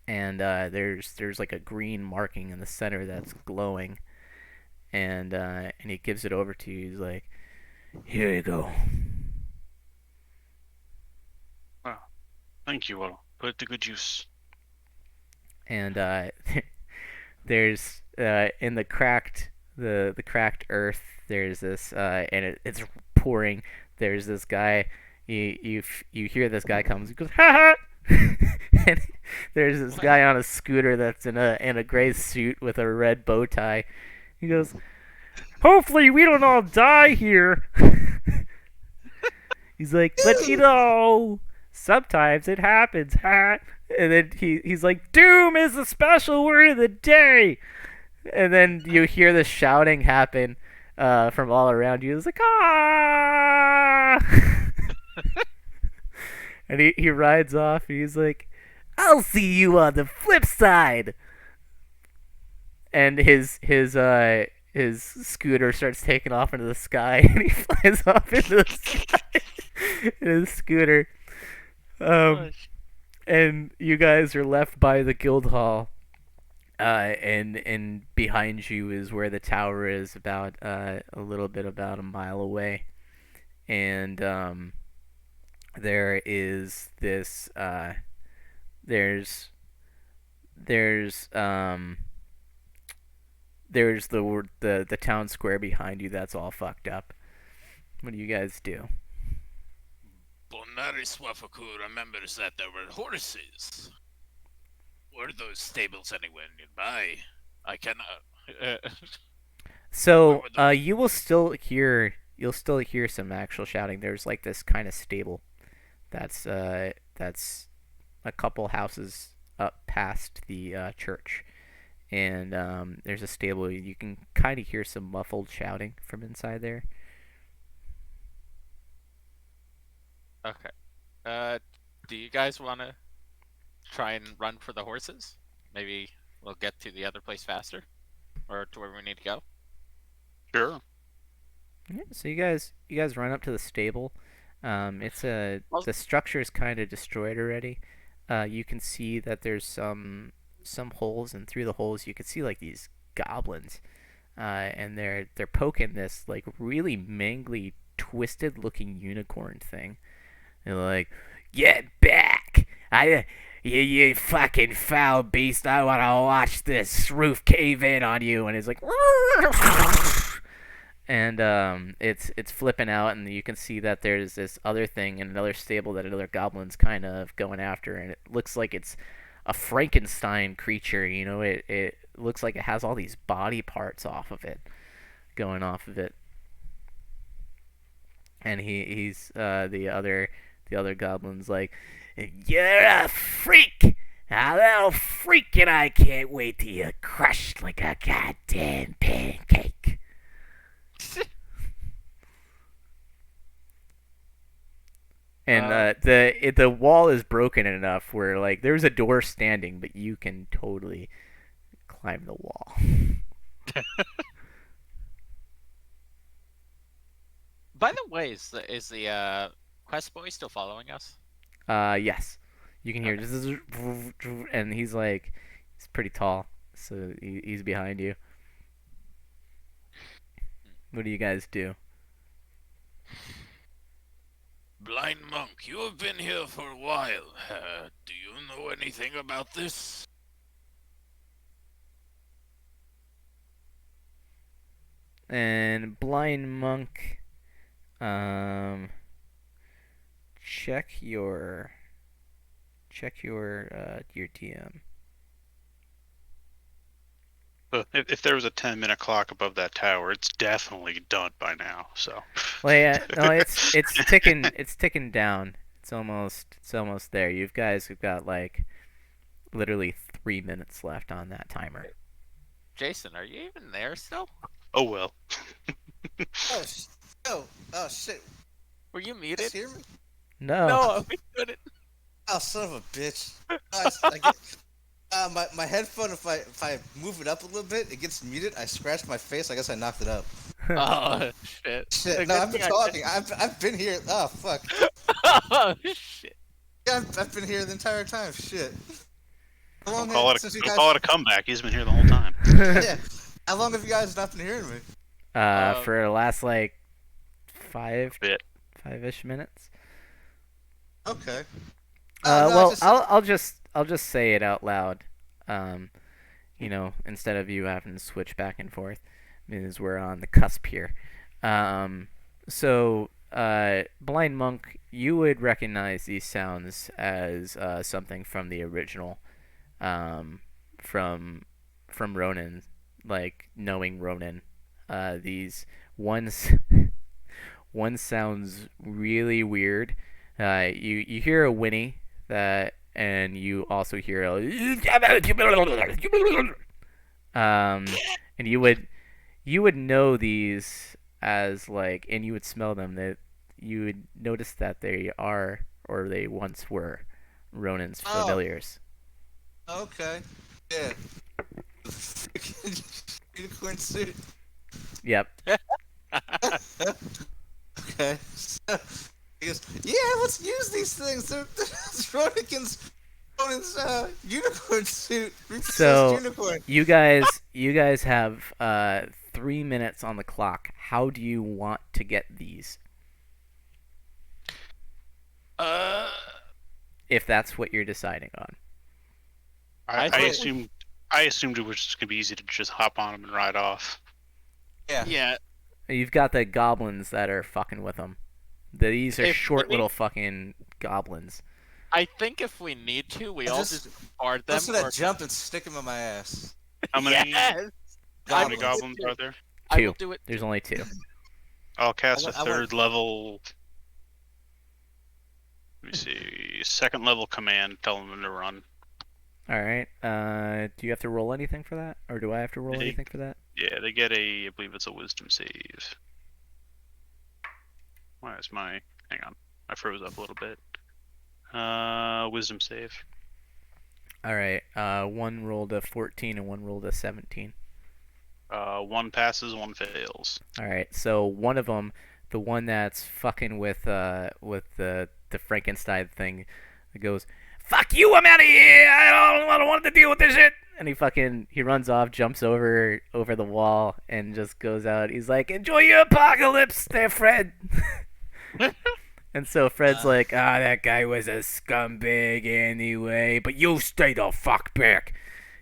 And there's like a green marking in the center that's glowing. And he gives it over to you. He's like, "Here you go." Wow. Thank you all. Put it to good use. And there's in the cracked earth, there's this and it's pouring. There's this guy. You hear this guy comes. He goes, "Ha ha!" And there's this guy on a scooter that's in a gray suit with a red bow tie. He goes, "Hopefully we don't all die here." He's like, "But you know, sometimes it happens, ha." And then he's like, "Doom is the special word of the day." And then you hear the shouting happen from all around you. It's like, "Ah!" And he rides off, and he's like, "I'll see you on the flip side." And his scooter starts taking off into the sky, and he flies off into the sky in his scooter. And you guys are left by the guild hall, and behind you is where the tower is, about a little bit about a mile away. And there is this there's the town square behind you that's all fucked up. What do you guys do? Bonaris Wafaku remembers that there were horses. Were those stables anywhere nearby? I cannot... So you'll still hear some actual shouting. There's like this kind of stable that's a couple houses up past the church, and there's a stable. You can kind of hear some muffled shouting from inside there. Okay. Do you guys want to try and run for the horses? Maybe we'll get to the other place faster, or to where we need to go. Sure. Yeah, so you guys run up to the stable. The structure is kind of destroyed already, you can see that there's some holes, and through the holes you can see like these goblins, and they're poking this like really mangly, twisted looking unicorn thing. They're like, "Get back! You fucking foul beast! I want to watch this roof cave in on you!" And it's like, and it's flipping out, and you can see that there's this other thing in another stable that another goblin's kind of going after, and it looks like it's a Frankenstein creature. You know, it looks like it has all these body parts going off of it, and he's the other goblin's like, "You're a freak! A little freak, and I can't wait till you're crushed like a goddamn pancake." And the wall is broken enough where like there's a door standing, but you can totally climb the wall. By the way, is the quest boy still following us? Yes, you can hear just, and he's pretty tall, so he's behind you. What do you guys do? Blind monk, you have been here for a while. Do you know anything about this? And blind monk, check your DM. If there was a 10-minute clock above that tower, it's definitely done by now. So. Well, yeah, no, it's ticking. It's ticking down. It's almost there. You guys have got like literally 3 minutes left on that timer. Jason, are you even there still? Oh well. Oh shit! Were you You muted? guys hear me? No. No, we couldn't. Oh, son of a bitch! My headphone. If I move it up a little bit, it gets muted. I scratched my face. I guess I knocked it up. Oh shit! Shit! No, I've been talking. I've been here. Oh fuck! Oh shit! Yeah, I've been here the entire time. Shit. How long Don't call since you don't guys? call it a comeback. He's been here the whole time. Yeah. How long have you guys not been hearing me? For the last like Bit. 5-ish minutes. Okay. Well, I'll just say it out loud. Instead of you having to switch back and forth, because we're on the cusp here. So, blind monk, you would recognize these sounds as something from the original, from Ronan, like knowing Ronan. These one sounds really weird. You hear a whinny that, and you also hear a and you would know these as like, and you would smell them, that you would notice that they are, or they once were, Ronan's familiars. Okay. Yeah. Unicorn suit. Yep. Okay. So, he goes, yeah, let's use these things. They're Ronan's unicorn suit. So Unicorn. you guys have 3 minutes on the clock. How do you want to get these? If that's what you're deciding on. I think- assumed it was just gonna be easy to just hop on him and ride off. Yeah. Yeah. You've got the goblins that are fucking with them. These are If short we- little fucking goblins. I think if we need to, we I all just- just guard them. Listen to or- that jump and stick him in my ass. How many? Yes! How many I will goblins do it. are there? I will Two. do it. There's only 2. I'll cast a I want- third level. Let me see. Second level command. Tell them to run. All right. Do you have to roll anything for that, or do I have to roll They- anything for that? Yeah, they get I believe it's a wisdom save. Why is my? Hang on, I froze up a little bit. Wisdom save. All right. One rolled a 14 and one rolled a 17. One passes, one fails. All right. So one of them, the one that's fucking with the Frankenstein thing, goes, fuck you, I'm out of here. I don't want to deal with this shit. And he runs off, jumps over the wall, and just goes out. He's like, enjoy your apocalypse there, Fred. And so Fred's like, that guy was a scumbag anyway, but you stay the fuck back.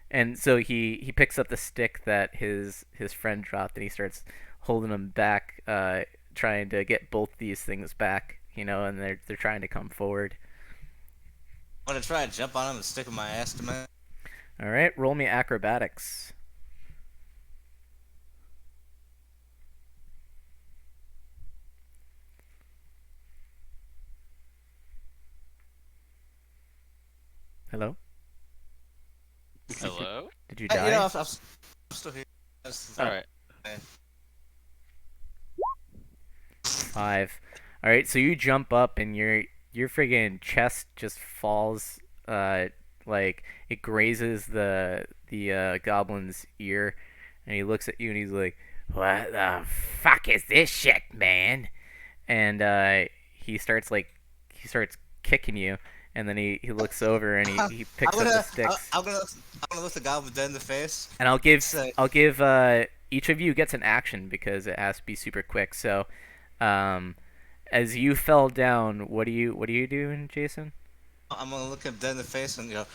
And so he picks up the stick that his friend dropped, and he starts holding him back, trying to get both these things back, and they're trying to come forward. I'm gonna try to jump on him and stick my ass to him. All right, roll me acrobatics. Hello? Hello? Did you die? I'm still here. Alright. 5. All right, so you jump up and your friggin' chest just falls, like it grazes the goblin's ear, and he looks at you and he's like, "What the fuck is this shit, man?" And he starts kicking you, and then he looks over and he picks up the sticks. I'm gonna look the goblin dead in the face. And I'll give each of you gets an action because it has to be super quick. So, as you fell down, what are you doing, Jason? I'm gonna look him dead in the face and go,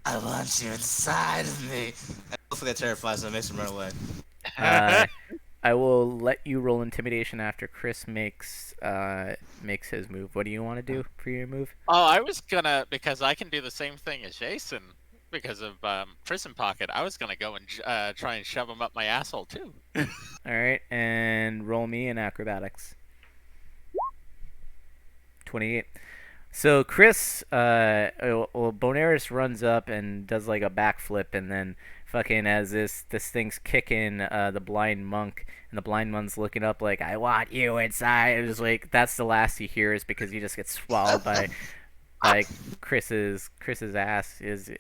"I want you inside of me." And hopefully that terrifies him and makes him run away. I will let you roll intimidation after Chris makes his move. What do you want to do for your move? Oh, I was gonna, because I can do the same thing as Jason because of prison pocket. I was gonna go and try and shove him up my asshole too. All right, and roll me in acrobatics. 28. So Chris, Bonaris runs up and does like a backflip, and then fucking as this thing's kicking the blind monk, and the blind monk's looking up like, "I want you inside." It was like that's the last he hears because he just gets swallowed by Chris's ass as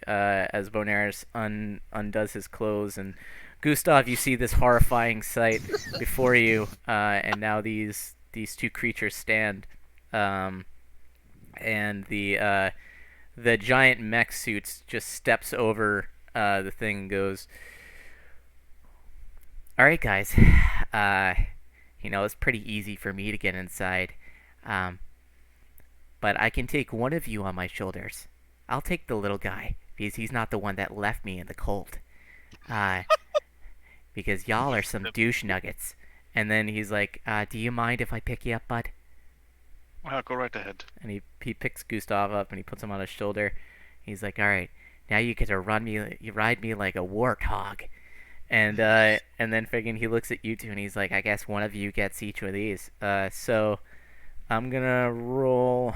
Bonaris undoes his clothes. And Gustav, you see this horrifying sight before you, and now these two creatures stand. And the giant mech suits just steps over the thing and goes, "All right, guys, it's pretty easy for me to get inside, but I can take one of you on my shoulders. I'll take the little guy because he's not the one that left me in the cold, because y'all are some douche nuggets." And then he's like, "Do you mind if I pick you up, bud?" Well, go right ahead. And he picks Gustav up and he puts him on his shoulder. He's like, "All right, now you get to ride me like a warthog." And then friggin' he looks at you two and he's like, "I guess one of you gets each of these." So I'm gonna roll.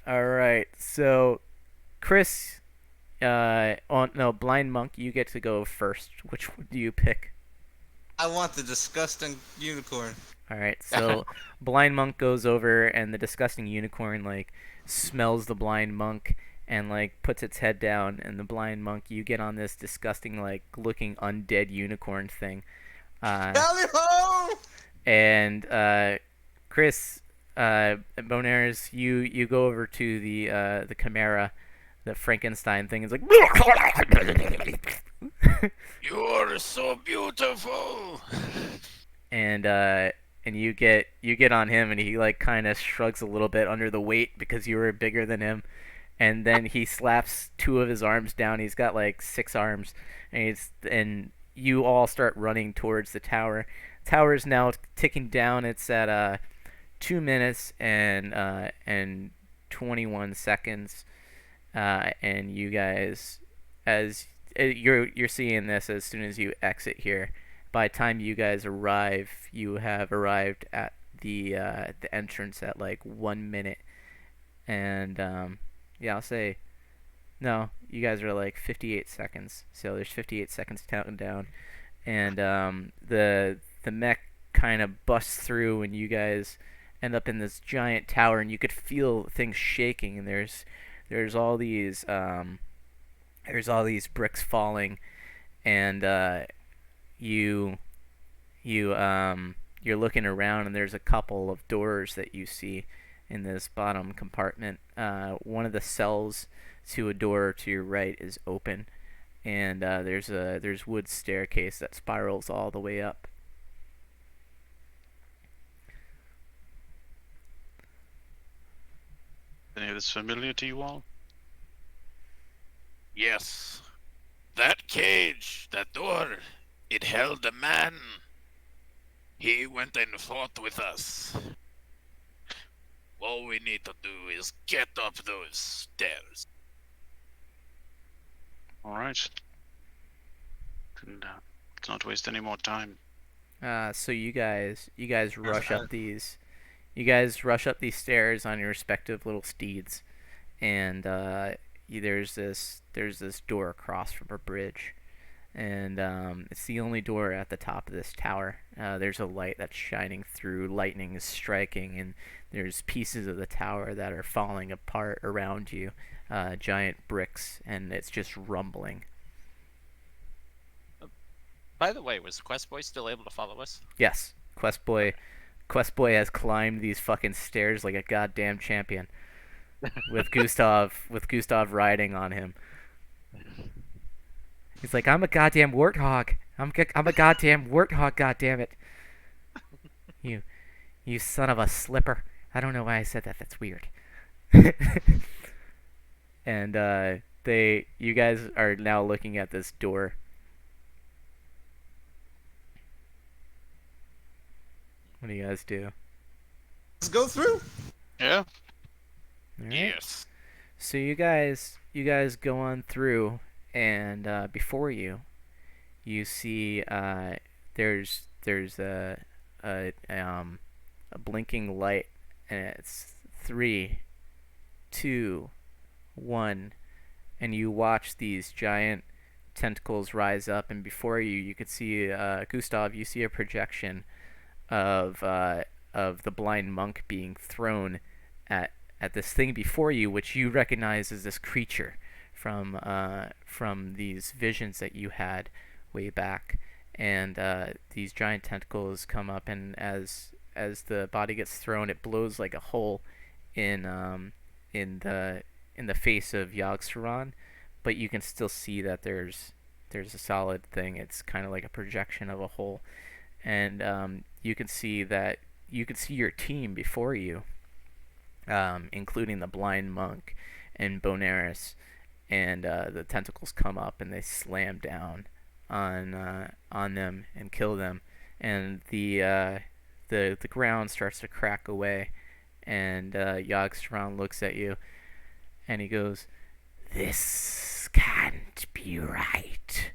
All right, so Chris, Blind Monk, you get to go first. Which one do you pick? I want the disgusting unicorn. All right, so Blind Monk goes over, and the disgusting unicorn like smells the Blind Monk and like puts its head down. And the Blind Monk, you get on this disgusting like looking undead unicorn thing. Tally-ho! And Chris, Bonaris, you go over to the chimera, the Frankenstein thing. It's like, You are so beautiful. And you get on him, and he like kind of shrugs a little bit under the weight because you were bigger than him. And then he slaps two of his arms down. He's got like 6 arms, and you all start running towards the tower. Tower's now ticking down. It's at 2 minutes and 21 seconds. And you guys, as you're seeing this as soon as you exit here. By the time you guys arrive, you have arrived at the entrance at like 1 minute, and I'll say, no, you guys are like 58 seconds. So there's 58 seconds counting down, and the mech kind of busts through, and you guys end up in this giant tower, and you could feel things shaking, and there's all these bricks falling, and you're looking around, and there's a couple of doors that you see, in this bottom compartment. One of the cells to a door to your right is open, and there's wood staircase that spirals all the way up. Any of this familiar to you all? Yes. That cage, that door, it held a man. He went and fought with us. All we need to do is get up those stairs. All right. And, let's not waste any more time. So you guys rush up these stairs on your respective little steeds, and there's this door across from a bridge, and it's the only door at the top of this tower. There's a light that's shining through, lightning is striking, and there's pieces of the tower that are falling apart around you, giant bricks, and it's just rumbling. By the way, was the quest boy still able to follow us? Yes, Quest Boy has climbed these fucking stairs like a goddamn champion, with Gustav riding on him. He's like, I'm a goddamn warthog. I'm a goddamn warthog. Goddammit. You son of a slipper. I don't know why I said that. That's weird. And you guys are now looking at this door. What do you guys do? Let's go through. Yeah. All right. Yes. So you guys go on through, and before you see there's a blinking light, and it's 3, 2, 1, and you watch these giant tentacles rise up, and before you could see Gustav. You see a projection of the blind monk being thrown at this thing before you, which you recognize as this creature from these visions that you had way back. And these giant tentacles come up, and as the body gets thrown, it blows like a hole in the face of Yogg-Saron, but you can still see that there's a solid thing. It's kind of like a projection of a hole, and you can see your team before you, including the blind monk and Bonaris, and the tentacles come up and they slam down on them and kill them, and the ground starts to crack away, and Yogg-Saron looks at you and he goes, "This can't be right."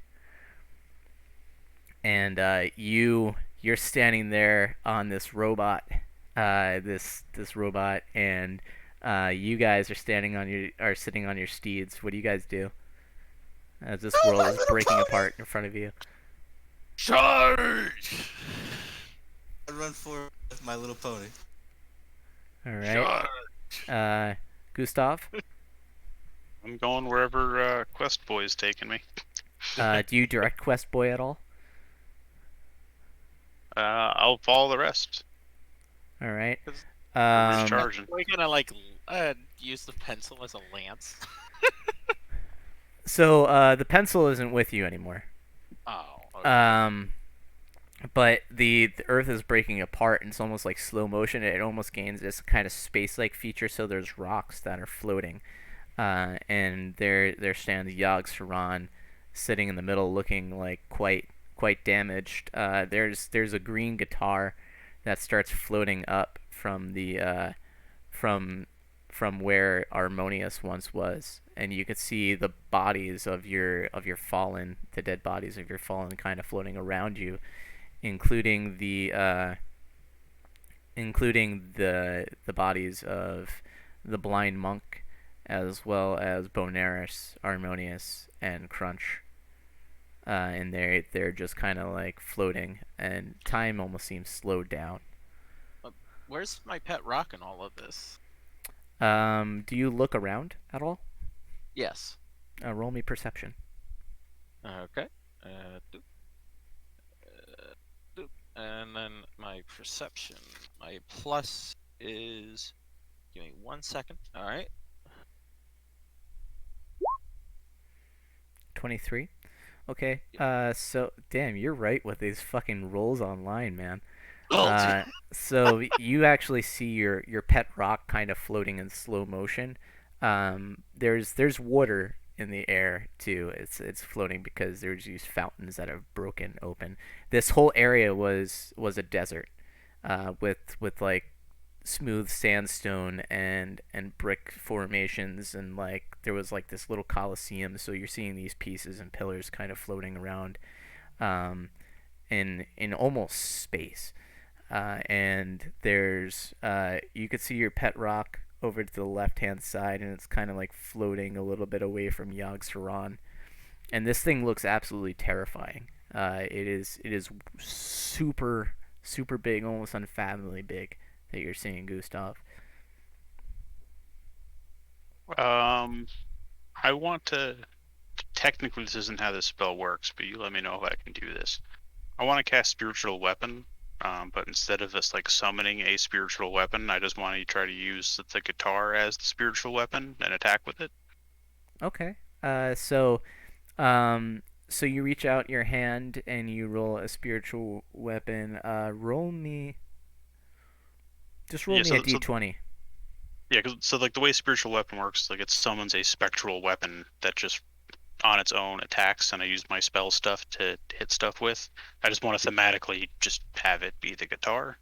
And you're standing there on this robot, this robot, and you guys are sitting on your steeds. What do you guys do as this world is breaking apart in front of you? Charge! I run for my little pony. All right, Gustav, I'm going wherever Quest Boy is taking me. do you direct Quest Boy at all? I'll follow the rest. All right. Whoever's charging. We're gonna use the pencil as a lance. So the pencil isn't with you anymore. Oh. Okay. But the Earth is breaking apart, and it's almost like slow motion. It almost gains this kind of space-like feature. So there's rocks that are floating, and there stands Yogg-Saron sitting in the middle, looking like quite damaged. There's a green guitar that starts floating up from the from where Harmonious once was, and you could see the bodies of your fallen, the dead bodies of your fallen, kind of floating around you, including the bodies of the blind monk, as well as Bonaris, Harmonious, and Crunch. And they're just kind of like floating, and time almost seems slowed down. Where's my pet rock in all of this? Do you look around at all? Yes. Roll me perception. Okay. Doop. Doop. And then my perception. My plus is Give me 1 second. All right. 23. Okay. So damn, you're right with these fucking rolls online, man. Oh, So you actually see your pet rock kind of floating in slow motion. There's water in the air too. It's floating because there's these fountains that have broken open. This whole area was a desert, with like smooth sandstone and brick formations, and like there was like this little coliseum. So you're seeing these pieces and pillars kind of floating around, in almost space. And there's you could see your pet rock over to the left hand side, and it's kind of like floating a little bit away from Yogg Saron. And this thing looks absolutely terrifying. It is super big, almost unfathomably big, that you're seeing, Gustav. I want to. Technically, this isn't how this spell works, but you let me know if I can do this. I want to cast Spiritual Weapon, but instead of this like summoning a spiritual weapon, I just want to try to use the guitar as the spiritual weapon and attack with it. Okay. So you reach out your hand and you roll a spiritual weapon. Roll me. Just roll me a d20. Yeah, so like the way spiritual weapon works, like it summons a spectral weapon that just on its own attacks, and I use my spell stuff to hit stuff with. I just want to thematically just have it be the guitar.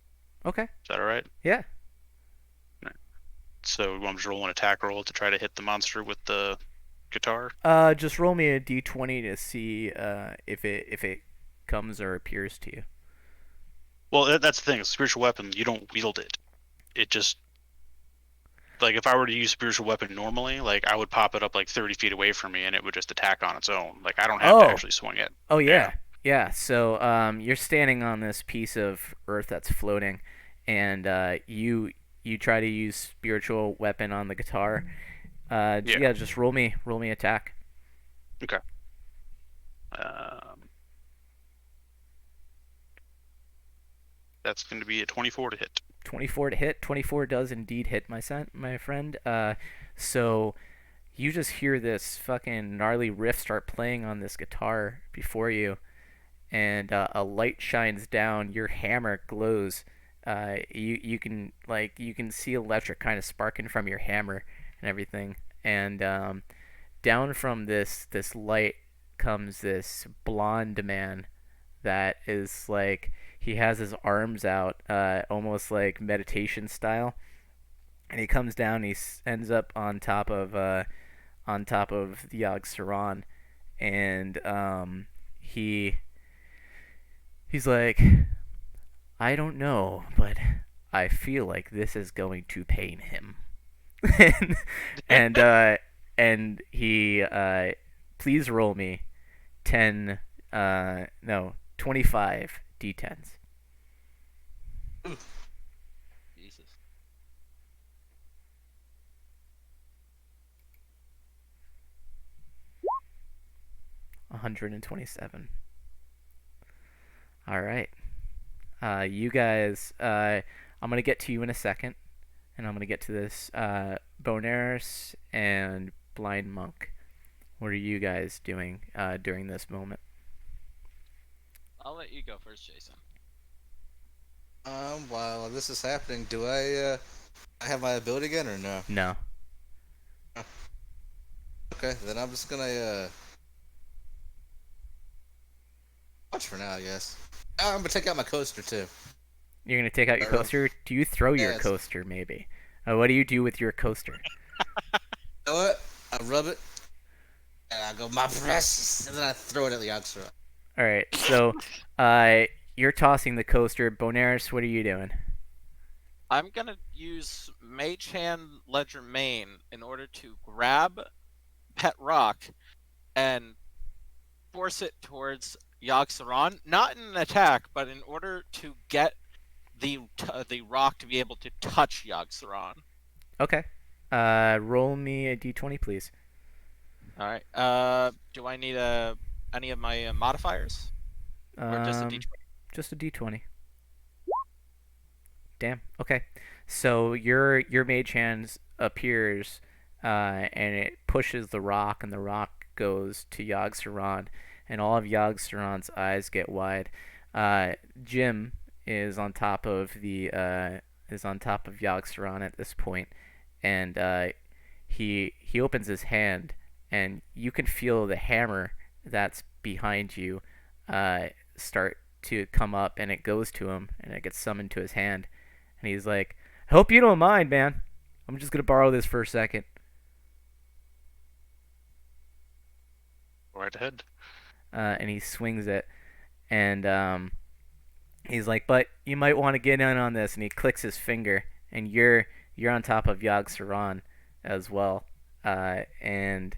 Okay. Is that all right? Yeah. So I'm just roll an attack roll to try to hit the monster with the guitar. Just roll me a d20 to see if it comes or appears to you. Well, that's the thing. A spiritual weapon, you don't wield it. It just, like, if I were to use spiritual weapon normally, like, I would pop it up like 30 feet away from me, and it would just attack on its own. Like, I don't have to actually swing it. Oh yeah. Yeah. So you're standing on this piece of earth that's floating, and you try to use spiritual weapon on the guitar. Yeah. Just roll me attack. Okay. That's going to be a 24 to hit. 24 to hit. 24 does indeed hit, my friend. So you just hear this fucking gnarly riff start playing on this guitar before you, and a light shines down. Your hammer glows. You can see electric kind of sparking from your hammer and everything. And down from this light comes this blonde man that is like, he has his arms out, almost like meditation style, and he comes down. He ends up on top of the Yogg Saron, and he's like, I don't know, but I feel like this is going to pain him. and he please roll me 25 d10s. Jesus. 127. All right. You guys, I'm going to get to you in a second, and I'm going to get to this Bonaris and Blind Monk. What are you guys doing during this moment? I'll let you go first, Jason. While this is happening, do I have my ability again or no? No. Okay, then I'm just gonna watch for now, I guess. I'm gonna take out my coaster too. You're going to take out your coaster? Do you throw your coaster, maybe? What do you do with your coaster? You know what? I rub it, and I go, my precious, and then I throw it at the Yogg Saron. All right, so you're tossing the coaster. Bonaris, what are you doing? I'm gonna use Mage Hand Ledger Main in order to grab Pet Rock and force it towards Yogg Saron. Not in an attack, but in order to get the rock to be able to touch Yogg Saron. Okay. Roll me a d20, please. All right. Do I need any of my modifiers, or just a d20? Just a d20. Damn. Okay. So your mage hand appears, and it pushes the rock, and the rock goes to Yogg-Saron, and all of Yogg-Saron's eyes get wide. Jim is on top of Yogg-Saron at this point, and he opens his hand, and you can feel the hammer that's behind you start to come up, and it goes to him, and it gets summoned to his hand, and he's like, "I hope you don't mind, man. I'm just gonna borrow this for a second." Right ahead. And he swings it, and he's like, "But you might want to get in on this," and he clicks his finger, and you're on top of Yogg-Saron as well, and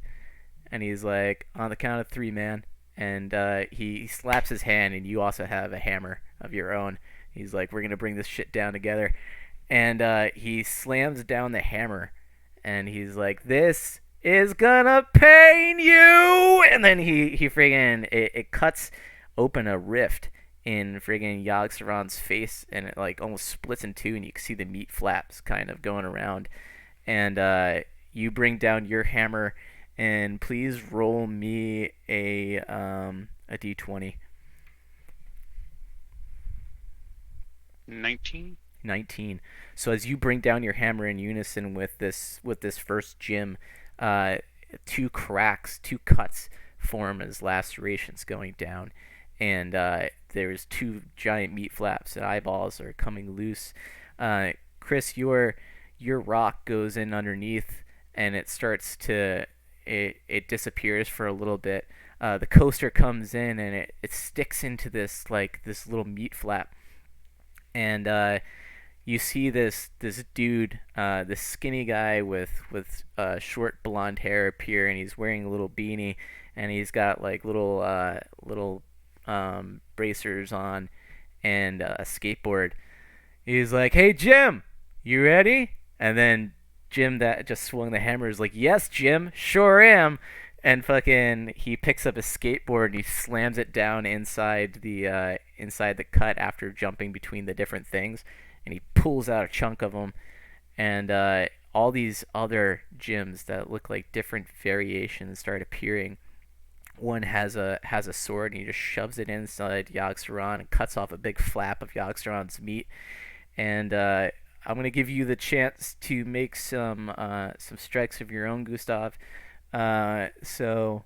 he's like, "On the count of three, man," and he slaps his hand, and you also have a hammer of your own. He's like, "We're gonna bring this shit down together," and he slams down the hammer, and he's like, "This is gonna pain you," and then he friggin' it cuts open a rift in friggin' Yogg-Saron's face, and it like almost splits in two, and you can see the meat flaps kind of going around, and you bring down your hammer, and please roll me a d20. 19. 19. So as you bring down your hammer in unison with this first gym, two cuts form as lacerations going down, and there's two giant meat flaps and eyeballs are coming loose. Chris, your rock goes in underneath, and it starts to it disappears for a little bit. The coaster comes in, and it sticks into this little meat flap, and you see this dude, this skinny guy with short blonde hair appear, and he's wearing a little beanie, and he's got like little bracers on, and a skateboard. He's like, "Hey Jim, you ready?" And then Jim that just swung the hammer is like, "Yes, Jim, sure am." And fucking, he picks up his skateboard and he slams it down inside the cut after jumping between the different things, and he pulls out a chunk of them, and all these other gyms that look like different variations start appearing. One has a sword, and he just shoves it inside Yogg-Saron and cuts off a big flap of Yogg-Saron's meat. And I'm gonna give you the chance to make some strikes of your own, Gustav. So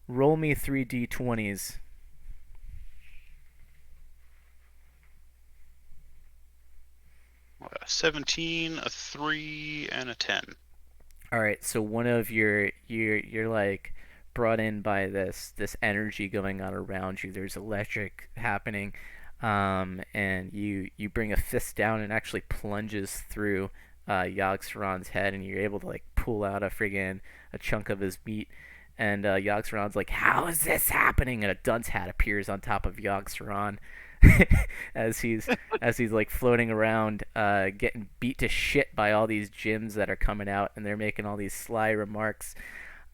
roll me 3 d20s. 17, a 3, and a 10. All right, so one of you're like brought in by this energy going on around you. There's electric happening, and you bring a fist down and actually plunges through Yogg-Saron's head, and you're able to like pull out a chunk of his meat. And Yogg-Saron's like, "How is this happening?" And a dunce hat appears on top of Yogg-Saron as he's like floating around, getting beat to shit by all these gyms that are coming out, and they're making all these sly remarks,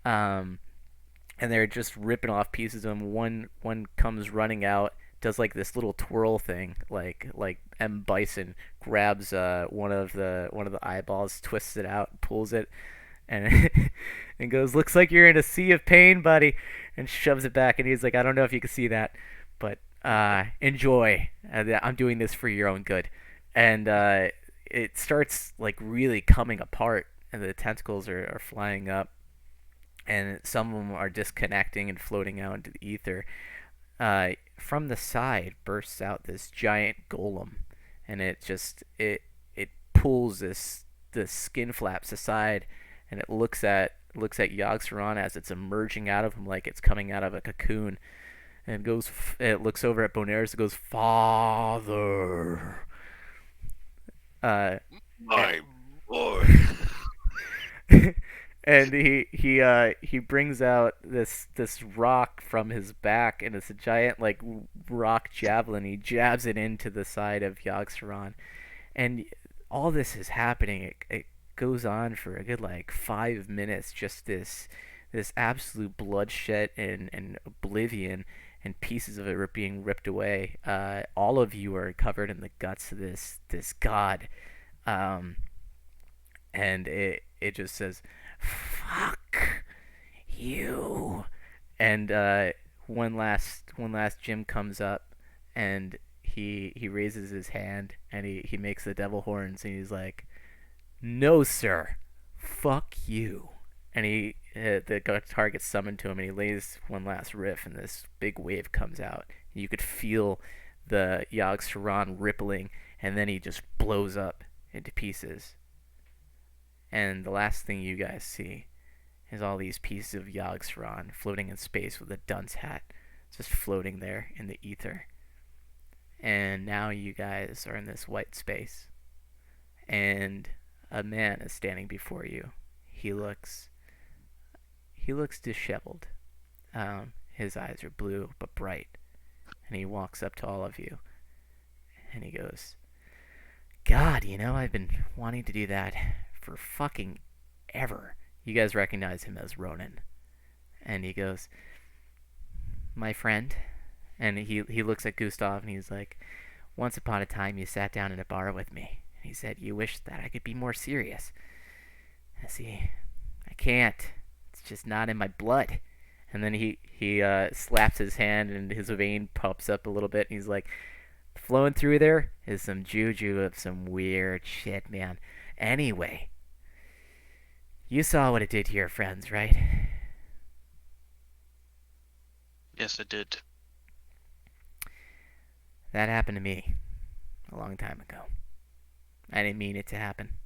and they're just ripping off pieces of him. One comes running out, does like this little twirl thing, like M. Bison grabs one of the eyeballs, twists it out, pulls it, and and goes, "Looks like you're in a sea of pain, buddy," and shoves it back. And he's like, "I don't know if you can see that, but enjoy. I'm doing this for your own good." And it starts like really coming apart, and the tentacles are flying up, and some of them are disconnecting and floating out into the ether. From the side bursts out this giant golem, and it pulls the skin flaps aside, and it looks at Yogg-Saron as it's emerging out of him like it's coming out of a cocoon, and it looks over at Bonaris and goes, "Father." My boy. And he brings out this rock from his back, and it's a giant like rock javelin. He jabs it into the side of Yogg-Saron, and all this is happening. It goes on for a good like 5 minutes. Just this absolute bloodshed and oblivion, and pieces of it are being ripped away. All of you are covered in the guts of this god. And it just says, "Fuck you." And one last Jim comes up, and he raises his hand, and he makes the devil horns, and he's like, "No, sir, fuck you." And the guitar gets summoned to him, and he lays one last riff, and this big wave comes out. And you could feel the Yogg Saron rippling, and then he just blows up into pieces. And the last thing you guys see is all these pieces of Yogg Saron floating in space with a dunce hat just floating there in the ether. And now you guys are in this white space, and a man is standing before you. He looks disheveled. His eyes are blue but bright, and he walks up to all of you, and he goes, "God, I've been wanting to do that for fucking ever." You guys recognize him as Ronan. And he goes, "My friend," and he looks at Gustav, and he's like, "Once upon a time you sat down in a bar with me, and he said you wished that I could be more serious. I see, I can't. It's just not in my blood." And then he slaps his hand, and his vein pops up a little bit, and he's like, "Flowing through there is some juju of some weird shit, man. Anyway, you saw what it did to your friends, right?" Yes, it did. That happened to me a long time ago. I didn't mean it to happen.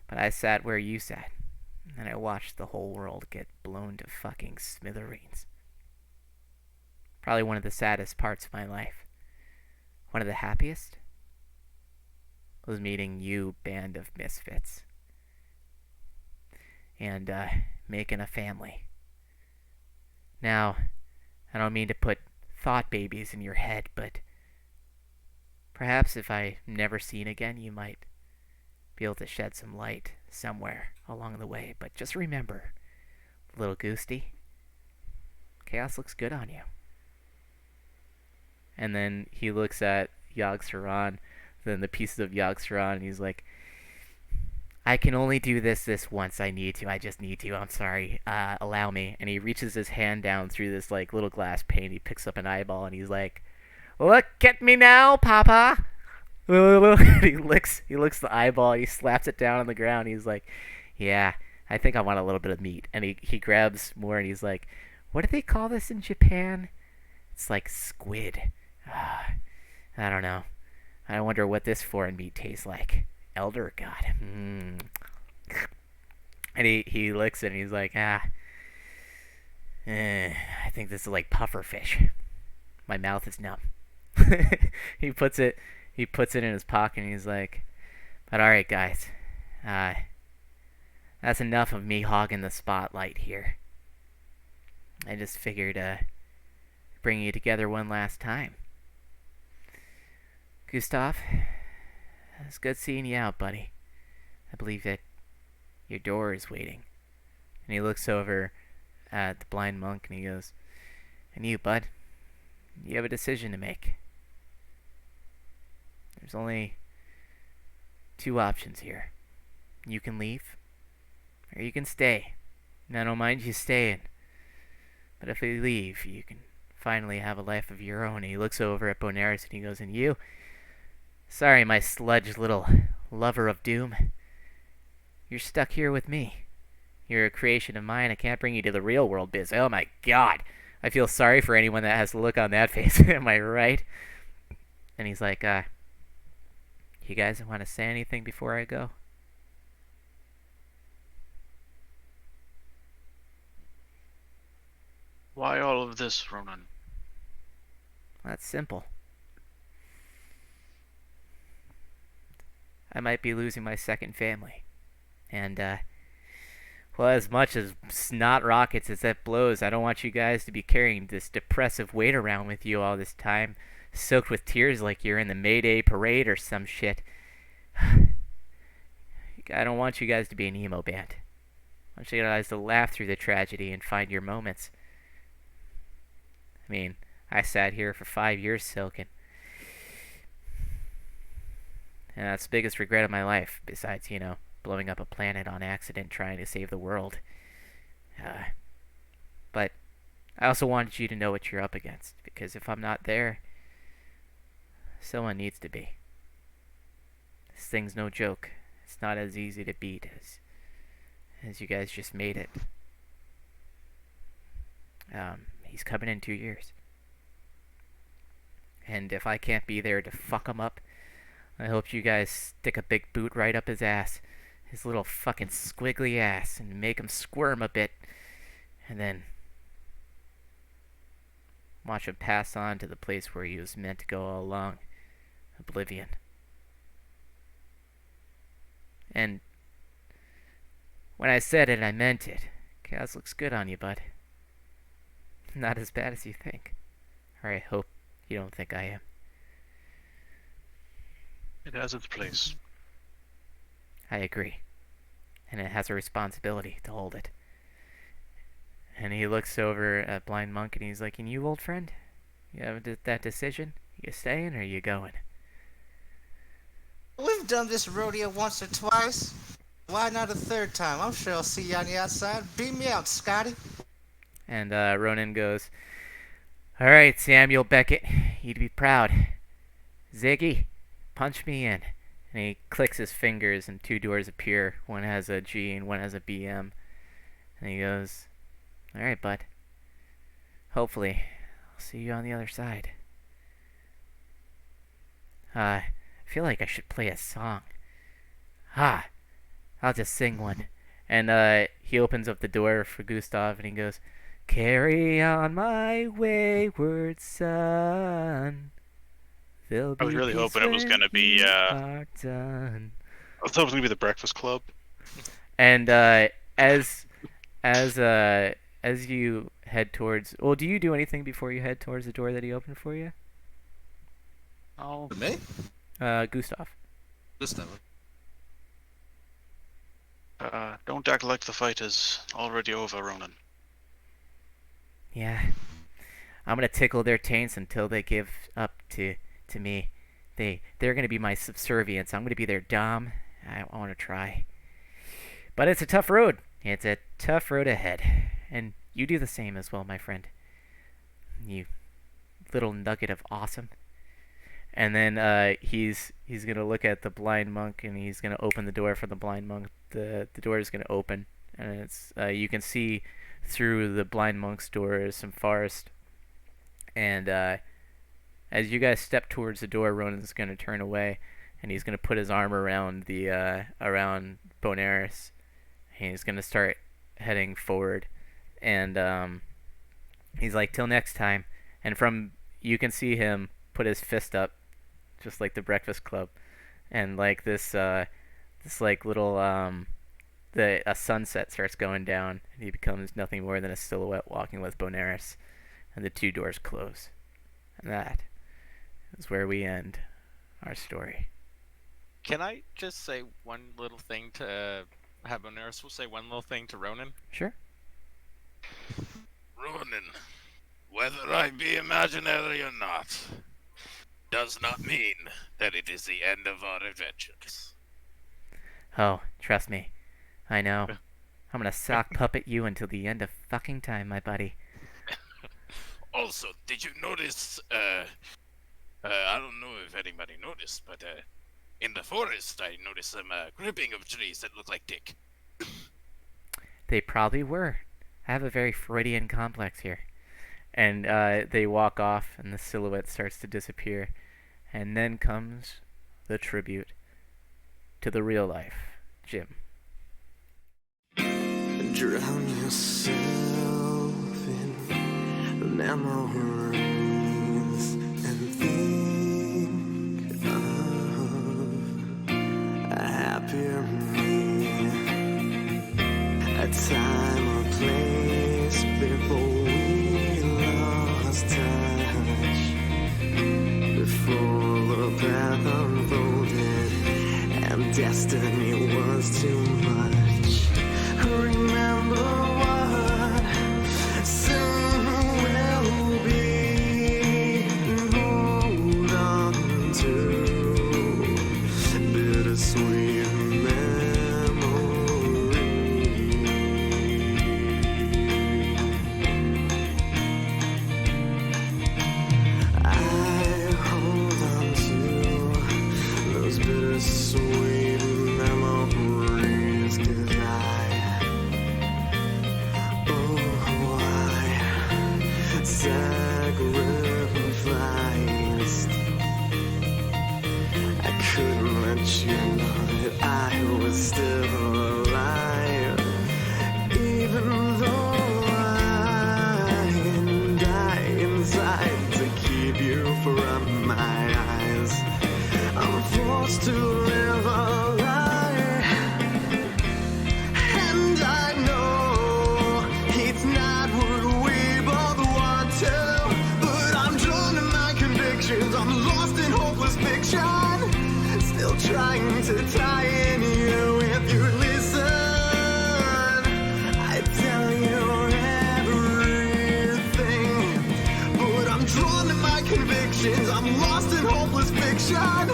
But I sat where you sat, and I watched the whole world get blown to fucking smithereens. Probably one of the saddest parts of my life. One of the happiest was meeting you, band of misfits. And making a family. Now, I don't mean to put thought babies in your head, but perhaps if I never seen again, you might be able to shed some light somewhere along the way. But just remember, little Goosty, chaos looks good on you. And then he looks at Yogg Saron, then the pieces of Yogg Saron, and he's like, "I can only do this once. I need to. I just need to. I'm sorry. Allow me." And he reaches his hand down through this like little glass pane. He picks up an eyeball, and he's like, "Look at me now, Papa." he licks the eyeball. He slaps it down on the ground. He's like, "Yeah, I think I want a little bit of meat." And he grabs more, and he's like, "What do they call this in Japan? It's like squid. I don't know. I wonder what this foreign meat tastes like. Elder God." And he licks it, and he's like, I think this is like puffer fish. My mouth is numb. He puts it in his pocket, and he's like, "But all right, guys, that's enough of me hogging the spotlight here. I just figured bring you together one last time. Gustav, it's good seeing you out, buddy. I believe that your door is waiting." And he looks over at the blind monk, and he goes, "And you, bud, you have a decision to make. There's only two options here. You can leave, or you can stay. And I don't mind you staying. But if you leave, you can finally have a life of your own." And he looks over at Bonaris, and he goes, "And you? Sorry, my sludge little lover of doom. You're stuck here with me. You're a creation of mine. I can't bring you to the real world, Biz." Oh my god. I feel sorry for anyone that has to look on that face. Am I right? And he's like, "You guys want to say anything before I go?" Why all of this, Ronan? That's simple. I might be losing my second family. And, well, as much as snot rockets as that blows, I don't want you guys to be carrying this depressive weight around with you all this time, soaked with tears like you're in the May Day parade or some shit. I don't want you guys to be an emo band. I want you guys to laugh through the tragedy and find your moments. I mean, I sat here for 5 years, Silk, and And that's the biggest regret of my life, besides, blowing up a planet on accident trying to save the world. But I also wanted you to know what you're up against, because if I'm not there, someone needs to be. This thing's no joke. It's not as easy to beat as you guys just made it. He's coming in 2 years. And if I can't be there to fuck him up, I hope you guys stick a big boot right up his ass. His little fucking squiggly ass, and make him squirm a bit. And then watch him pass on to the place where he was meant to go all along. Oblivion. And when I said it, I meant it. Kaz looks good on you, bud. Not as bad as you think. Or I hope you don't think I am. It has its place. I agree. And it has a responsibility to hold it. And he looks over at Blind Monk and he's like, and you, old friend? You have that decision? You staying or you going? We've done this rodeo once or twice. Why not a third time? I'm sure I'll see you on the outside. Beat me out, Scotty. And Ronan goes, all right, Samuel Beckett, you'd be proud. Ziggy, punch me in. And he clicks his fingers and 2 doors appear. One has a G and one has a BM. And he goes, all right, bud. Hopefully, I'll see you on the other side. I feel like I should play a song. I'll just sing one. And he opens up the door for Gustav and he goes, carry on my wayward son. I was really hoping it was going to be, I was hoping it was going to be the Breakfast Club. And as you head towards, well, do you do anything before you head towards the door that he opened for you? Oh, Me? Gustav. Gustav. don't act like the fight is already over, Ronan. Yeah. I'm gonna tickle their taints until they give up to me. They're gonna be my subservience. I'm gonna be their dom. I want to try. But it's a tough road. It's a tough road ahead. And you do the same as well, my friend. You little nugget of awesome. And then he's gonna look at the blind monk and he's gonna open the door for the blind monk. The door is gonna open and it's you can see through the blind monk's door is some forest. And as you guys step towards the door, Ronan's gonna turn away and he's gonna put his arm around the around Bonaris. He's gonna start heading forward, and he's like, "Till next time." And from you can see him put his fist up, just like the Breakfast Club, and like this like little a sunset starts going down, and he becomes nothing more than a silhouette walking with Bonaris, and the 2 doors close, and that is where we end our story. Can I just say one little thing to have Bonaris will say one little thing to Ronan? Sure. Ronan, whether I be imaginary or not, does not mean that it is the end of our adventures. Oh, trust me. I know. I'm gonna sock puppet you until the end of fucking time, my buddy. Also, did you notice, I don't know if anybody noticed, but in the forest I noticed some grouping of trees that look like dick. They probably were. I have a very Freudian complex here. And they walk off, and the silhouette starts to disappear. And then comes the tribute to the real life Jim. Drown yourself in memories and think of a happier me, a time or place before we lost touch, before the path unfolded and destiny was too much. Remember what soon will be, and hold on to live a lie. Even though I die inside to keep you from my eyes, I'm forced to live a lie. And I know it's not what we both want to, but I'm drawn to my convictions. I'm lost in hopeless fiction, still trying to tie in you if you listen. I tell you everything, but I'm drawn to my convictions. I'm lost in hopeless fiction,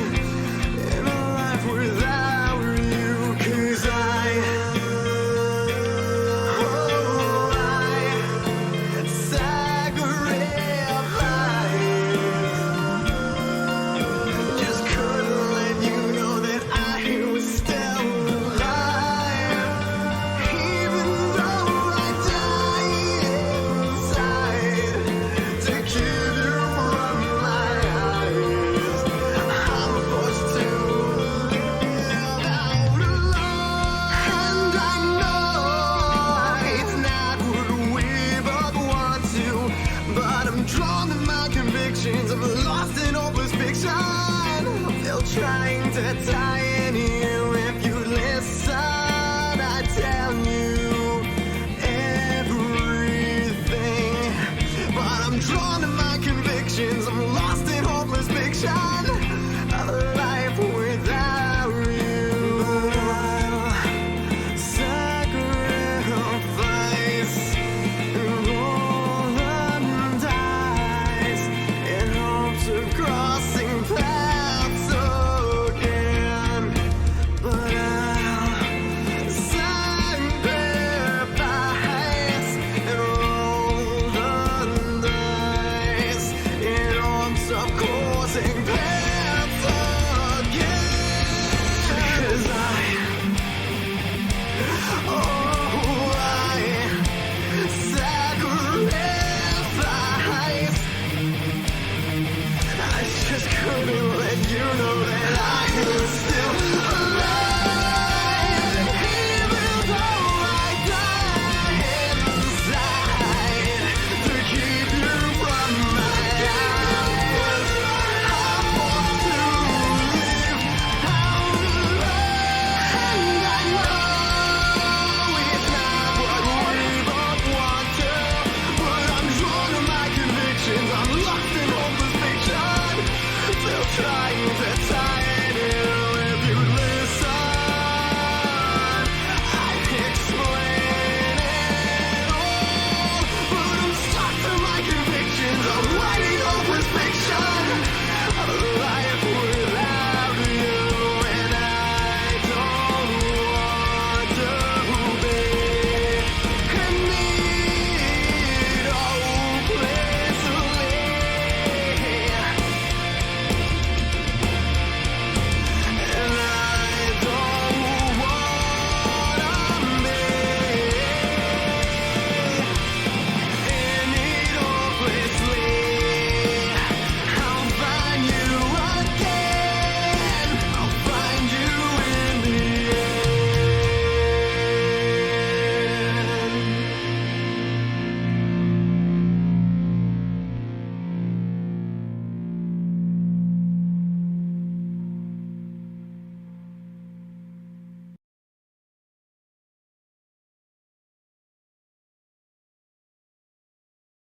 in a life without you. 'Cause just couldn't let you know that I was still alive. Even though I die inside to keep you from my eyes, I'm forced to live out alone. And I know it's not what we both want to, but I'm drawn to my convictions. I'm lost in hopeless fiction. I'm still trying to tie